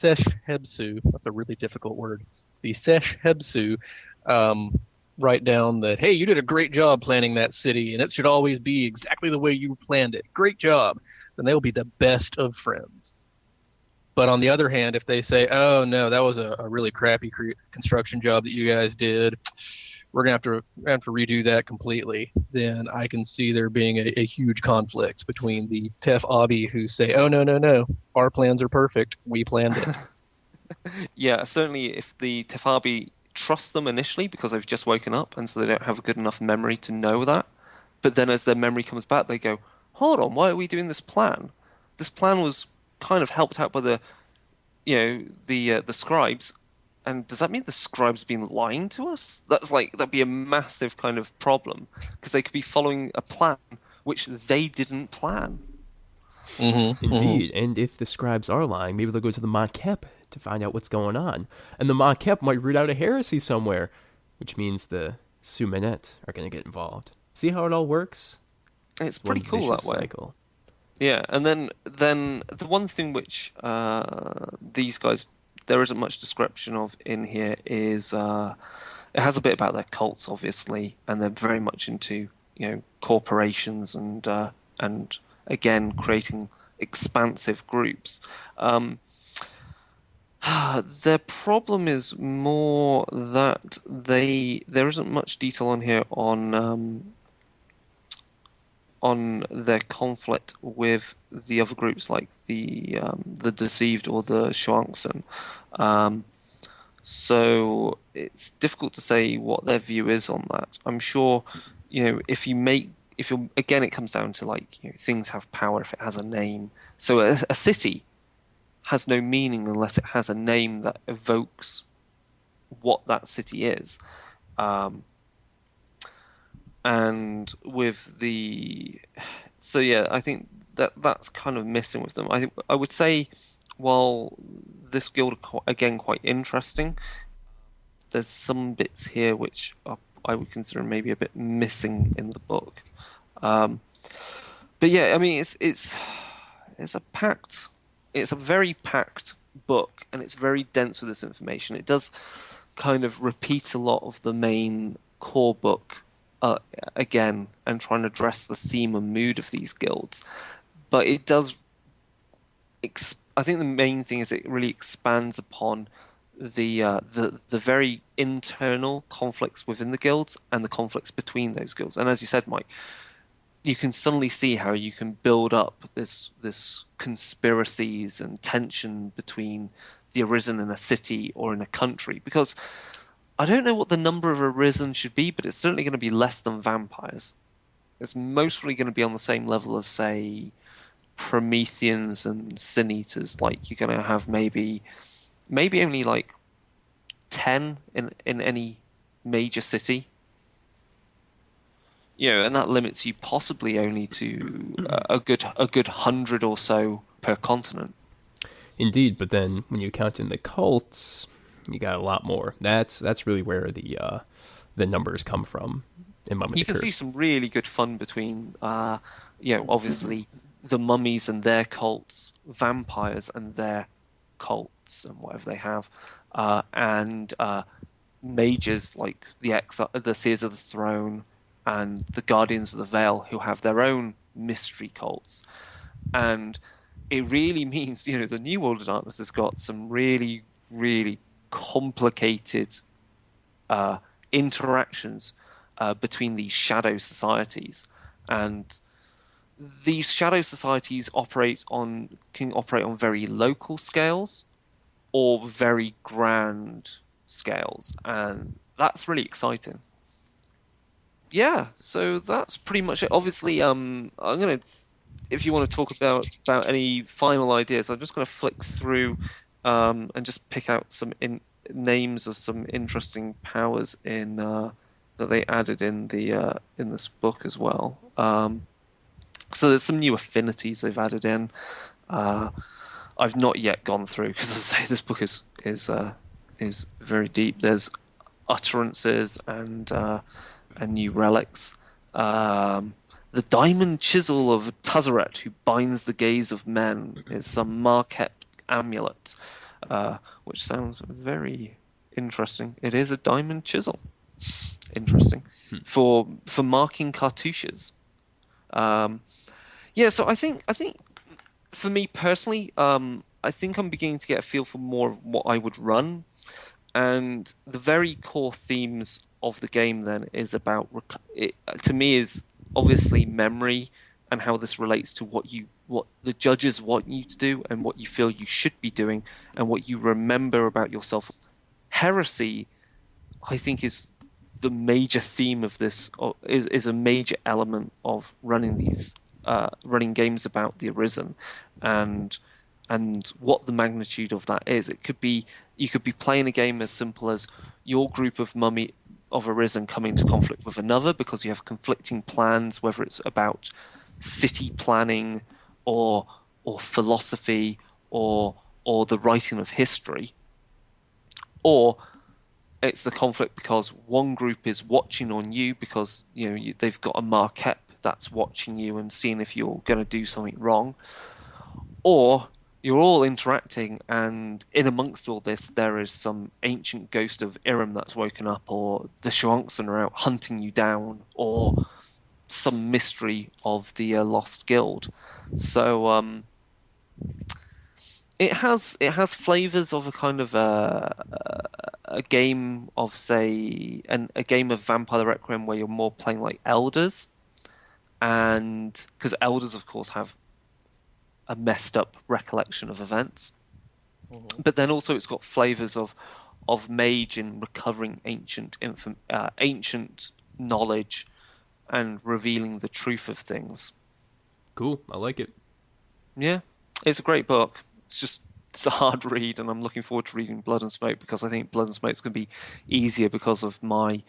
Sesh Hebsu, that's a really difficult word, the Sesh Hebsu write down that, hey, you did a great job planning that city, and it should always be exactly the way you planned it. Great job. Then they'll be the best of friends. But on the other hand, if they say, oh, no, that was a really crappy construction job that you guys did, we're going to have to redo that completely, then I can see there being a huge conflict between the Tef Abi who say, oh, no, no, no, our plans are perfect. We planned it. Yeah, certainly if the Tefabi trust them initially because they've just woken up and so they don't have a good enough memory to know that. But then as their memory comes back, they go, hold on, why are we doing this plan? This plan was kind of helped out by the scribes. And does that mean the scribes been lying to us? That'd be a massive kind of problem because they could be following a plan which they didn't plan. Indeed, and if the scribes are lying, maybe they'll go to the Mankep to find out what's going on. And the Mankep might root out a heresy somewhere, which means the Sumanet are going to get involved. See how it all works? It's pretty One cool that vicious way. cycle. Yeah, and then the one thing which these guys there isn't much description of in here is it has a bit about their cults, obviously, and they're very much into corporations and again creating expansive groups. Their problem is more that there isn't much detail on here on their conflict with the other groups like the Deceived or the Shuangsen. So it's difficult to say what their view is on that. I'm sure, if you're again, it comes down to things have power if it has a name. So a city has no meaning unless it has a name that evokes what that city is. And with I think that's kind of missing with them. I would say, while this guild are again quite interesting, there's some bits here which I would consider maybe a bit missing in the book. But yeah, I mean it's a very packed book, and it's very dense with this information. It does kind of repeat a lot of the main core book again, and trying to address the theme and mood of these guilds. But it does. I think the main thing is it really expands upon the very internal conflicts within the guilds and the conflicts between those guilds. And as you said, Mike, you can suddenly see how you can build up this conspiracies and tension between the Arisen in a city or in a country, because I don't know what the number of Arisen should be, but it's certainly going to be less than vampires. It's mostly going to be on the same level as, say, Prometheans and Sin Eaters. Like, you're going to have maybe only 10 in any major city. And that limits you possibly only to a good 100 or so per continent. Indeed, but then when you count in the cults, you got a lot more. That's really where the numbers come from. You can see some really good fun between, obviously the mummies and their cults, vampires and their cults and whatever they have, and mages like the Seers of the Throne and the Guardians of the Veil, who have their own mystery cults. And it really means, the New World of Darkness has got some really, really complicated interactions between these shadow societies. And these shadow societies can operate on very local scales or very grand scales. And that's really exciting. Yeah, so that's pretty much it. Obviously, I'm gonna, if you want to talk about any final ideas, I'm just gonna flick through and just pick out some names of some interesting powers that they added in this book as well. So there's some new affinities they've added in. I've not yet gone through because, as I say, this book is very deep. There's utterances and new relics. The diamond chisel of Tazaret, who binds the gaze of men, is some Marquette amulet, which sounds very interesting. It is a diamond chisel. Interesting. For marking cartouches. So I think for me personally, I think I'm beginning to get a feel for more of what I would run, and the very core themes of the game then is about to me is obviously memory and how this relates to what the judges want you to do and what you feel you should be doing and what you remember about yourself. Heresy, I think, is the major theme of this, is a major element of running these running games about the Arisen, and what the magnitude of that is. You could be playing a game as simple as your group of Arisen come into conflict with another because you have conflicting plans, whether it's about city planning or philosophy or the writing of history, or it's the conflict because one group is watching on you because they've got a Marquette that's watching you and seeing if you're going to do something wrong, or you're all interacting, and in amongst all this, there is some ancient ghost of Irem that's woken up, or the Shuangsun are out hunting you down, or some mystery of the Lost Guild. So it has flavors of a kind of a game of, say, a game of Vampire the Requiem where you're more playing like elders, and because elders, of course, have a messed up recollection of events. Mm-hmm. But then also it's got flavors of mage in recovering ancient knowledge and revealing the truth of things. Cool, I like it. Yeah, it's a great book. It's a hard read, and I'm looking forward to reading Blood and Smoke because I think Blood and Smoke is going to be easier because of my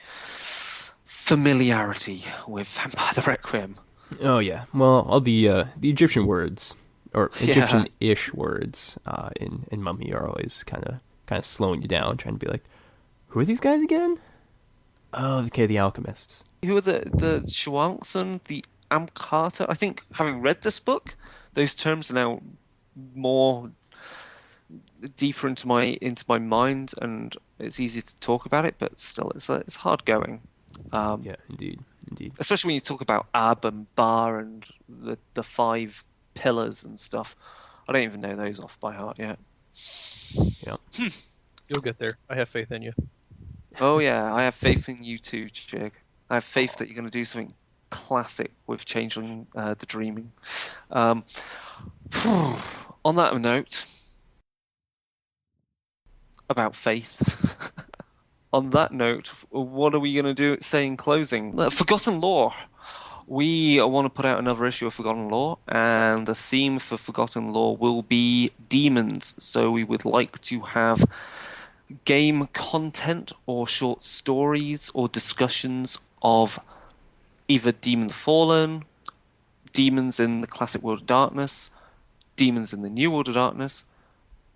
familiarity with Vampire the Requiem. Oh yeah, well, all the Egyptian words or Egyptian-ish words in Mummy are always kind of slowing you down, trying to be like, who are these guys again? Oh, okay, the alchemists. Who are the Shuangsun, the Amkata? I think, having read this book, those terms are now more deeper into my mind, and it's easy to talk about it, but still, it's hard going. Yeah, indeed. Especially when you talk about Ab and Bar and the 5 pillars and stuff. I don't even know those off by heart yet. Yeah. You'll get there. I have faith in you. Oh yeah, I have faith in you too, Chigg. I have faith that you're going to do something classic with Changeling the Dreaming. On that note, about faith. On that note, what are we going to say in closing? Forgotten Lore. We want to put out another issue of Forgotten Lore, and the theme for Forgotten Lore will be demons. So we would like to have game content or short stories or discussions of either Demon the Fallen, demons in the classic World of Darkness, demons in the New World of Darkness,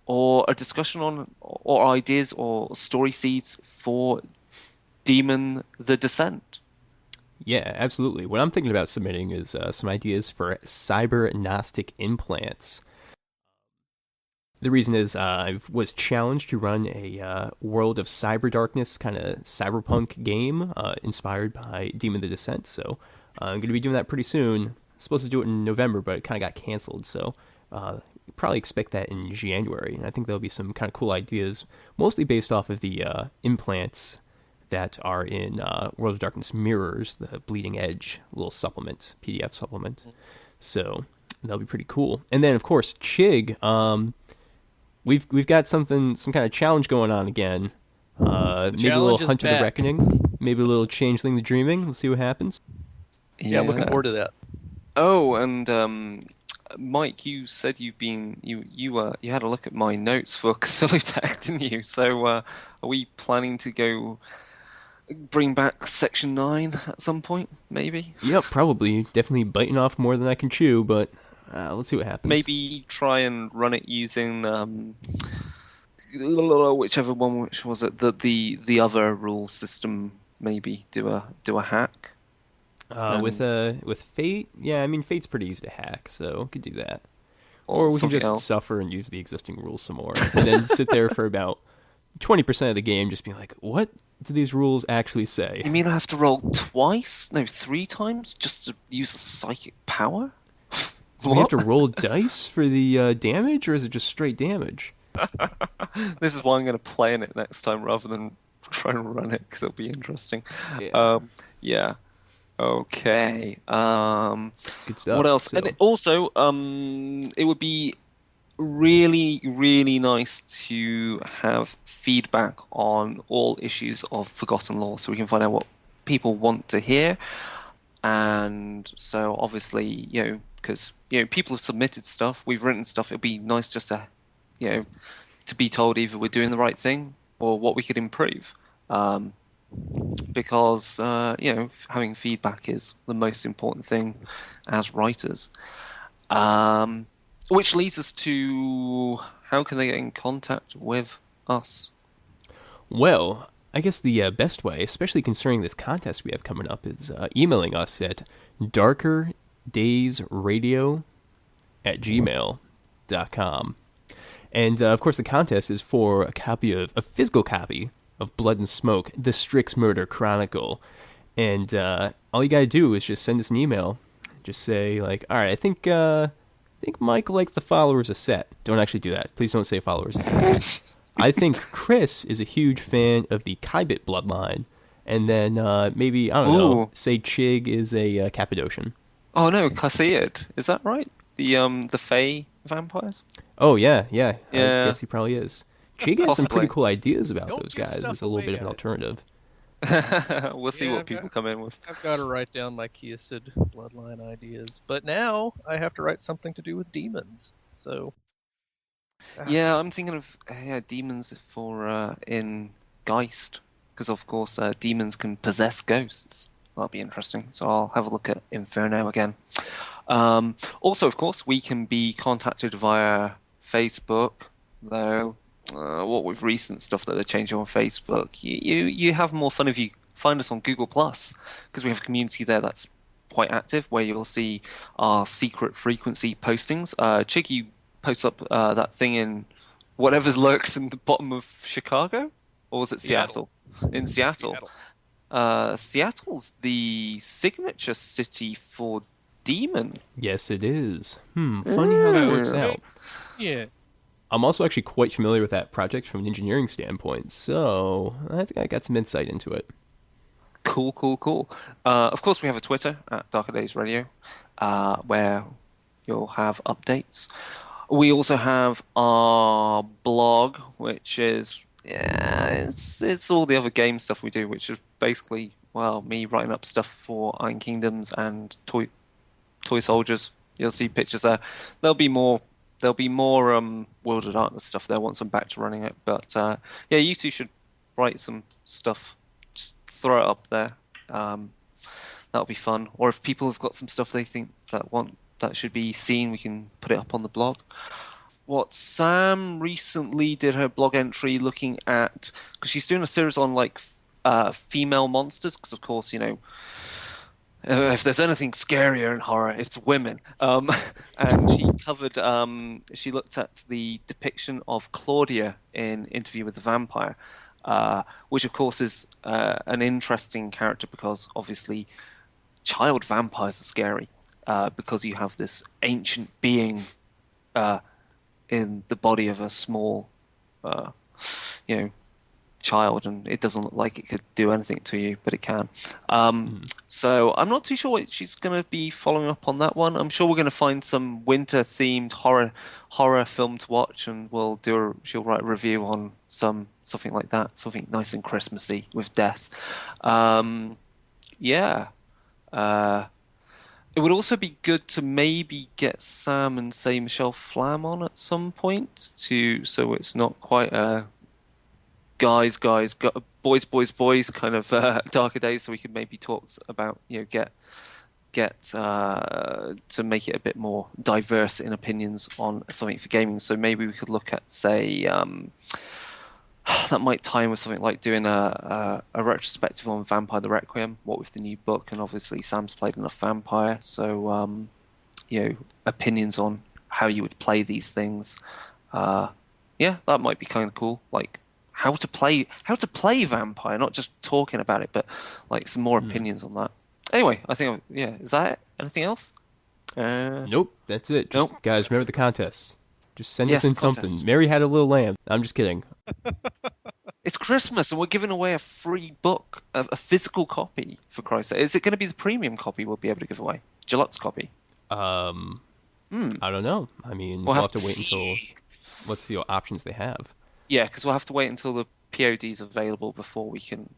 or a discussion on or ideas or story seeds for Demon the Descent. Yeah, absolutely. What I'm thinking about submitting is some ideas for cyber Gnostic implants. The reason is I was challenged to run a World of Cyber Darkness kind of cyberpunk game inspired by Demon the Descent. So I'm going to be doing that pretty soon. Supposed to do it in November, but it kind of got canceled. So probably expect that in January. And I think there'll be some kind of cool ideas, mostly based off of the implants that are in World of Darkness Mirrors, the Bleeding Edge little supplement, PDF supplement. So that'll be pretty cool. And then, of course, Chigg. We've got some kind of challenge going on again. Maybe a little Hunt of the Reckoning. Maybe a little Changeling the Dreaming. Let's see what happens. Yeah, I'm looking forward to that. Oh, and Mike, you said you had a look at my notes for Cthulhu Tech, didn't you? So are we planning to go bring back Section 9 at some point, maybe? Yep, probably. Definitely biting off more than I can chew, but let's see what happens. Maybe try and run it using whichever one, which was it? The other rule system. Maybe do a hack. With Fate, yeah, I mean Fate's pretty easy to hack, so we could do that. Or we can just suffer and use the existing rules some more, and then sit there for about 20% of the game, just being like, "What do these rules actually say?" You mean I have to roll twice? No, 3 times just to use a psychic power? Do we have to roll dice for the damage, or is it just straight damage? This is why I'm going to play in it next time rather than try and run it, because it'll be interesting. Yeah. Yeah. Okay. Good stuff. What else? So, And also, it would be really, really nice to have feedback on all issues of Forgotten Lore, so we can find out what people want to hear. And so, obviously, because people have submitted stuff, we've written stuff. It'd be nice just to, to be told either we're doing the right thing or what we could improve. Because having feedback is the most important thing as writers. Which leads us to how can they get in contact with us? Well, I guess the best way, especially concerning this contest we have coming up, is emailing us at darkerdaysradio@gmail.com. And, of course, the contest is for a physical copy of Blood and Smoke, the Strix Murder Chronicle. And all you gotta do is just send us an email. Just say, like, all right, I think Mike likes the Followers a set. Don't actually do that. Please don't say Followers a set. I think Chris is a huge fan of the Kybit bloodline. And then maybe, I don't know, say Chigg is a Cappadocian. Oh, no, Casiad. Is that right? The Fey vampires? Oh, yeah. I guess he probably is. Chigg has some pretty cool ideas about those guys. It's a little bit of an alternative. We'll see what people come in with. I've got to write down my Kiasid bloodline ideas. But now I have to write something to do with demons. So... Yeah, I'm thinking of demons for in Geist. Because, of course, demons can possess ghosts. That'll be interesting. So I'll have a look at Inferno again. Also, of course, we can be contacted via Facebook, though. What with recent stuff that they're changing on Facebook, you have more fun if you find us on Google Plus, because we have a community there that's quite active, where you'll see our secret frequency postings. Chigg, you post up that thing in whatever lurks in the bottom of Chicago, or was it Seattle? In Seattle. Seattle's the signature city for Demon. Yes, it is. Funny how that works out. Yeah. I'm also actually quite familiar with that project from an engineering standpoint, so I think I got some insight into it. Cool. Of course, we have a Twitter at Darker Days Radio, where you'll have updates. We also have our blog, which is it's all the other game stuff we do, which is basically me writing up stuff for Iron Kingdoms and Toy Soldiers. You'll see pictures there. There'll be more World of Darkness stuff there once I'm back to running it. But you two should write some stuff. Just throw it up there. That'll be fun. Or if people have got some stuff they think that should be seen, we can put it up on the blog. What Sam recently did her blog entry looking at, because she's doing a series on female monsters, because of course if there's anything scarier in horror, it's women. And she covered, she looked at the depiction of Claudia in Interview with the Vampire, which of course is an interesting character because obviously child vampires are scary because you have this ancient being in the body of a small, you know, child, and it doesn't look like it could do anything to you, but it can. So I'm not too sure what she's going to be following up on that one. I'm sure we're going to find some winter-themed horror film to watch, and she'll write a review on something like that, something nice and Christmassy with death. Yeah. It would also be good to maybe get Sam and say Michelle Flam on at some point so it's not quite a boys kind of darker days, so we could maybe talk about, get to make it a bit more diverse in opinions on something for gaming. So maybe we could look at, say, that might tie in with something like doing a retrospective on Vampire the Requiem, what with the new book, and obviously Sam's played enough Vampire, so opinions on how you would play these things. Yeah, that might be kind of cool, like how to play Vampire, not just talking about it, but like some more opinions on that. Anyway, I think is that it? Anything else? Nope, that's it. Nope. Guys, remember the contest. Just send us in contest. something. Mary had a little lamb. I'm just kidding. It's Christmas and we're giving away a free book, a physical copy, for Christ's sake. Is it going to be the premium copy we'll be able to give away? Deluxe copy? I don't know. I mean, we'll have to wait until let's see what options they have. Yeah, because we'll have to wait until the POD's available before we can,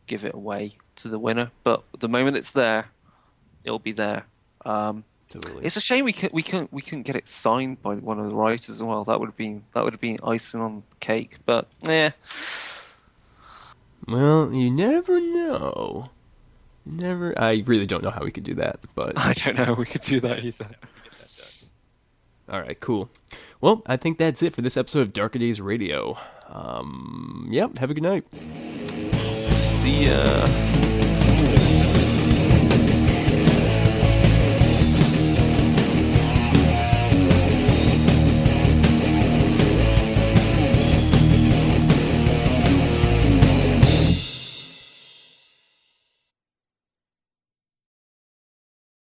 give it away to the winner. But the moment it's there, it'll be there. Totally. It's a shame we couldn't get it signed by one of the writers as well. That would have been icing on the cake. But yeah. Well, you never know. I really don't know how we could do that, but I don't know how we could do that either. All right, cool. Well, I think that's it for this episode of Darker Days Radio. Have a good night. See ya.